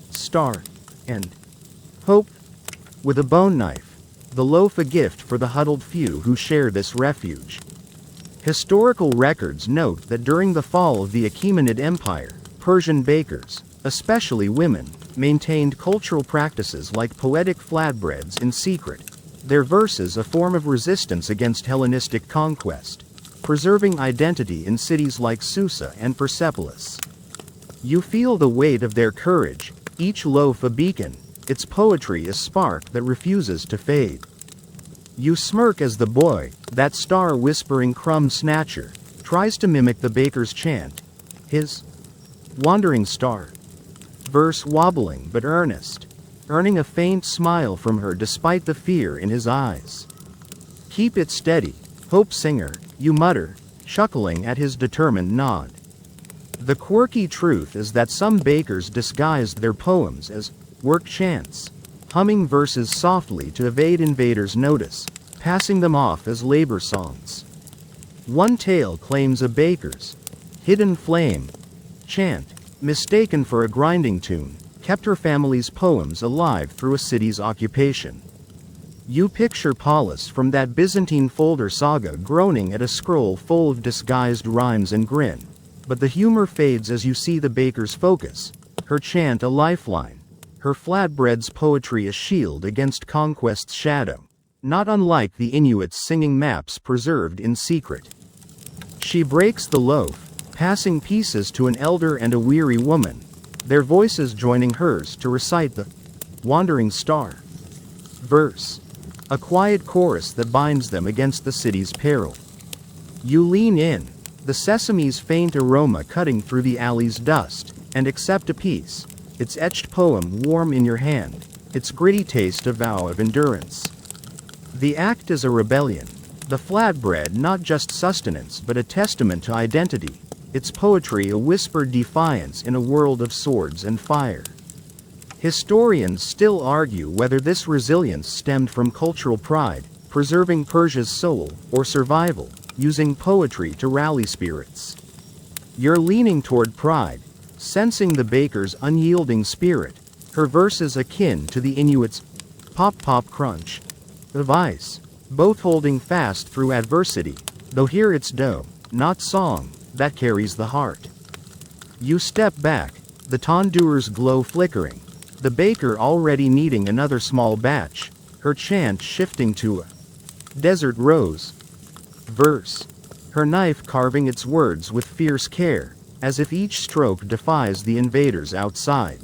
star and hope with a bone knife, the loaf a gift for the huddled few who share this refuge. Historical records note that during the fall of the Achaemenid Empire, Persian bakers, especially women, maintained cultural practices like poetic flatbreads in secret, their verses a form of resistance against Hellenistic conquest, preserving identity in cities like Susa and Persepolis. You feel the weight of their courage, each loaf a beacon, its poetry a spark that refuses to fade. You smirk as the boy, that star-whispering crumb snatcher, tries to mimic the baker's chant, his wandering star verse wobbling but earnest, earning a faint smile from her despite the fear in his eyes. Keep it steady, hope singer, you mutter, chuckling at his determined nod. The quirky truth is that some bakers disguised their poems as work chants, humming verses softly to evade invaders' notice, passing them off as labor songs. One tale claims a baker's hidden flame chant, mistaken for a grinding tune, kept her family's poems alive through a city's occupation. You picture Paulus from that Byzantine folder saga groaning at a scroll full of disguised rhymes and grin, but the humor fades as you see the baker's focus, her chant a lifeline, her flatbread's poetry a shield against conquest's shadow, not unlike the Inuits singing maps preserved in secret. She breaks the loaf, passing pieces to an elder and a weary woman, their voices joining hers to recite the wandering star verse, a quiet chorus that binds them against the city's peril. You lean in, the sesame's faint aroma cutting through the alley's dust, and accept a piece, its etched poem warm in your hand, its gritty taste a vow of endurance. The act is a rebellion, the flatbread not just sustenance but a testament to identity, its poetry a whispered defiance in a world of swords and fire. Historians still argue whether this resilience stemmed from cultural pride, preserving Persia's soul, or survival, using poetry to rally spirits. You're leaning toward pride, sensing the baker's unyielding spirit, her verses akin to the Inuits' pop-pop crunch of ice, both holding fast through adversity, though here it's dough, not song, that carries the heart. You step back, the tandoor's glow flickering, the baker already kneading another small batch, her chant shifting to a desert rose verse, her knife carving its words with fierce care, as if each stroke defies the invaders outside.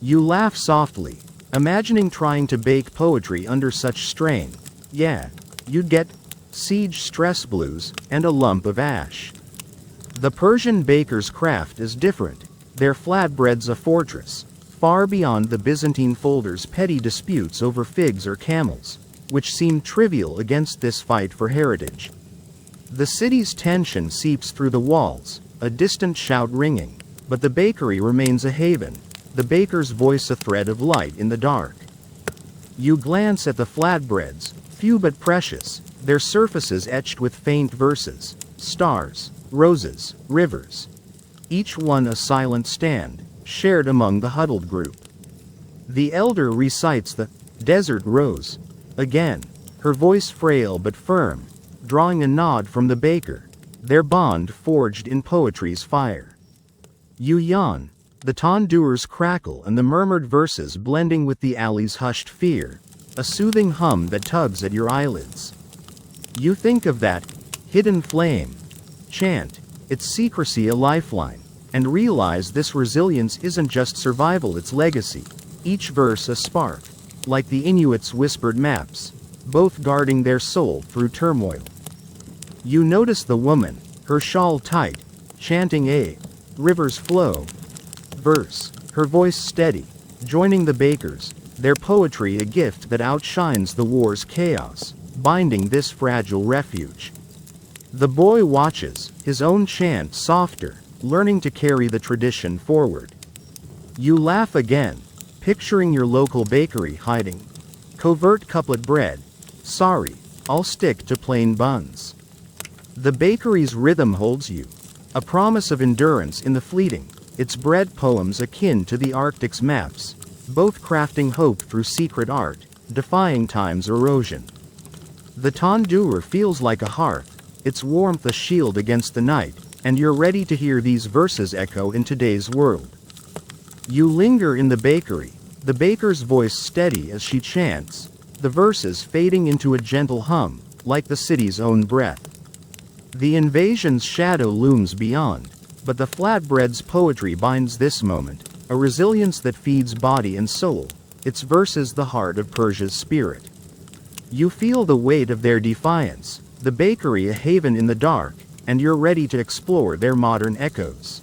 You laugh softly, Imagining trying to bake poetry under such strain. Yeah, you'd get siege stress blues and a lump of ash. The Persian baker's craft is different. Their flatbread's a fortress, far beyond the Byzantine folder's petty disputes over figs or camels, which seem trivial against this fight for heritage. The city's tension seeps through the walls, a distant shout ringing, but the bakery remains a haven, the baker's voice a thread of light in the dark. You glance at the flatbreads, few but precious, their surfaces etched with faint verses, stars, roses, rivers. Each one a silent stand, shared among the huddled group. The elder recites the desert rose, again, her voice frail but firm, drawing a nod from the baker, their bond forged in poetry's fire. You yawn, the tandoor's crackle and the murmured verses blending with the alley's hushed fear, a soothing hum that tugs at your eyelids. You think of that hidden flame, chant, its secrecy a lifeline, and realize this resilience isn't just survival, it's legacy, each verse a spark, like the Inuits' whispered maps, both guarding their soul through turmoil. You notice the woman, her shawl tight, chanting a river's flow verse, her voice steady, joining the bakers, their poetry a gift that outshines the war's chaos, binding this fragile refuge. The boy watches, his own chant softer, learning to carry the tradition forward. You laugh again, picturing your local bakery hiding covert couplet bread. Sorry, I'll stick to plain buns. The bakery's rhythm holds you, a promise of endurance in the fleeting, its bread poems akin to the Arctic's maps, both crafting hope through secret art, defying time's erosion. The tandoor feels like a hearth, its warmth a shield against the night, and you're ready to hear these verses echo in today's world. You linger in the bakery, the baker's voice steady as she chants, the verses fading into a gentle hum, like the city's own breath. The invasion's shadow looms beyond, but the flatbread's poetry binds this moment, a resilience that feeds body and soul, its verses the heart of Persia's spirit. You feel the weight of their defiance, the bakery a haven in the dark, and you're ready to explore their modern echoes.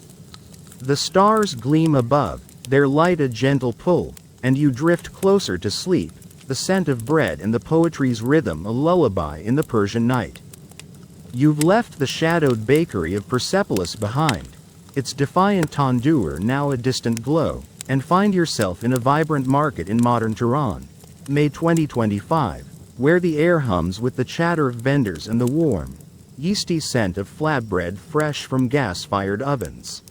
The stars gleam above, their light a gentle pull, and you drift closer to sleep, the scent of bread and the poetry's rhythm a lullaby in the Persian night. You've left the shadowed bakery of Persepolis behind, its defiant tandoor now a distant glow, and find yourself in a vibrant market in modern Tehran, May 2025, where the air hums with the chatter of vendors and the warm, yeasty scent of flatbread fresh from gas-fired ovens.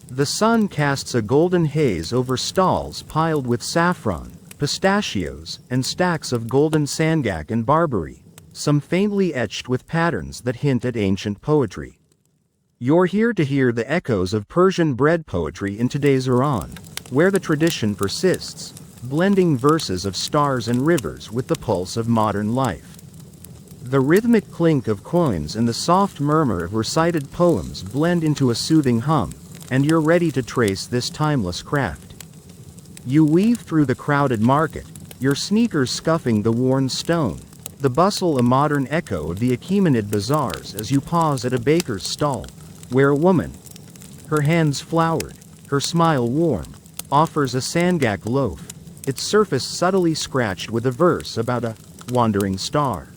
The sun casts a golden haze over stalls piled with saffron, pistachios, and stacks of golden sangak and barberry, some faintly etched with patterns that hint at ancient poetry. You're here to hear the echoes of Persian bread poetry in today's Iran, where the tradition persists, blending verses of stars and rivers with the pulse of modern life. The rhythmic clink of coins and the soft murmur of recited poems blend into a soothing hum, and you're ready to trace this timeless craft. You weave through the crowded market, your sneakers scuffing the worn stone, the bustle a modern echo of the Achaemenid bazaars as you pause at a baker's stall, where a woman, her hands floured, her smile warm, offers a sangak loaf, its surface subtly scratched with a verse about a wandering star.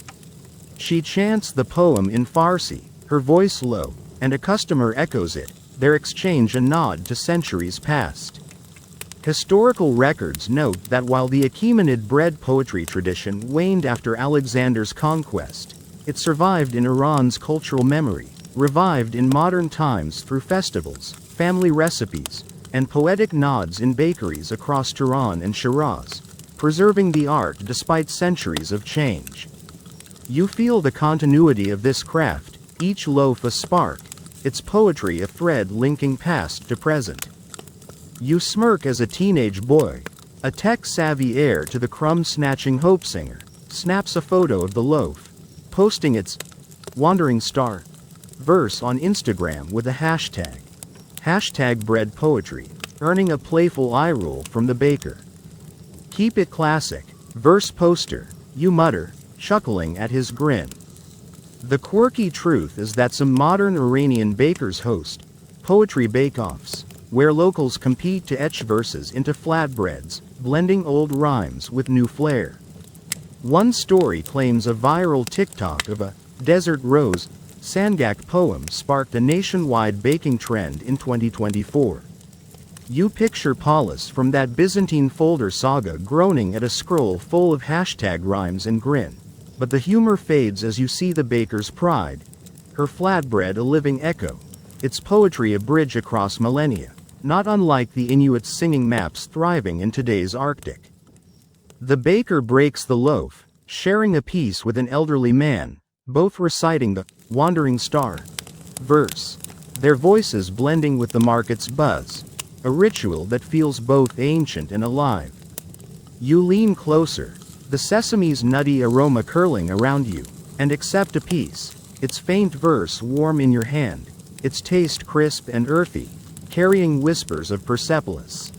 She chants the poem in Farsi, her voice low, and a customer echoes it, their exchange a nod to centuries past. Historical records note that while the Achaemenid bread poetry tradition waned after Alexander's conquest, it survived in Iran's cultural memory, revived in modern times through festivals, family recipes, and poetic nods in bakeries across Tehran and Shiraz, preserving the art despite centuries of change. You feel the continuity of this craft, each loaf a spark, its poetry a thread linking past to present. You smirk as a teenage boy, a tech-savvy heir to the crumb-snatching hope singer, snaps a photo of the loaf, posting its wandering star verse on Instagram with a hashtag bread poetry, earning a playful eye roll from the baker. Keep it classic. Verse poster, you mutter, chuckling at his grin. The quirky truth is that some modern Iranian bakers host poetry bake-offs, where locals compete to etch verses into flatbreads, blending old rhymes with new flair. One story claims a viral TikTok of a desert rose Sangak poem sparked a nationwide baking trend in 2024. You picture Paulus from that Byzantine folder saga groaning at a scroll full of hashtag rhymes and grin. But the humor fades as you see the baker's pride. Her flatbread a living echo. Its poetry a bridge across millennia, not unlike the Inuits singing maps thriving in today's Arctic. The baker breaks the loaf, sharing a piece with an elderly man, both reciting the wandering star verse, their voices blending with the market's buzz, a ritual that feels both ancient and alive. You lean closer, the sesame's nutty aroma curling around you, and accept a piece, its faint verse warm in your hand, its taste crisp and earthy, carrying whispers of Persepolis.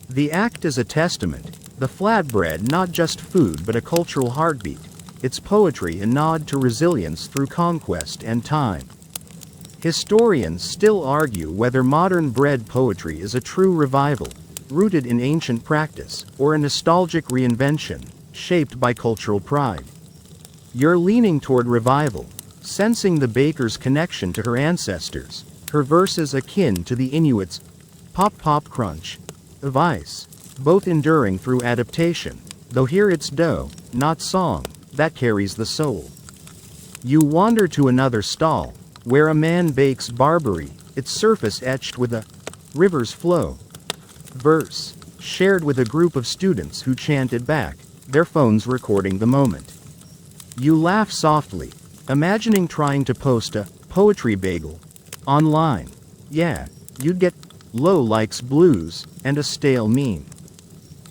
The act is a testament, the flatbread not just food but a cultural heartbeat, its poetry a nod to resilience through conquest and time. Historians still argue whether modern bread poetry is a true revival, rooted in ancient practice, or a nostalgic reinvention, shaped by cultural pride. You're leaning toward revival, sensing the baker's connection to her ancestors, her verses akin to the Inuits' pop pop crunch of ice, both enduring through adaptation, though here it's dough, not song, that carries the soul. You wander to another stall, where a man bakes barberry, its surface etched with a river's flow verse, shared with a group of students who chant it back, their phones recording the moment. You laugh softly, imagining trying to post a poetry bagel online. Yeah, you'd get low likes blues and a stale meme.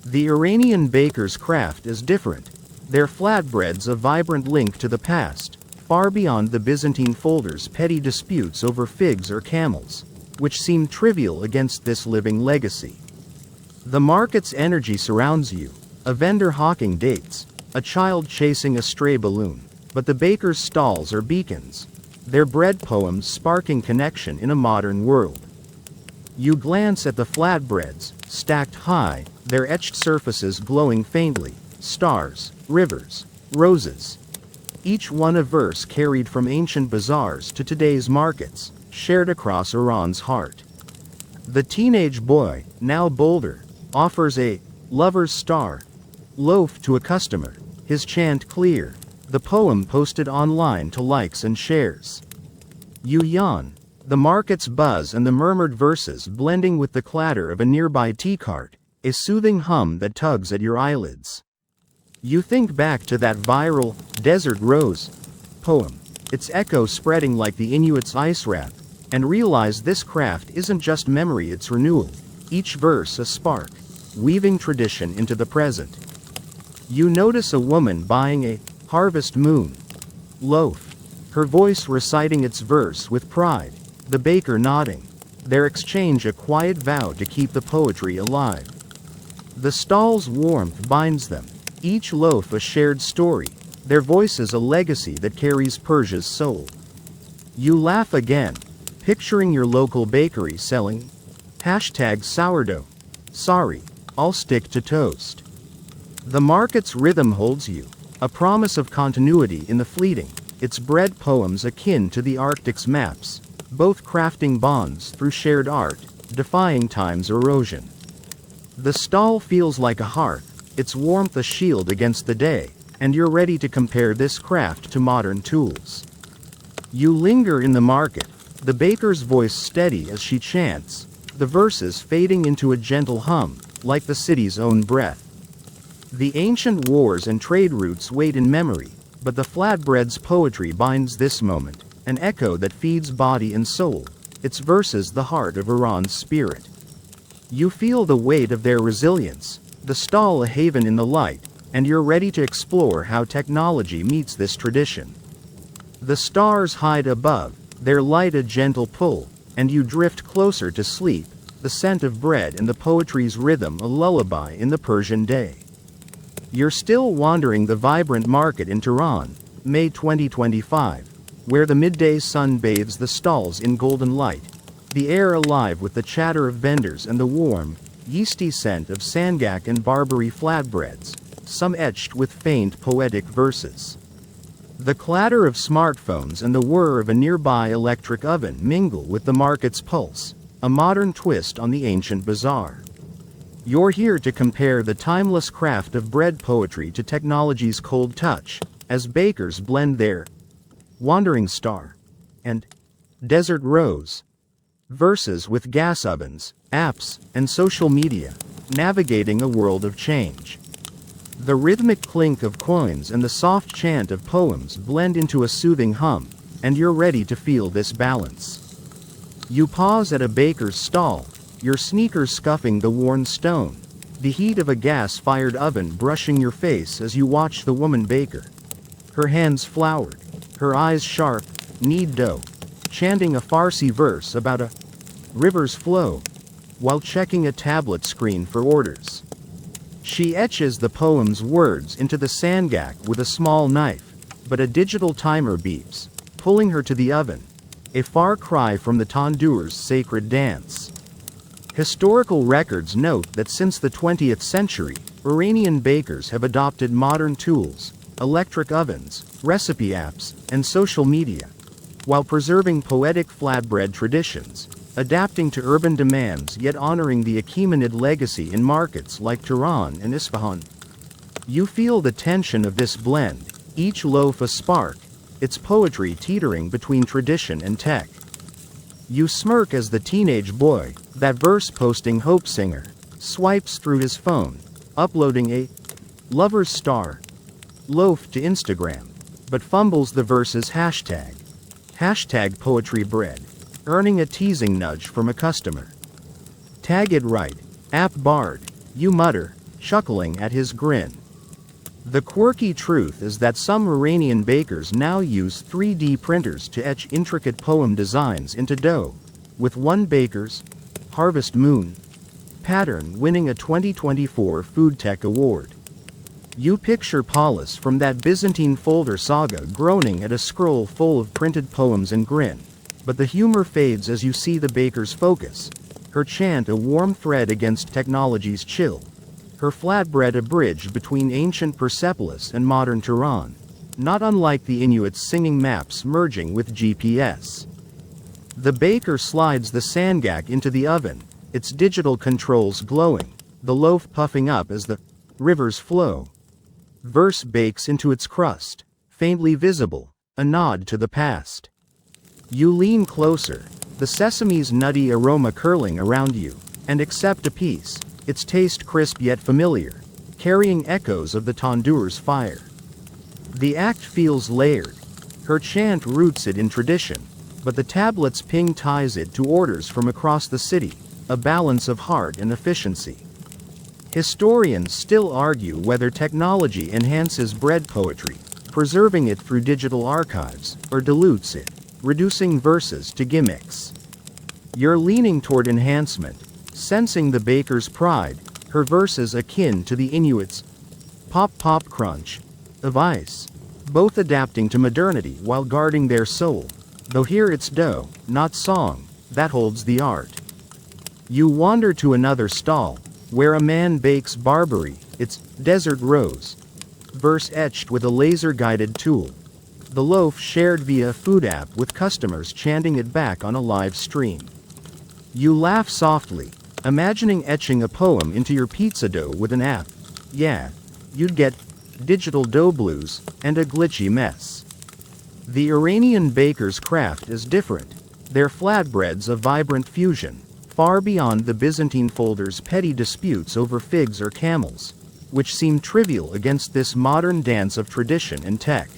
The Iranian baker's craft is different. Their flatbread's a vibrant link to the past, far beyond the Byzantine folder's petty disputes over figs or camels, which seem trivial against this living legacy. The market's energy surrounds you, a vendor hawking dates, a child chasing a stray balloon, but the baker's stalls are beacons, their bread poems sparking connection in a modern world. You glance at the flatbreads, stacked high, their etched surfaces glowing faintly, stars, rivers, roses. Each one a verse carried from ancient bazaars to today's markets, shared across Iran's heart. The teenage boy, now bolder, offers a lover's star loaf to a customer, his chant clear, the poem posted online to likes and shares. You yawn, the market's buzz and the murmured verses blending with the clatter of a nearby tea cart, a soothing hum that tugs at your eyelids. You think back to that viral desert rose poem, its echo spreading like the Inuits' ice wrap, and realize this craft isn't just memory, it's renewal, each verse a spark, weaving tradition into the present. You notice a woman buying a harvest moon loaf, her voice reciting its verse with pride, the baker nodding, their exchange a quiet vow to keep the poetry alive. The stall's warmth binds them, each loaf a shared story, their voices a legacy that carries Persia's soul. You laugh again, picturing your local bakery selling #sourdough. Sorry, I'll stick to toast. The market's rhythm holds you, a promise of continuity in the fleeting, its bread poems akin to the Arctic's maps, both crafting bonds through shared art, defying time's erosion. The stall feels like a hearth, its warmth a shield against the day, and you're ready to compare this craft to modern tools. You linger in the market, the baker's voice steady as she chants, the verses fading into a gentle hum, like the city's own breath. The ancient wars and trade routes wait in memory, but the flatbread's poetry binds this moment, an echo that feeds body and soul, its verses the heart of Iran's spirit. You feel the weight of their resilience, the stall a haven in the light, and you're ready to explore how technology meets this tradition. The stars hide above, their light a gentle pull, and you drift closer to sleep, the scent of bread and the poetry's rhythm a lullaby in the Persian day. You're still wandering the vibrant market in Tehran, May 2025, where the midday sun bathes the stalls in golden light, the air alive with the chatter of vendors and the warm, yeasty scent of sangak and Barbary flatbreads, some etched with faint poetic verses. The clatter of smartphones and the whir of a nearby electric oven mingle with the market's pulse, a modern twist on the ancient bazaar. You're here to compare the timeless craft of bread poetry to technology's cold touch, as bakers blend their Wandering Star and Desert Rose verses with gas ovens, apps, and social media, navigating a world of change. The rhythmic clink of coins and the soft chant of poems blend into a soothing hum, and you're ready to feel this balance. You pause at a baker's stall, your sneakers scuffing the worn stone, the heat of a gas-fired oven brushing your face as you watch the woman baker. Her hands floured, her eyes sharp, knead dough, chanting a Farsi verse about a river's flow, while checking a tablet screen for orders. She etches the poem's words into the sangak with a small knife, but a digital timer beeps, pulling her to the oven, a far cry from the tandoor's sacred dance. Historical records note that since the 20th century, Iranian bakers have adopted modern tools, electric ovens, recipe apps, and social media, while preserving poetic flatbread traditions, adapting to urban demands yet honoring the Achaemenid legacy in markets like Tehran and Isfahan. You feel the tension of this blend, each loaf a spark, its poetry teetering between tradition and tech. You smirk as the teenage boy, that verse-posting hope singer, swipes through his phone, uploading a lover's star loaf to Instagram, but fumbles the verse's hashtag poetrybread, earning a teasing nudge from a customer. Tag it right, app barred, you mutter, chuckling at his grin. The quirky truth is that some Iranian bakers now use 3D printers to etch intricate poem designs into dough, with one baker's Harvest Moon pattern winning a 2024 Food Tech Award. You picture Paulus from that Byzantine folder saga groaning at a scroll full of printed poems and grin, but the humor fades as you see the baker's focus, her chant a warm thread against technology's chill, her flatbread a bridge between ancient Persepolis and modern Tehran, not unlike the Inuits singing maps merging with GPS. The baker slides the sangak into the oven, its digital controls glowing, the loaf puffing up as the river's flow verse bakes into its crust, faintly visible, a nod to the past. You lean closer, the sesame's nutty aroma curling around you, and accept a piece, its taste crisp yet familiar, carrying echoes of the tandoor's fire. The act feels layered. Her chant roots it in tradition, but the tablet's ping ties it to orders from across the city, a balance of heart and efficiency. Historians still argue whether technology enhances bread poetry, preserving it through digital archives, or dilutes it, reducing verses to gimmicks. You're leaning toward enhancement, sensing the baker's pride, her verses akin to the Inuits' pop pop crunch of ice, both adapting to modernity while guarding their soul, though here it's dough, not song, that holds the art. You wander to another stall, where a man bakes Barbary, its desert rose verse etched with a laser-guided tool, the loaf shared via a food app with customers chanting it back on a live stream. You laugh softly, imagining etching a poem into your pizza dough with an app. Yeah, you'd get digital dough blues and a glitchy mess. The Iranian baker's craft is different. Their flatbread's a vibrant fusion, far beyond the Byzantine folder's petty disputes over figs or camels, which seem trivial against this modern dance of tradition and tech.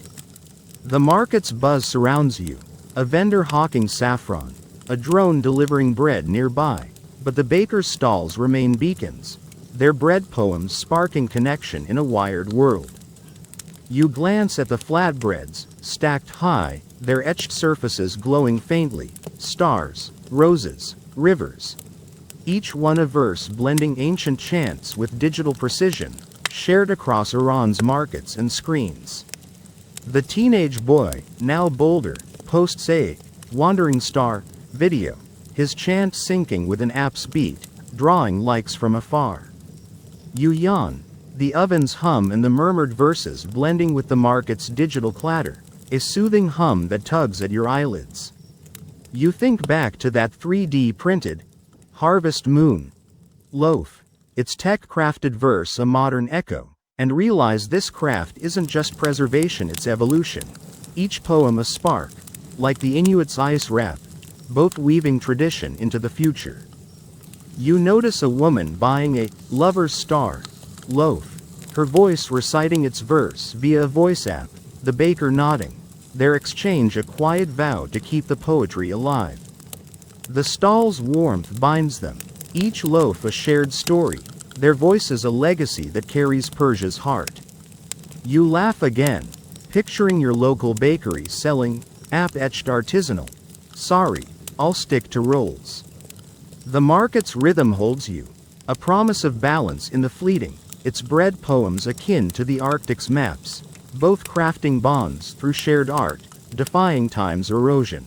The market's buzz surrounds you, a vendor hawking saffron, a drone delivering bread nearby, but the baker's stalls remain beacons, their bread poems sparking connection in a wired world. You glance at the flatbreads, stacked high, their etched surfaces glowing faintly, stars, roses, rivers. Each one a verse blending ancient chants with digital precision, shared across Iran's markets and screens. The teenage boy, now bolder, posts a wandering star video, his chant syncing with an app's beat, drawing likes from afar. You yawn, the oven's hum and the murmured verses blending with the market's digital clatter, a soothing hum that tugs at your eyelids. You think back to that 3D printed harvest moon loaf, its tech-crafted verse a modern echo, and realize this craft isn't just preservation, it's evolution. Each poem a spark, like the Inuit's ice wrap, both weaving tradition into the future. You notice a woman buying a lover's star loaf, her voice reciting its verse via a voice app, the baker nodding, their exchange a quiet vow to keep the poetry alive. The stall's warmth binds them, each loaf a shared story, their voices a legacy that carries Persia's heart. You laugh again, picturing your local bakery selling app-etched artisanal. Sorry, I'll stick to rolls. The market's rhythm holds you, a promise of balance in the fleeting, its bread poems akin to the Arctic's maps, both crafting bonds through shared art, defying time's erosion.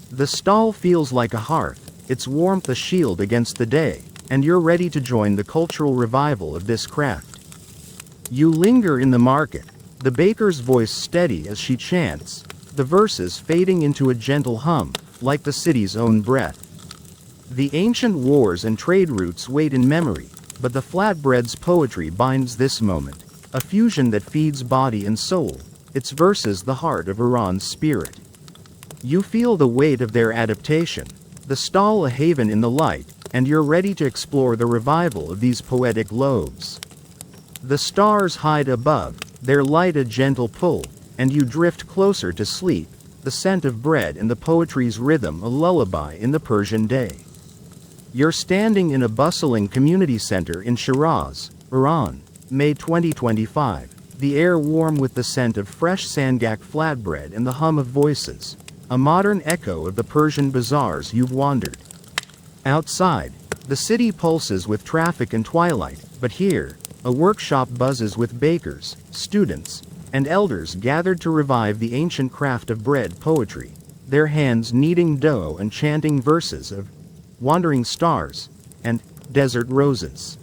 The stall feels like a hearth, its warmth a shield against the day, and you're ready to join the cultural revival of this craft. You linger in the market, the baker's voice steady as she chants, the verses fading into a gentle hum, like the city's own breath. The ancient wars and trade routes wait in memory, but the flatbread's poetry binds this moment, a fusion that feeds body and soul, its verses the heart of Iran's spirit. You feel the weight of their adaptation, the stall a haven in the light, and you're ready to explore the revival of these poetic loaves. The stars hide above, their light a gentle pull, and you drift closer to sleep, the scent of bread and the poetry's rhythm a lullaby in the Persian day. You're standing in a bustling community center in Shiraz, Iran, May 2025, the air warm with the scent of fresh sangak flatbread and the hum of voices, a modern echo of the Persian bazaars you've wandered. Outside, the city pulses with traffic and twilight, but here, a workshop buzzes with bakers, students, and elders gathered to revive the ancient craft of bread poetry, their hands kneading dough and chanting verses of wandering stars and desert roses.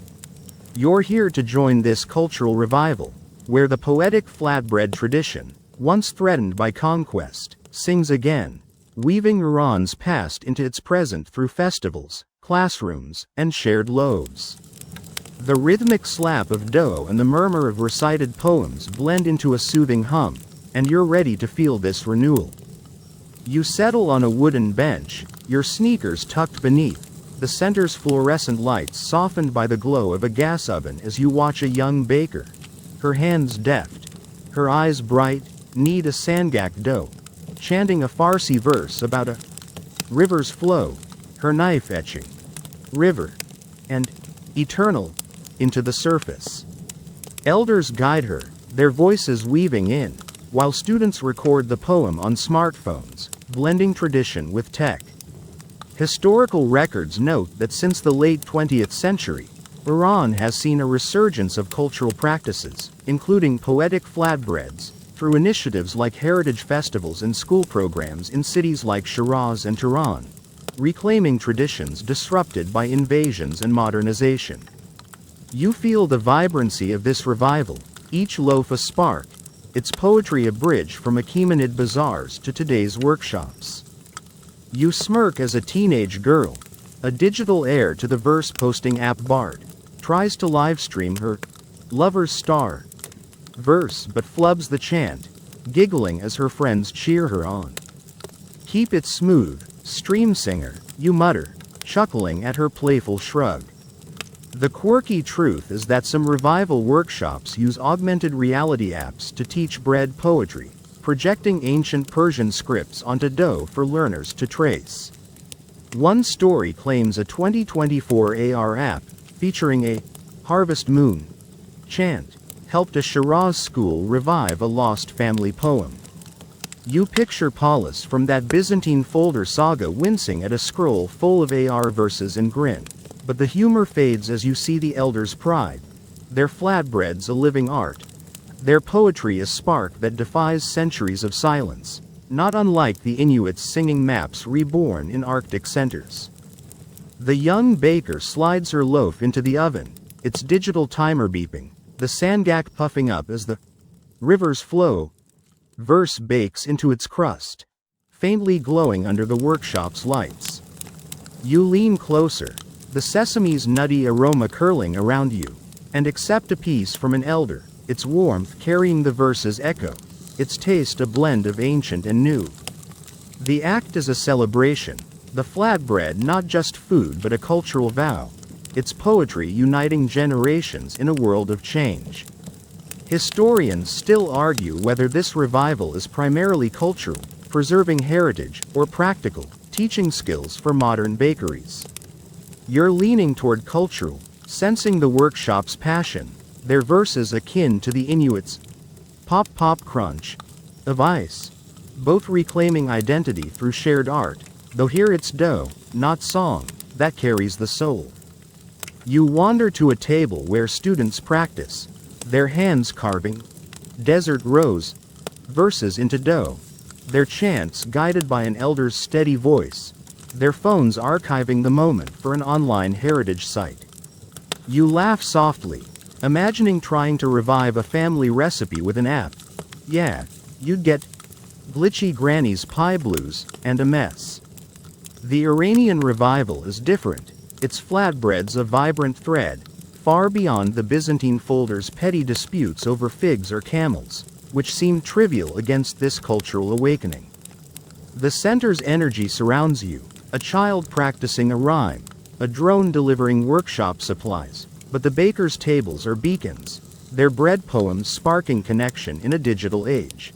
You're here to join this cultural revival, where the poetic flatbread tradition, once threatened by conquest, sings again, weaving Iran's past into its present through festivals, classrooms, and shared loaves. The rhythmic slap of dough and the murmur of recited poems blend into a soothing hum, and you're ready to feel this renewal. You settle on a wooden bench, your sneakers tucked beneath, the center's fluorescent lights softened by the glow of a gas oven as you watch a young baker, her hands deft, her eyes bright, knead a sangak dough, chanting a Farsi verse about a river's flow, her knife etching river and eternal into the surface. Elders guide her, their voices weaving in, while students record the poem on smartphones, blending tradition with tech. Historical records note that since the late 20th century, Iran has seen a resurgence of cultural practices, including poetic flatbreads, through initiatives like heritage festivals and school programs in cities like Shiraz and Tehran, reclaiming traditions disrupted by invasions and modernization. You feel the vibrancy of this revival, each loaf a spark, its poetry a bridge from Achaemenid bazaars to today's workshops. You smirk as a teenage girl, a digital heir to the verse-posting app Bard, tries to livestream her lover's star verse but flubs the chant, giggling as her friends cheer her on. Keep it smooth, stream singer, you mutter, chuckling at her playful shrug. The quirky truth is that some revival workshops use augmented reality apps to teach bread poetry, projecting ancient Persian scripts onto dough for learners to trace. One story claims a 2024 AR app, featuring a harvest moon chant, helped a Shiraz school revive a lost family poem. You picture Paulus from that Byzantine folder saga wincing at a scroll full of AR verses and grin, but the humor fades as you see the elders' pride, their flatbreads a living art. Their poetry a spark that defies centuries of silence, not unlike the Inuits singing maps reborn in Arctic centers. The young baker slides her loaf into the oven, its digital timer beeping, the sangak puffing up as the rivers flow. Verse bakes into its crust, faintly glowing under the workshop's lights. You lean closer, the sesame's nutty aroma curling around you, and accept a piece from an elder, its warmth carrying the verse's echo, its taste a blend of ancient and new. The act is a celebration, the flatbread not just food but a cultural vow, its poetry uniting generations in a world of change. Historians still argue whether this revival is primarily cultural, preserving heritage, or practical, teaching skills for modern bakeries. You're leaning toward cultural, sensing the workshop's passion, their verses akin to the Inuits' pop pop crunch of ice, both reclaiming identity through shared art, though here it's dough, not song, that carries the soul. You wander to a table where students practice, their hands carving desert rose verses into dough, their chants guided by an elder's steady voice, their phones archiving the moment for an online heritage site. You laugh softly, imagining trying to revive a family recipe with an app. Yeah, you'd get glitchy granny's pie blues and a mess. The Iranian revival is different, its flatbread's a vibrant thread, far beyond the Byzantine folder's petty disputes over figs or camels, which seem trivial against this cultural awakening. The center's energy surrounds you, a child practicing a rhyme, a drone delivering workshop supplies, but the baker's tables are beacons, their bread poems sparking connection in a digital age.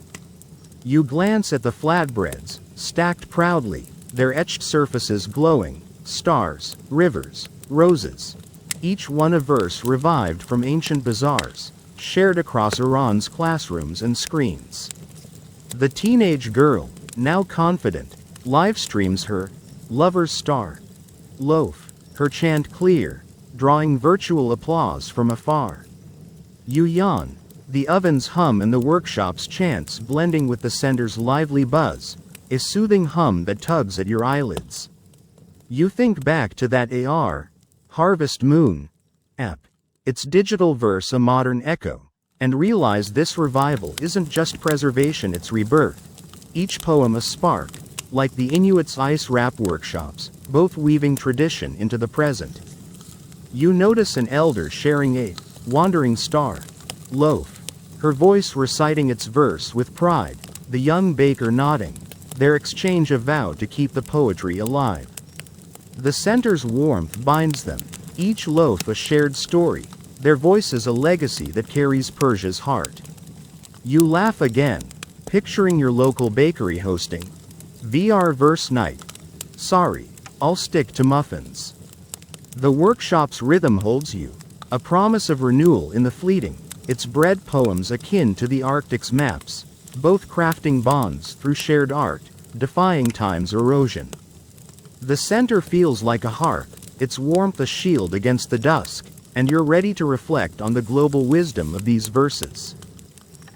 You glance at the flatbreads, stacked proudly, their etched surfaces glowing, stars, rivers, roses. Each one a verse revived from ancient bazaars, shared across Iran's classrooms and screens. The teenage girl, now confident, live streams her lover's star loaf, her chant clear, drawing virtual applause from afar. You yawn, the oven's hum and the workshop's chants blending with the center's lively buzz, a soothing hum that tugs at your eyelids. You think back to that Harvest Moon app, its digital verse a modern echo, and realize this revival isn't just preservation, it's rebirth. Each poem a spark, like the Inuits' ice rap workshops, both weaving tradition into the present. You notice an elder sharing a wandering star loaf, her voice reciting its verse with pride, the young baker nodding, their exchange a vow to keep the poetry alive. The center's warmth binds them, each loaf a shared story, their voices a legacy that carries Persia's heart. You laugh again, picturing your local bakery hosting VR verse night. Sorry, I'll stick to muffins. The workshop's rhythm holds you, a promise of renewal in the fleeting, its bread poems akin to the Arctic's maps, both crafting bonds through shared art, defying time's erosion. The center feels like a hearth, its warmth a shield against the dusk, and you're ready to reflect on the global wisdom of these verses.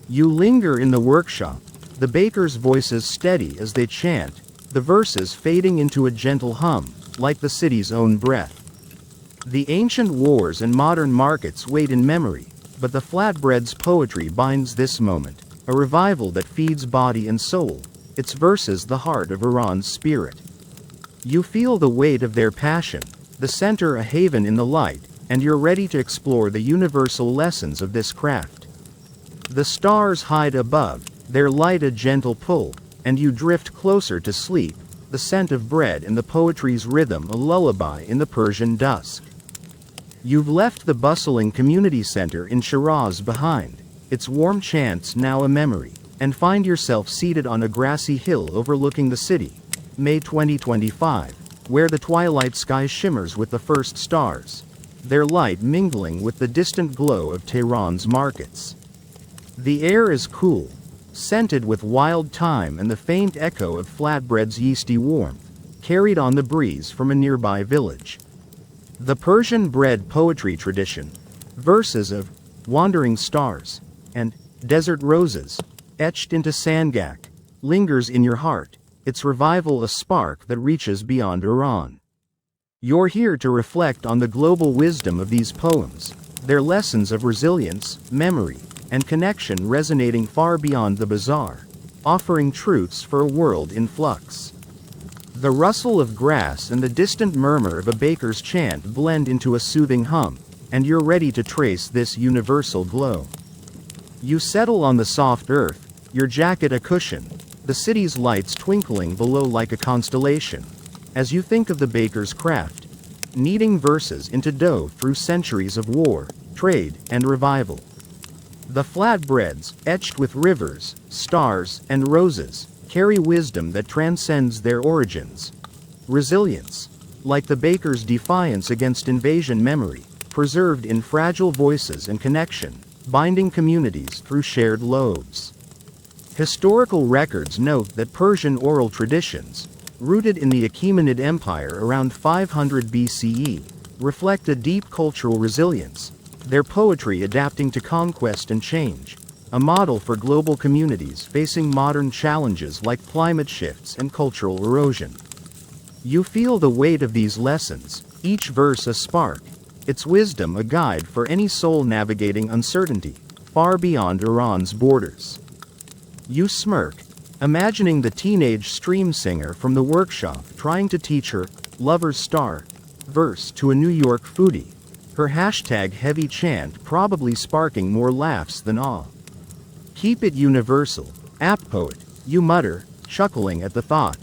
You linger in the workshop, the baker's voices steady as they chant, the verses fading into a gentle hum, like the city's own breath. The ancient wars and modern markets wait in memory, but the flatbread's poetry binds this moment, a revival that feeds body and soul, its verses the heart of Iran's spirit. You feel the weight of their passion, the center a haven in the light, and you're ready to explore the universal lessons of this craft. The stars hide above, their light a gentle pull, and you drift closer to sleep, the scent of bread and the poetry's rhythm a lullaby in the Persian dusk. You've left the bustling community center in Shiraz behind, its warm chants now a memory, and find yourself seated on a grassy hill overlooking the city, May 2025, where the twilight sky shimmers with the first stars, their light mingling with the distant glow of Tehran's markets. The air is cool, scented with wild thyme and the faint echo of flatbread's yeasty warmth, carried on the breeze from a nearby village. The Persian bread poetry tradition, Verses of Wandering Stars and Desert Roses, etched into Sangak, lingers in your heart, its revival a spark that reaches beyond Iran. You're here to reflect on the global wisdom of these poems, their lessons of resilience, memory, and connection resonating far beyond the bazaar, offering truths for a world in flux. The rustle of grass and the distant murmur of a baker's chant blend into a soothing hum, and you're ready to trace this universal glow. You settle on the soft earth, your jacket a cushion, the city's lights twinkling below like a constellation, as you think of the baker's craft, kneading verses into dough through centuries of war, trade, and revival. The flatbreads, etched with rivers, stars, and roses, carry wisdom that transcends their origins. Resilience, like the baker's defiance against invasion memory, preserved in fragile voices and connection, binding communities through shared loaves. Historical records note that Persian oral traditions, rooted in the Achaemenid Empire around 500 BCE, reflect a deep cultural resilience, their poetry adapting to conquest and change, a model for global communities facing modern challenges like climate shifts and cultural erosion. You feel the weight of these lessons, each verse a spark, its wisdom a guide for any soul navigating uncertainty, far beyond Iran's borders. You smirk, imagining the teenage stream singer from the workshop trying to teach her lover's star verse to a New York foodie, her #heavy chant probably sparking more laughs than awe. Keep it universal, apt poet, you mutter, chuckling at the thought.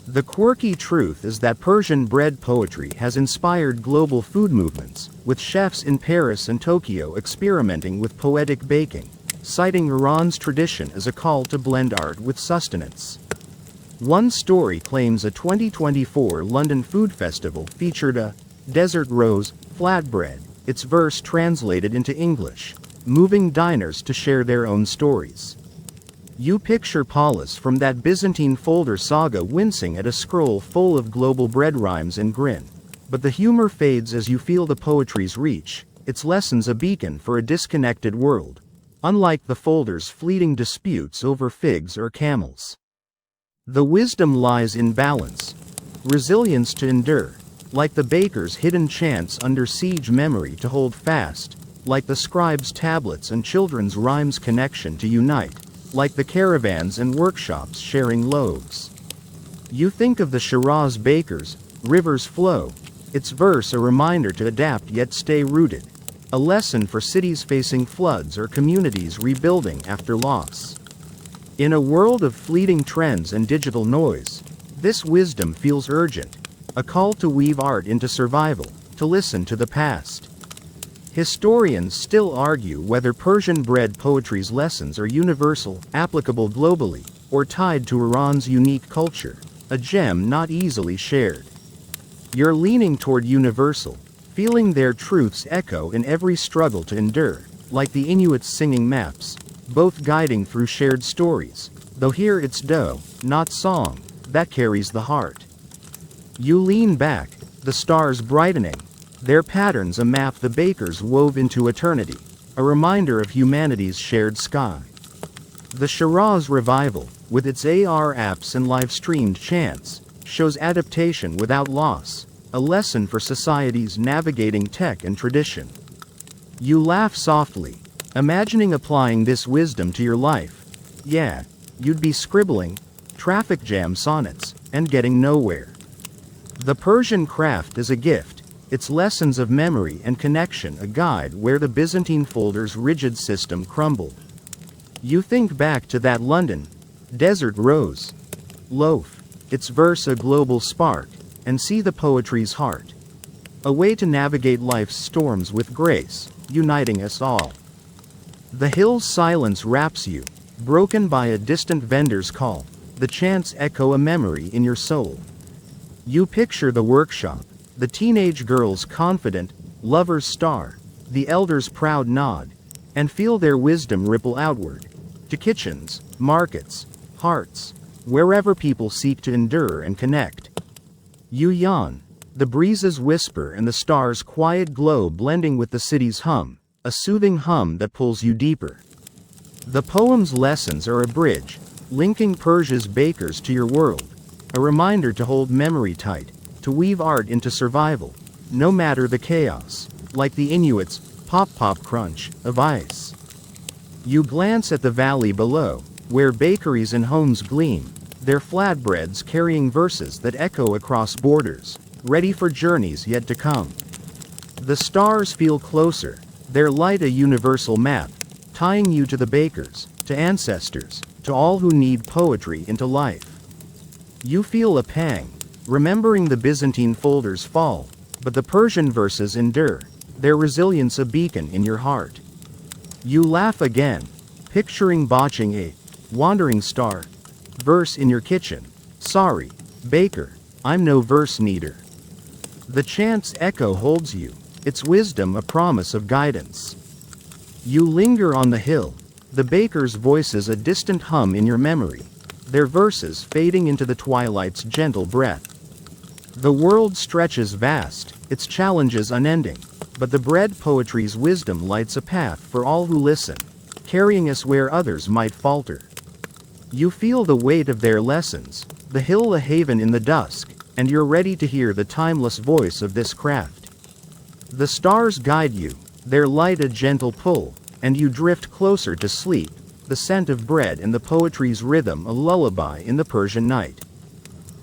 The quirky truth is that Persian bread poetry has inspired global food movements, with chefs in Paris and Tokyo experimenting with poetic baking, citing Iran's tradition as a call to blend art with sustenance. One story claims a 2024 London Food Festival featured a desert rose flatbread, its verse translated into English, moving diners to share their own stories. You picture Paulus from that Byzantine folder saga wincing at a scroll full of global bread rhymes and grin. But the humor fades as you feel the poetry's reach, its lessons a beacon for a disconnected world, unlike the folder's fleeting disputes over figs or camels. The wisdom lies in balance, resilience to endure, like the baker's hidden chants under siege memory to hold fast, like the scribe's tablets and children's rhymes connection to unite, like the caravans and workshops sharing loaves. You think of the Shiraz baker's river's flow, its verse a reminder to adapt yet stay rooted, a lesson for cities facing floods or communities rebuilding after loss. In a world of fleeting trends and digital noise, this wisdom feels urgent, a call to weave art into survival, to listen to the past. Historians still argue whether Persian bread poetry's lessons are universal, applicable globally, or tied to Iran's unique culture, a gem not easily shared. You're leaning toward universal, feeling their truths echo in every struggle to endure, like the Inuits singing maps, both guiding through shared stories, though here it's dough, not song, that carries the heart. You lean back, the stars brightening, their patterns a map the bakers wove into eternity, a reminder of humanity's shared sky. The Shiraz revival, with its AR apps and live-streamed chants, shows adaptation without loss, a lesson for societies navigating tech and tradition. You laugh softly, imagining applying this wisdom to your life. Yeah, you'd be scribbling traffic jam sonnets and getting nowhere. The Persian craft is a gift, its lessons of memory and connection a guide where the Byzantine folder's rigid system crumbled. You think back to that London desert rose loaf, its verse a global spark, and see the poetry's heart. A way to navigate life's storms with grace, uniting us all. The hill's silence wraps you, broken by a distant vendor's call, the chants echo a memory in your soul. You picture the workshop, the teenage girl's confident, lover's star, the elder's proud nod, and feel their wisdom ripple outward, to kitchens, markets, hearts, wherever people seek to endure and connect. You yawn, the breezes whisper and the stars' quiet glow blending with the city's hum, a soothing hum that pulls you deeper. The poem's lessons are a bridge, linking Persia's bakers to your world, a reminder to hold memory tight, to weave art into survival, no matter the chaos, like the Inuits' pop-pop crunch of ice. You glance at the valley below, where bakeries and homes gleam, their flatbreads carrying verses that echo across borders, ready for journeys yet to come. The stars feel closer, their light a universal map, tying you to the bakers, to ancestors, to all who need poetry into life. You feel a pang, remembering the Byzantine folders fall, but the Persian verses endure, their resilience a beacon in your heart. You laugh again, picturing botching a wandering star verse in your kitchen. Sorry, baker, I'm no verse needer. The chant's echo holds you, its wisdom a promise of guidance. You linger on the hill, the baker's voices a distant hum in your memory, their verses fading into the twilight's gentle breath. The world stretches vast, its challenges unending, but the bread poetry's wisdom lights a path for all who listen, carrying us where others might falter. You feel the weight of their lessons, the hill a haven in the dusk, and you're ready to hear the timeless voice of this craft. The stars guide you, their light a gentle pull, and you drift closer to sleep, the scent of bread and the poetry's rhythm a lullaby in the Persian night.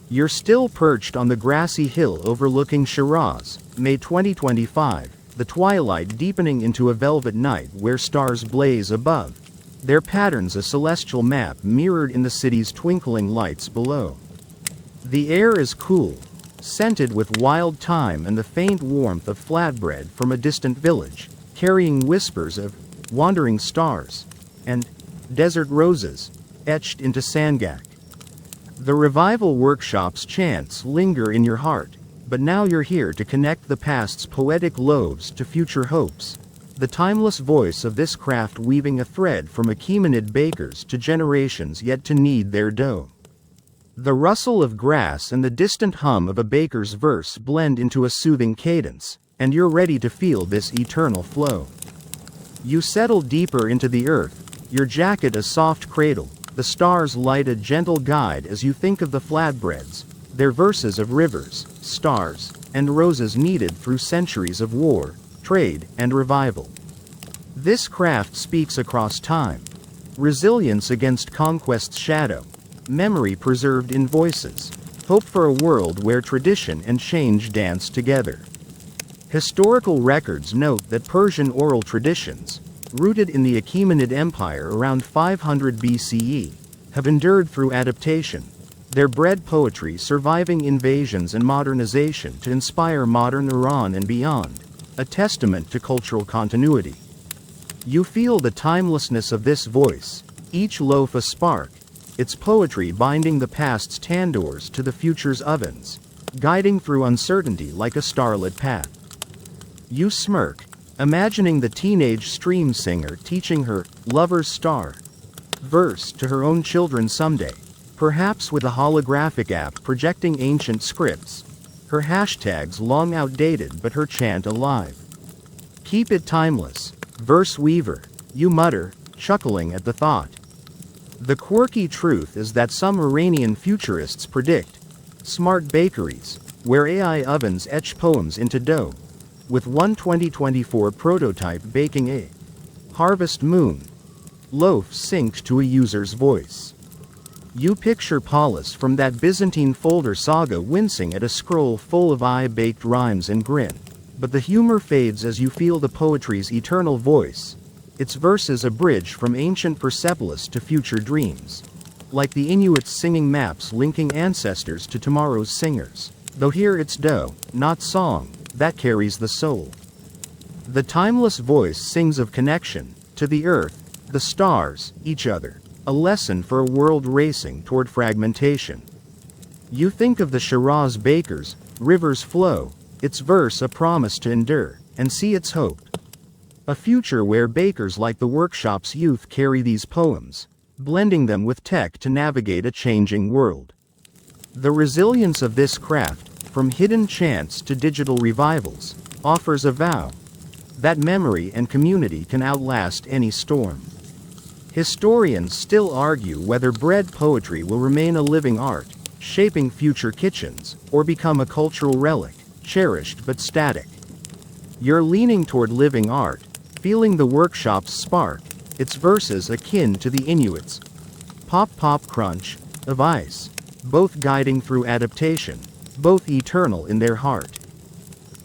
You're still perched on the grassy hill overlooking Shiraz, May 2025, the twilight deepening into a velvet night where stars blaze above, their patterns a celestial map mirrored in the city's twinkling lights below. The air is cool, scented with wild thyme and the faint warmth of flatbread from a distant village, carrying whispers of wandering stars and desert roses etched into sangak. The revival workshop's chants linger in your heart, but now you're here to connect the past's poetic loaves to future hopes, the timeless voice of this craft weaving a thread from Achaemenid bakers to generations yet to knead their dough. The rustle of grass and the distant hum of a baker's verse blend into a soothing cadence, and you're ready to feel this eternal flow. You settle deeper into the earth, your jacket a soft cradle, the stars light a gentle guide as you think of the flatbreads, their verses of rivers, stars, and roses kneaded through centuries of war, trade, and revival. This craft speaks across time, resilience against conquest's shadow, memory preserved in voices, hope for a world where tradition and change dance together. Historical records note that Persian oral traditions, rooted in the Achaemenid Empire around 500 BCE, have endured through adaptation, their bread poetry surviving invasions and modernization to inspire modern Iran and beyond, a testament to cultural continuity. You feel the timelessness of this voice, each loaf a spark, its poetry binding the past's tandoors to the future's ovens, guiding through uncertainty like a starlit path. You smirk, imagining the teenage stream singer teaching her lover's star verse to her own children someday, perhaps with a holographic app projecting ancient scripts, her hashtags long outdated but her chant alive. Keep it timeless, verse weaver, you mutter, chuckling at the thought. The quirky truth is that some Iranian futurists predict smart bakeries, where AI ovens etch poems into dough, with one 2024 prototype baking a harvest moon loaf synced to a user's voice. You picture Paulus from that Byzantine folder saga wincing at a scroll full of eye-baked rhymes and grin, but the humor fades as you feel the poetry's eternal voice, its verses a bridge from ancient Persepolis to future dreams, like the Inuits singing maps linking ancestors to tomorrow's singers, though here it's dough, not song, that carries the soul. The timeless voice sings of connection, to the earth, the stars, each other, a lesson for a world racing toward fragmentation. You think of the Shiraz bakers, rivers flow, its verse a promise to endure, and see its hope. A future where bakers like the workshop's youth carry these poems, blending them with tech to navigate a changing world. The resilience of this craft, from hidden chants to digital revivals, offers a vow that memory and community can outlast any storm. Historians still argue whether bread poetry will remain a living art, shaping future kitchens, or become a cultural relic, cherished but static. You're leaning toward living art, feeling the workshop's spark, its verses akin to the Inuits' pop pop crunch of ice, both guiding through adaptation, both eternal in their heart.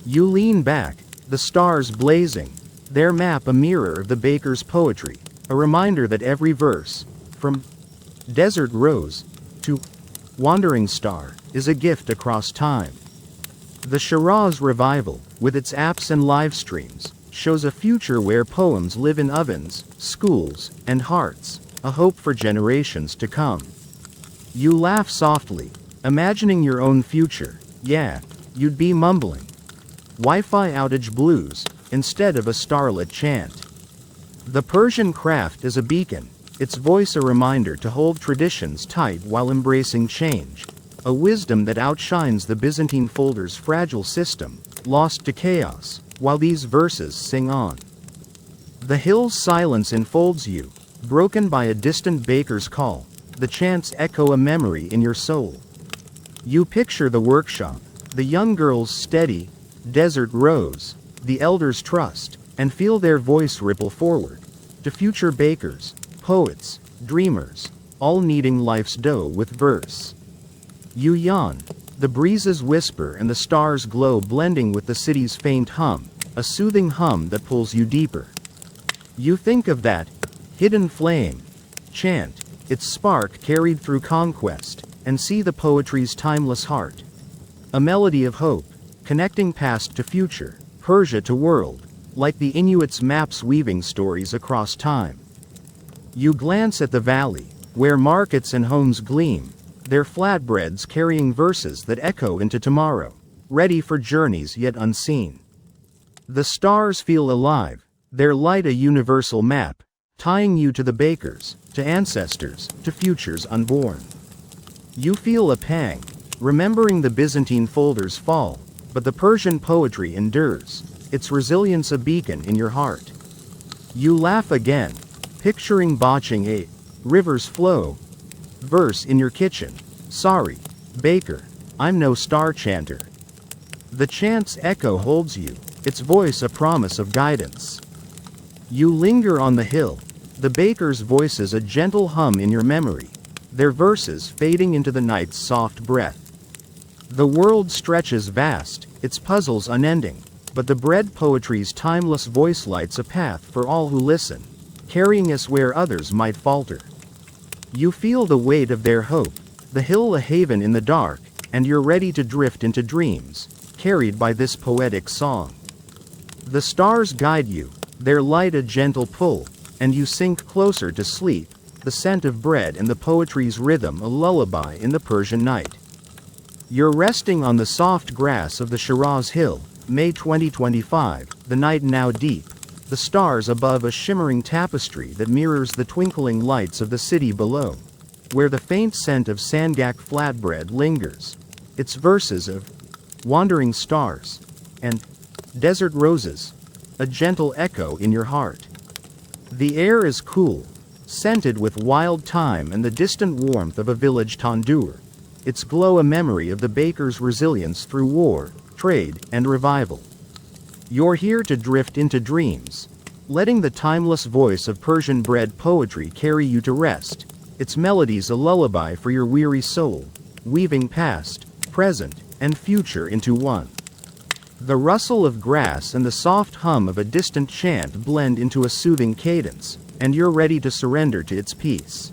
You lean back, the stars blazing, their map a mirror of the baker's poetry, a reminder that every verse, from desert rose to wandering star, is a gift across time. The Shiraz revival, with its apps and live streams, shows a future where poems live in ovens, schools, and hearts, a hope for generations to come. You laugh softly, imagining your own future. Yeah, you'd be mumbling Wi-Fi outage blues instead of a starlit chant. The Persian craft is a beacon, its voice a reminder to hold traditions tight while embracing change, a wisdom that outshines the Byzantine folder's fragile system, lost to chaos, while these verses sing on. The hill's silence enfolds you, broken by a distant baker's call, the chants echo a memory in your soul. You picture the workshop, the young girl's steady, desert rose, the elders' trust, and feel their voice ripple forward to future bakers, poets, dreamers, all kneading life's dough with verse. You yawn, the breezes whisper and the stars glow blending with the city's faint hum, a soothing hum that pulls you deeper. You think of that hidden flame chant, its spark carried through conquest, and see the poetry's timeless heart. A melody of hope, connecting past to future, Persia to world, like the Inuits' maps weaving stories across time. You glance at the valley, where markets and homes gleam, their flatbreads carrying verses that echo into tomorrow, ready for journeys yet unseen. The stars feel alive, their light a universal map, tying you to the bakers, to ancestors, to futures unborn. You feel a pang, remembering the Byzantine folder's fall, but the Persian poetry endures, its resilience a beacon in your heart. You laugh again, picturing botching a river's flow verse in your kitchen. Sorry, baker, I'm no star chanter. The chant's echo holds you, its voice a promise of guidance. You linger on the hill, the baker's voices a gentle hum in your memory, their verses fading into the night's soft breath. The world stretches vast, its puzzles unending, but the bread poetry's timeless voice lights a path for all who listen, carrying us where others might falter. You feel the weight of their hope, the hill a haven in the dark, and you're ready to drift into dreams, carried by this poetic song. The stars guide you, their light a gentle pull, and you sink closer to sleep, the scent of bread and the poetry's rhythm a lullaby in the Persian night. You're resting on the soft grass of the Shiraz Hill, May 2025, the night now deep, the stars above a shimmering tapestry that mirrors the twinkling lights of the city below, where the faint scent of sangak flatbread lingers, its verses of wandering stars and desert roses, a gentle echo in your heart. The air is cool, scented with wild thyme and the distant warmth of a village tandoor, its glow a memory of the baker's resilience through war, trade, and revival. You're here to drift into dreams, letting the timeless voice of Persian bread poetry carry you to rest, its melodies a lullaby for your weary soul, weaving past, present, and future into one. The rustle of grass and the soft hum of a distant chant blend into a soothing cadence, and you're ready to surrender to its peace.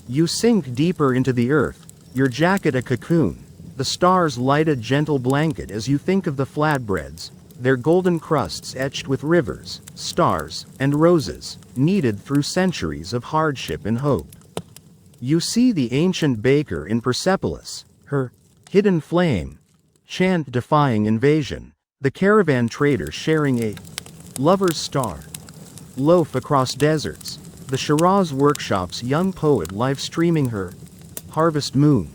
You sink deeper into the earth, your jacket a cocoon, the stars light a gentle blanket as you think of the flatbreads, their golden crusts etched with rivers, stars, and roses, kneaded through centuries of hardship and hope. You see the ancient baker in Persepolis, her hidden flame chant defying invasion, the caravan trader sharing a lover's star loaf across deserts, the Shiraz workshop's young poet live streaming her harvest moon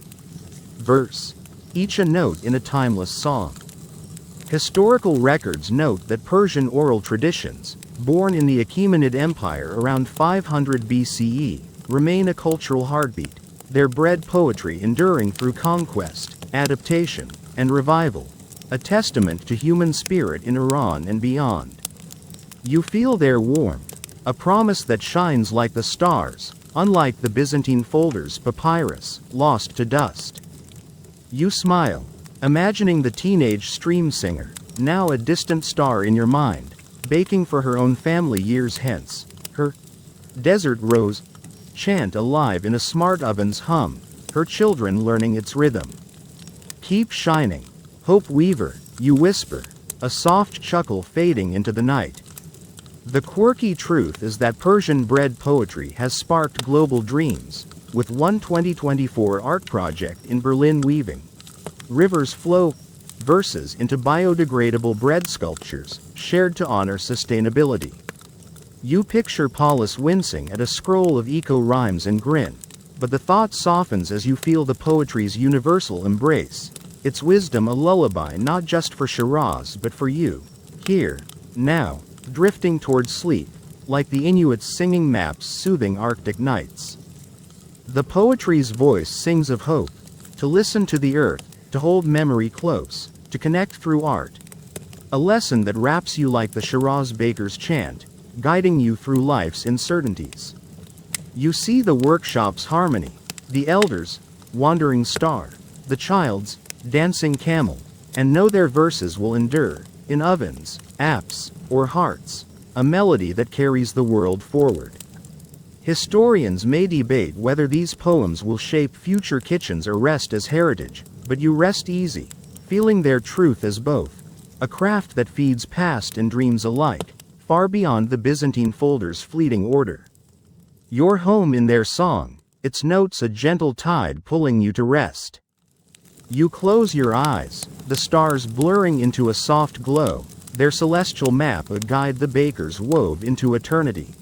verse. each a note in a timeless song. Historical records note that Persian oral traditions, born in the Achaemenid Empire around 500 BCE, remain a cultural heartbeat, their bread poetry enduring through conquest, adaptation, and revival, a testament to human spirit in Iran and beyond. You feel their warmth, a promise that shines like the stars, unlike the Byzantine folder's papyrus, lost to dust. You smile, imagining the teenage stream singer, now a distant star in your mind, baking for her own family years hence, her desert rose chant alive in a smart oven's hum, her children learning its rhythm. Keep shining, Hope Weaver, you whisper, a soft chuckle fading into the night. The quirky truth is that Persian bread poetry has sparked global dreams, with one 2024 art project in Berlin weaving rivers flow verses into biodegradable bread sculptures, shared to honor sustainability. You picture Paulus wincing at a scroll of eco-rhymes and grin, but the thought softens as you feel the poetry's universal embrace, its wisdom a lullaby not just for Shiraz but for you, here, now, drifting towards sleep, like the Inuits singing maps soothing Arctic nights. The poetry's voice sings of hope, to listen to the earth, to hold memory close, to connect through art. A lesson that wraps you like the Shiraz baker's chant, guiding you through life's uncertainties. You see the workshop's harmony, the elder's wandering star, the child's dancing camel, and know their verses will endure, in ovens, apps, or hearts, a melody that carries the world forward. Historians may debate whether these poems will shape future kitchens or rest as heritage, but you rest easy, feeling their truth as both, a craft that feeds past and dreams alike, far beyond the Byzantine folder's fleeting order. Your home in their song, its notes a gentle tide pulling you to rest. You close your eyes, the stars blurring into a soft glow, their celestial map a guide the bakers wove into eternity.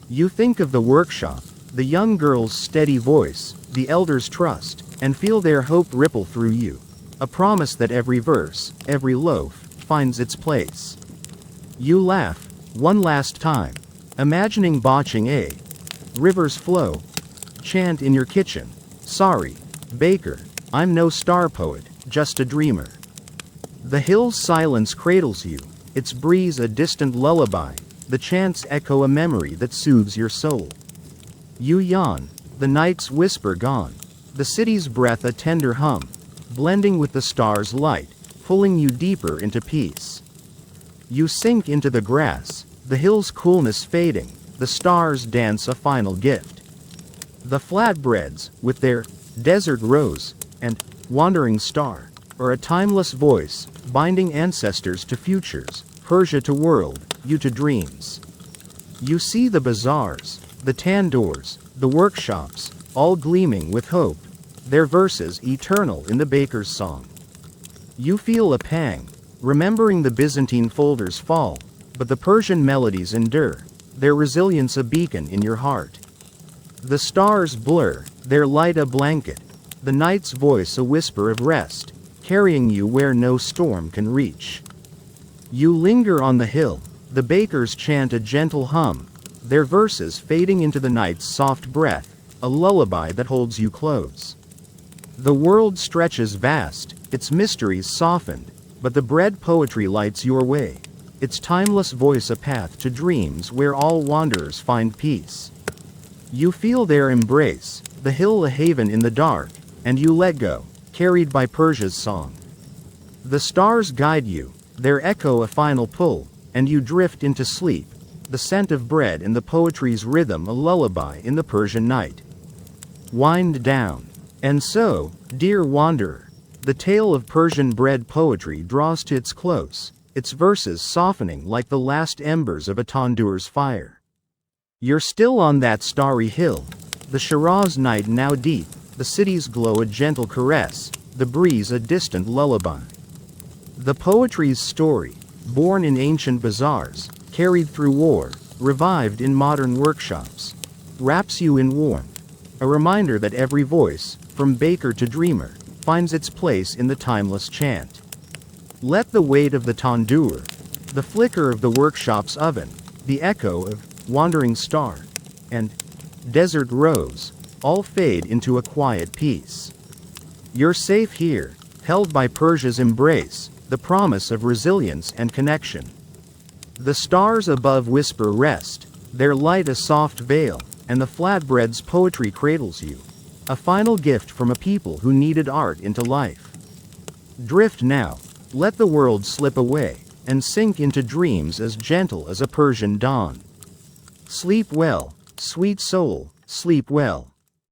You think of the workshop, the young girl's steady voice, the elder's trust, and feel their hope ripple through you, a promise that every verse, every loaf, finds its place. You laugh, one last time, imagining botching a river's flow chant in your kitchen, sorry, baker, I'm no star poet, just a dreamer. The hill's silence cradles you, its breeze a distant lullaby, the chants echo a memory that soothes your soul. You yawn, the night's whisper gone, the city's breath a tender hum, blending with the stars' light, pulling you deeper into peace. You sink into the grass, the hill's coolness fading, the stars dance a final gift. The Flatbreads, with their desert rose and wandering star, are a timeless voice, binding ancestors to futures, Persia to world, you to dreams. You see the bazaars, the tandoors, the workshops, all gleaming with hope, their verses eternal in the baker's song. You feel a pang, remembering the Byzantine folder's fall, but the Persian melodies endure, their resilience a beacon in your heart. The stars blur, their light a blanket, the night's voice a whisper of rest, carrying you where no storm can reach. You linger on the hill, the bakers chant a gentle hum, their verses fading into the night's soft breath, a lullaby that holds you close. The world stretches vast, its mysteries softened, but the bread poetry lights your way, its timeless voice a path to dreams where all wanderers find peace. You feel their embrace, the hill a haven in the dark, and you let go, carried by Persia's song. The stars guide you, their echo a final pull, and you drift into sleep, the scent of bread and the poetry's rhythm a lullaby in the Persian night. Wind down. And so, dear wanderer, the tale of Persian bread poetry draws to its close, its verses softening like the last embers of a tandoor's fire. You're still on that starry hill, the Shiraz night now deep, the city's glow a gentle caress, the breeze a distant lullaby. The poetry's story, born in ancient bazaars, carried through war, revived in modern workshops, wraps you in warmth, a reminder that every voice, from baker to dreamer, finds its place in the timeless chant. Let the weight of the tandoor, the flicker of the workshop's oven, the echo of wandering star, and desert rose, all fade into a quiet peace. You're safe here, held by Persia's embrace, the promise of resilience and connection. The stars above whisper rest, their light a soft veil, and the flatbread's poetry cradles you. A final gift from a people who needed art into life. Drift now, let the world slip away, and sink into dreams as gentle as a Persian dawn. Sleep well, sweet soul, sleep well.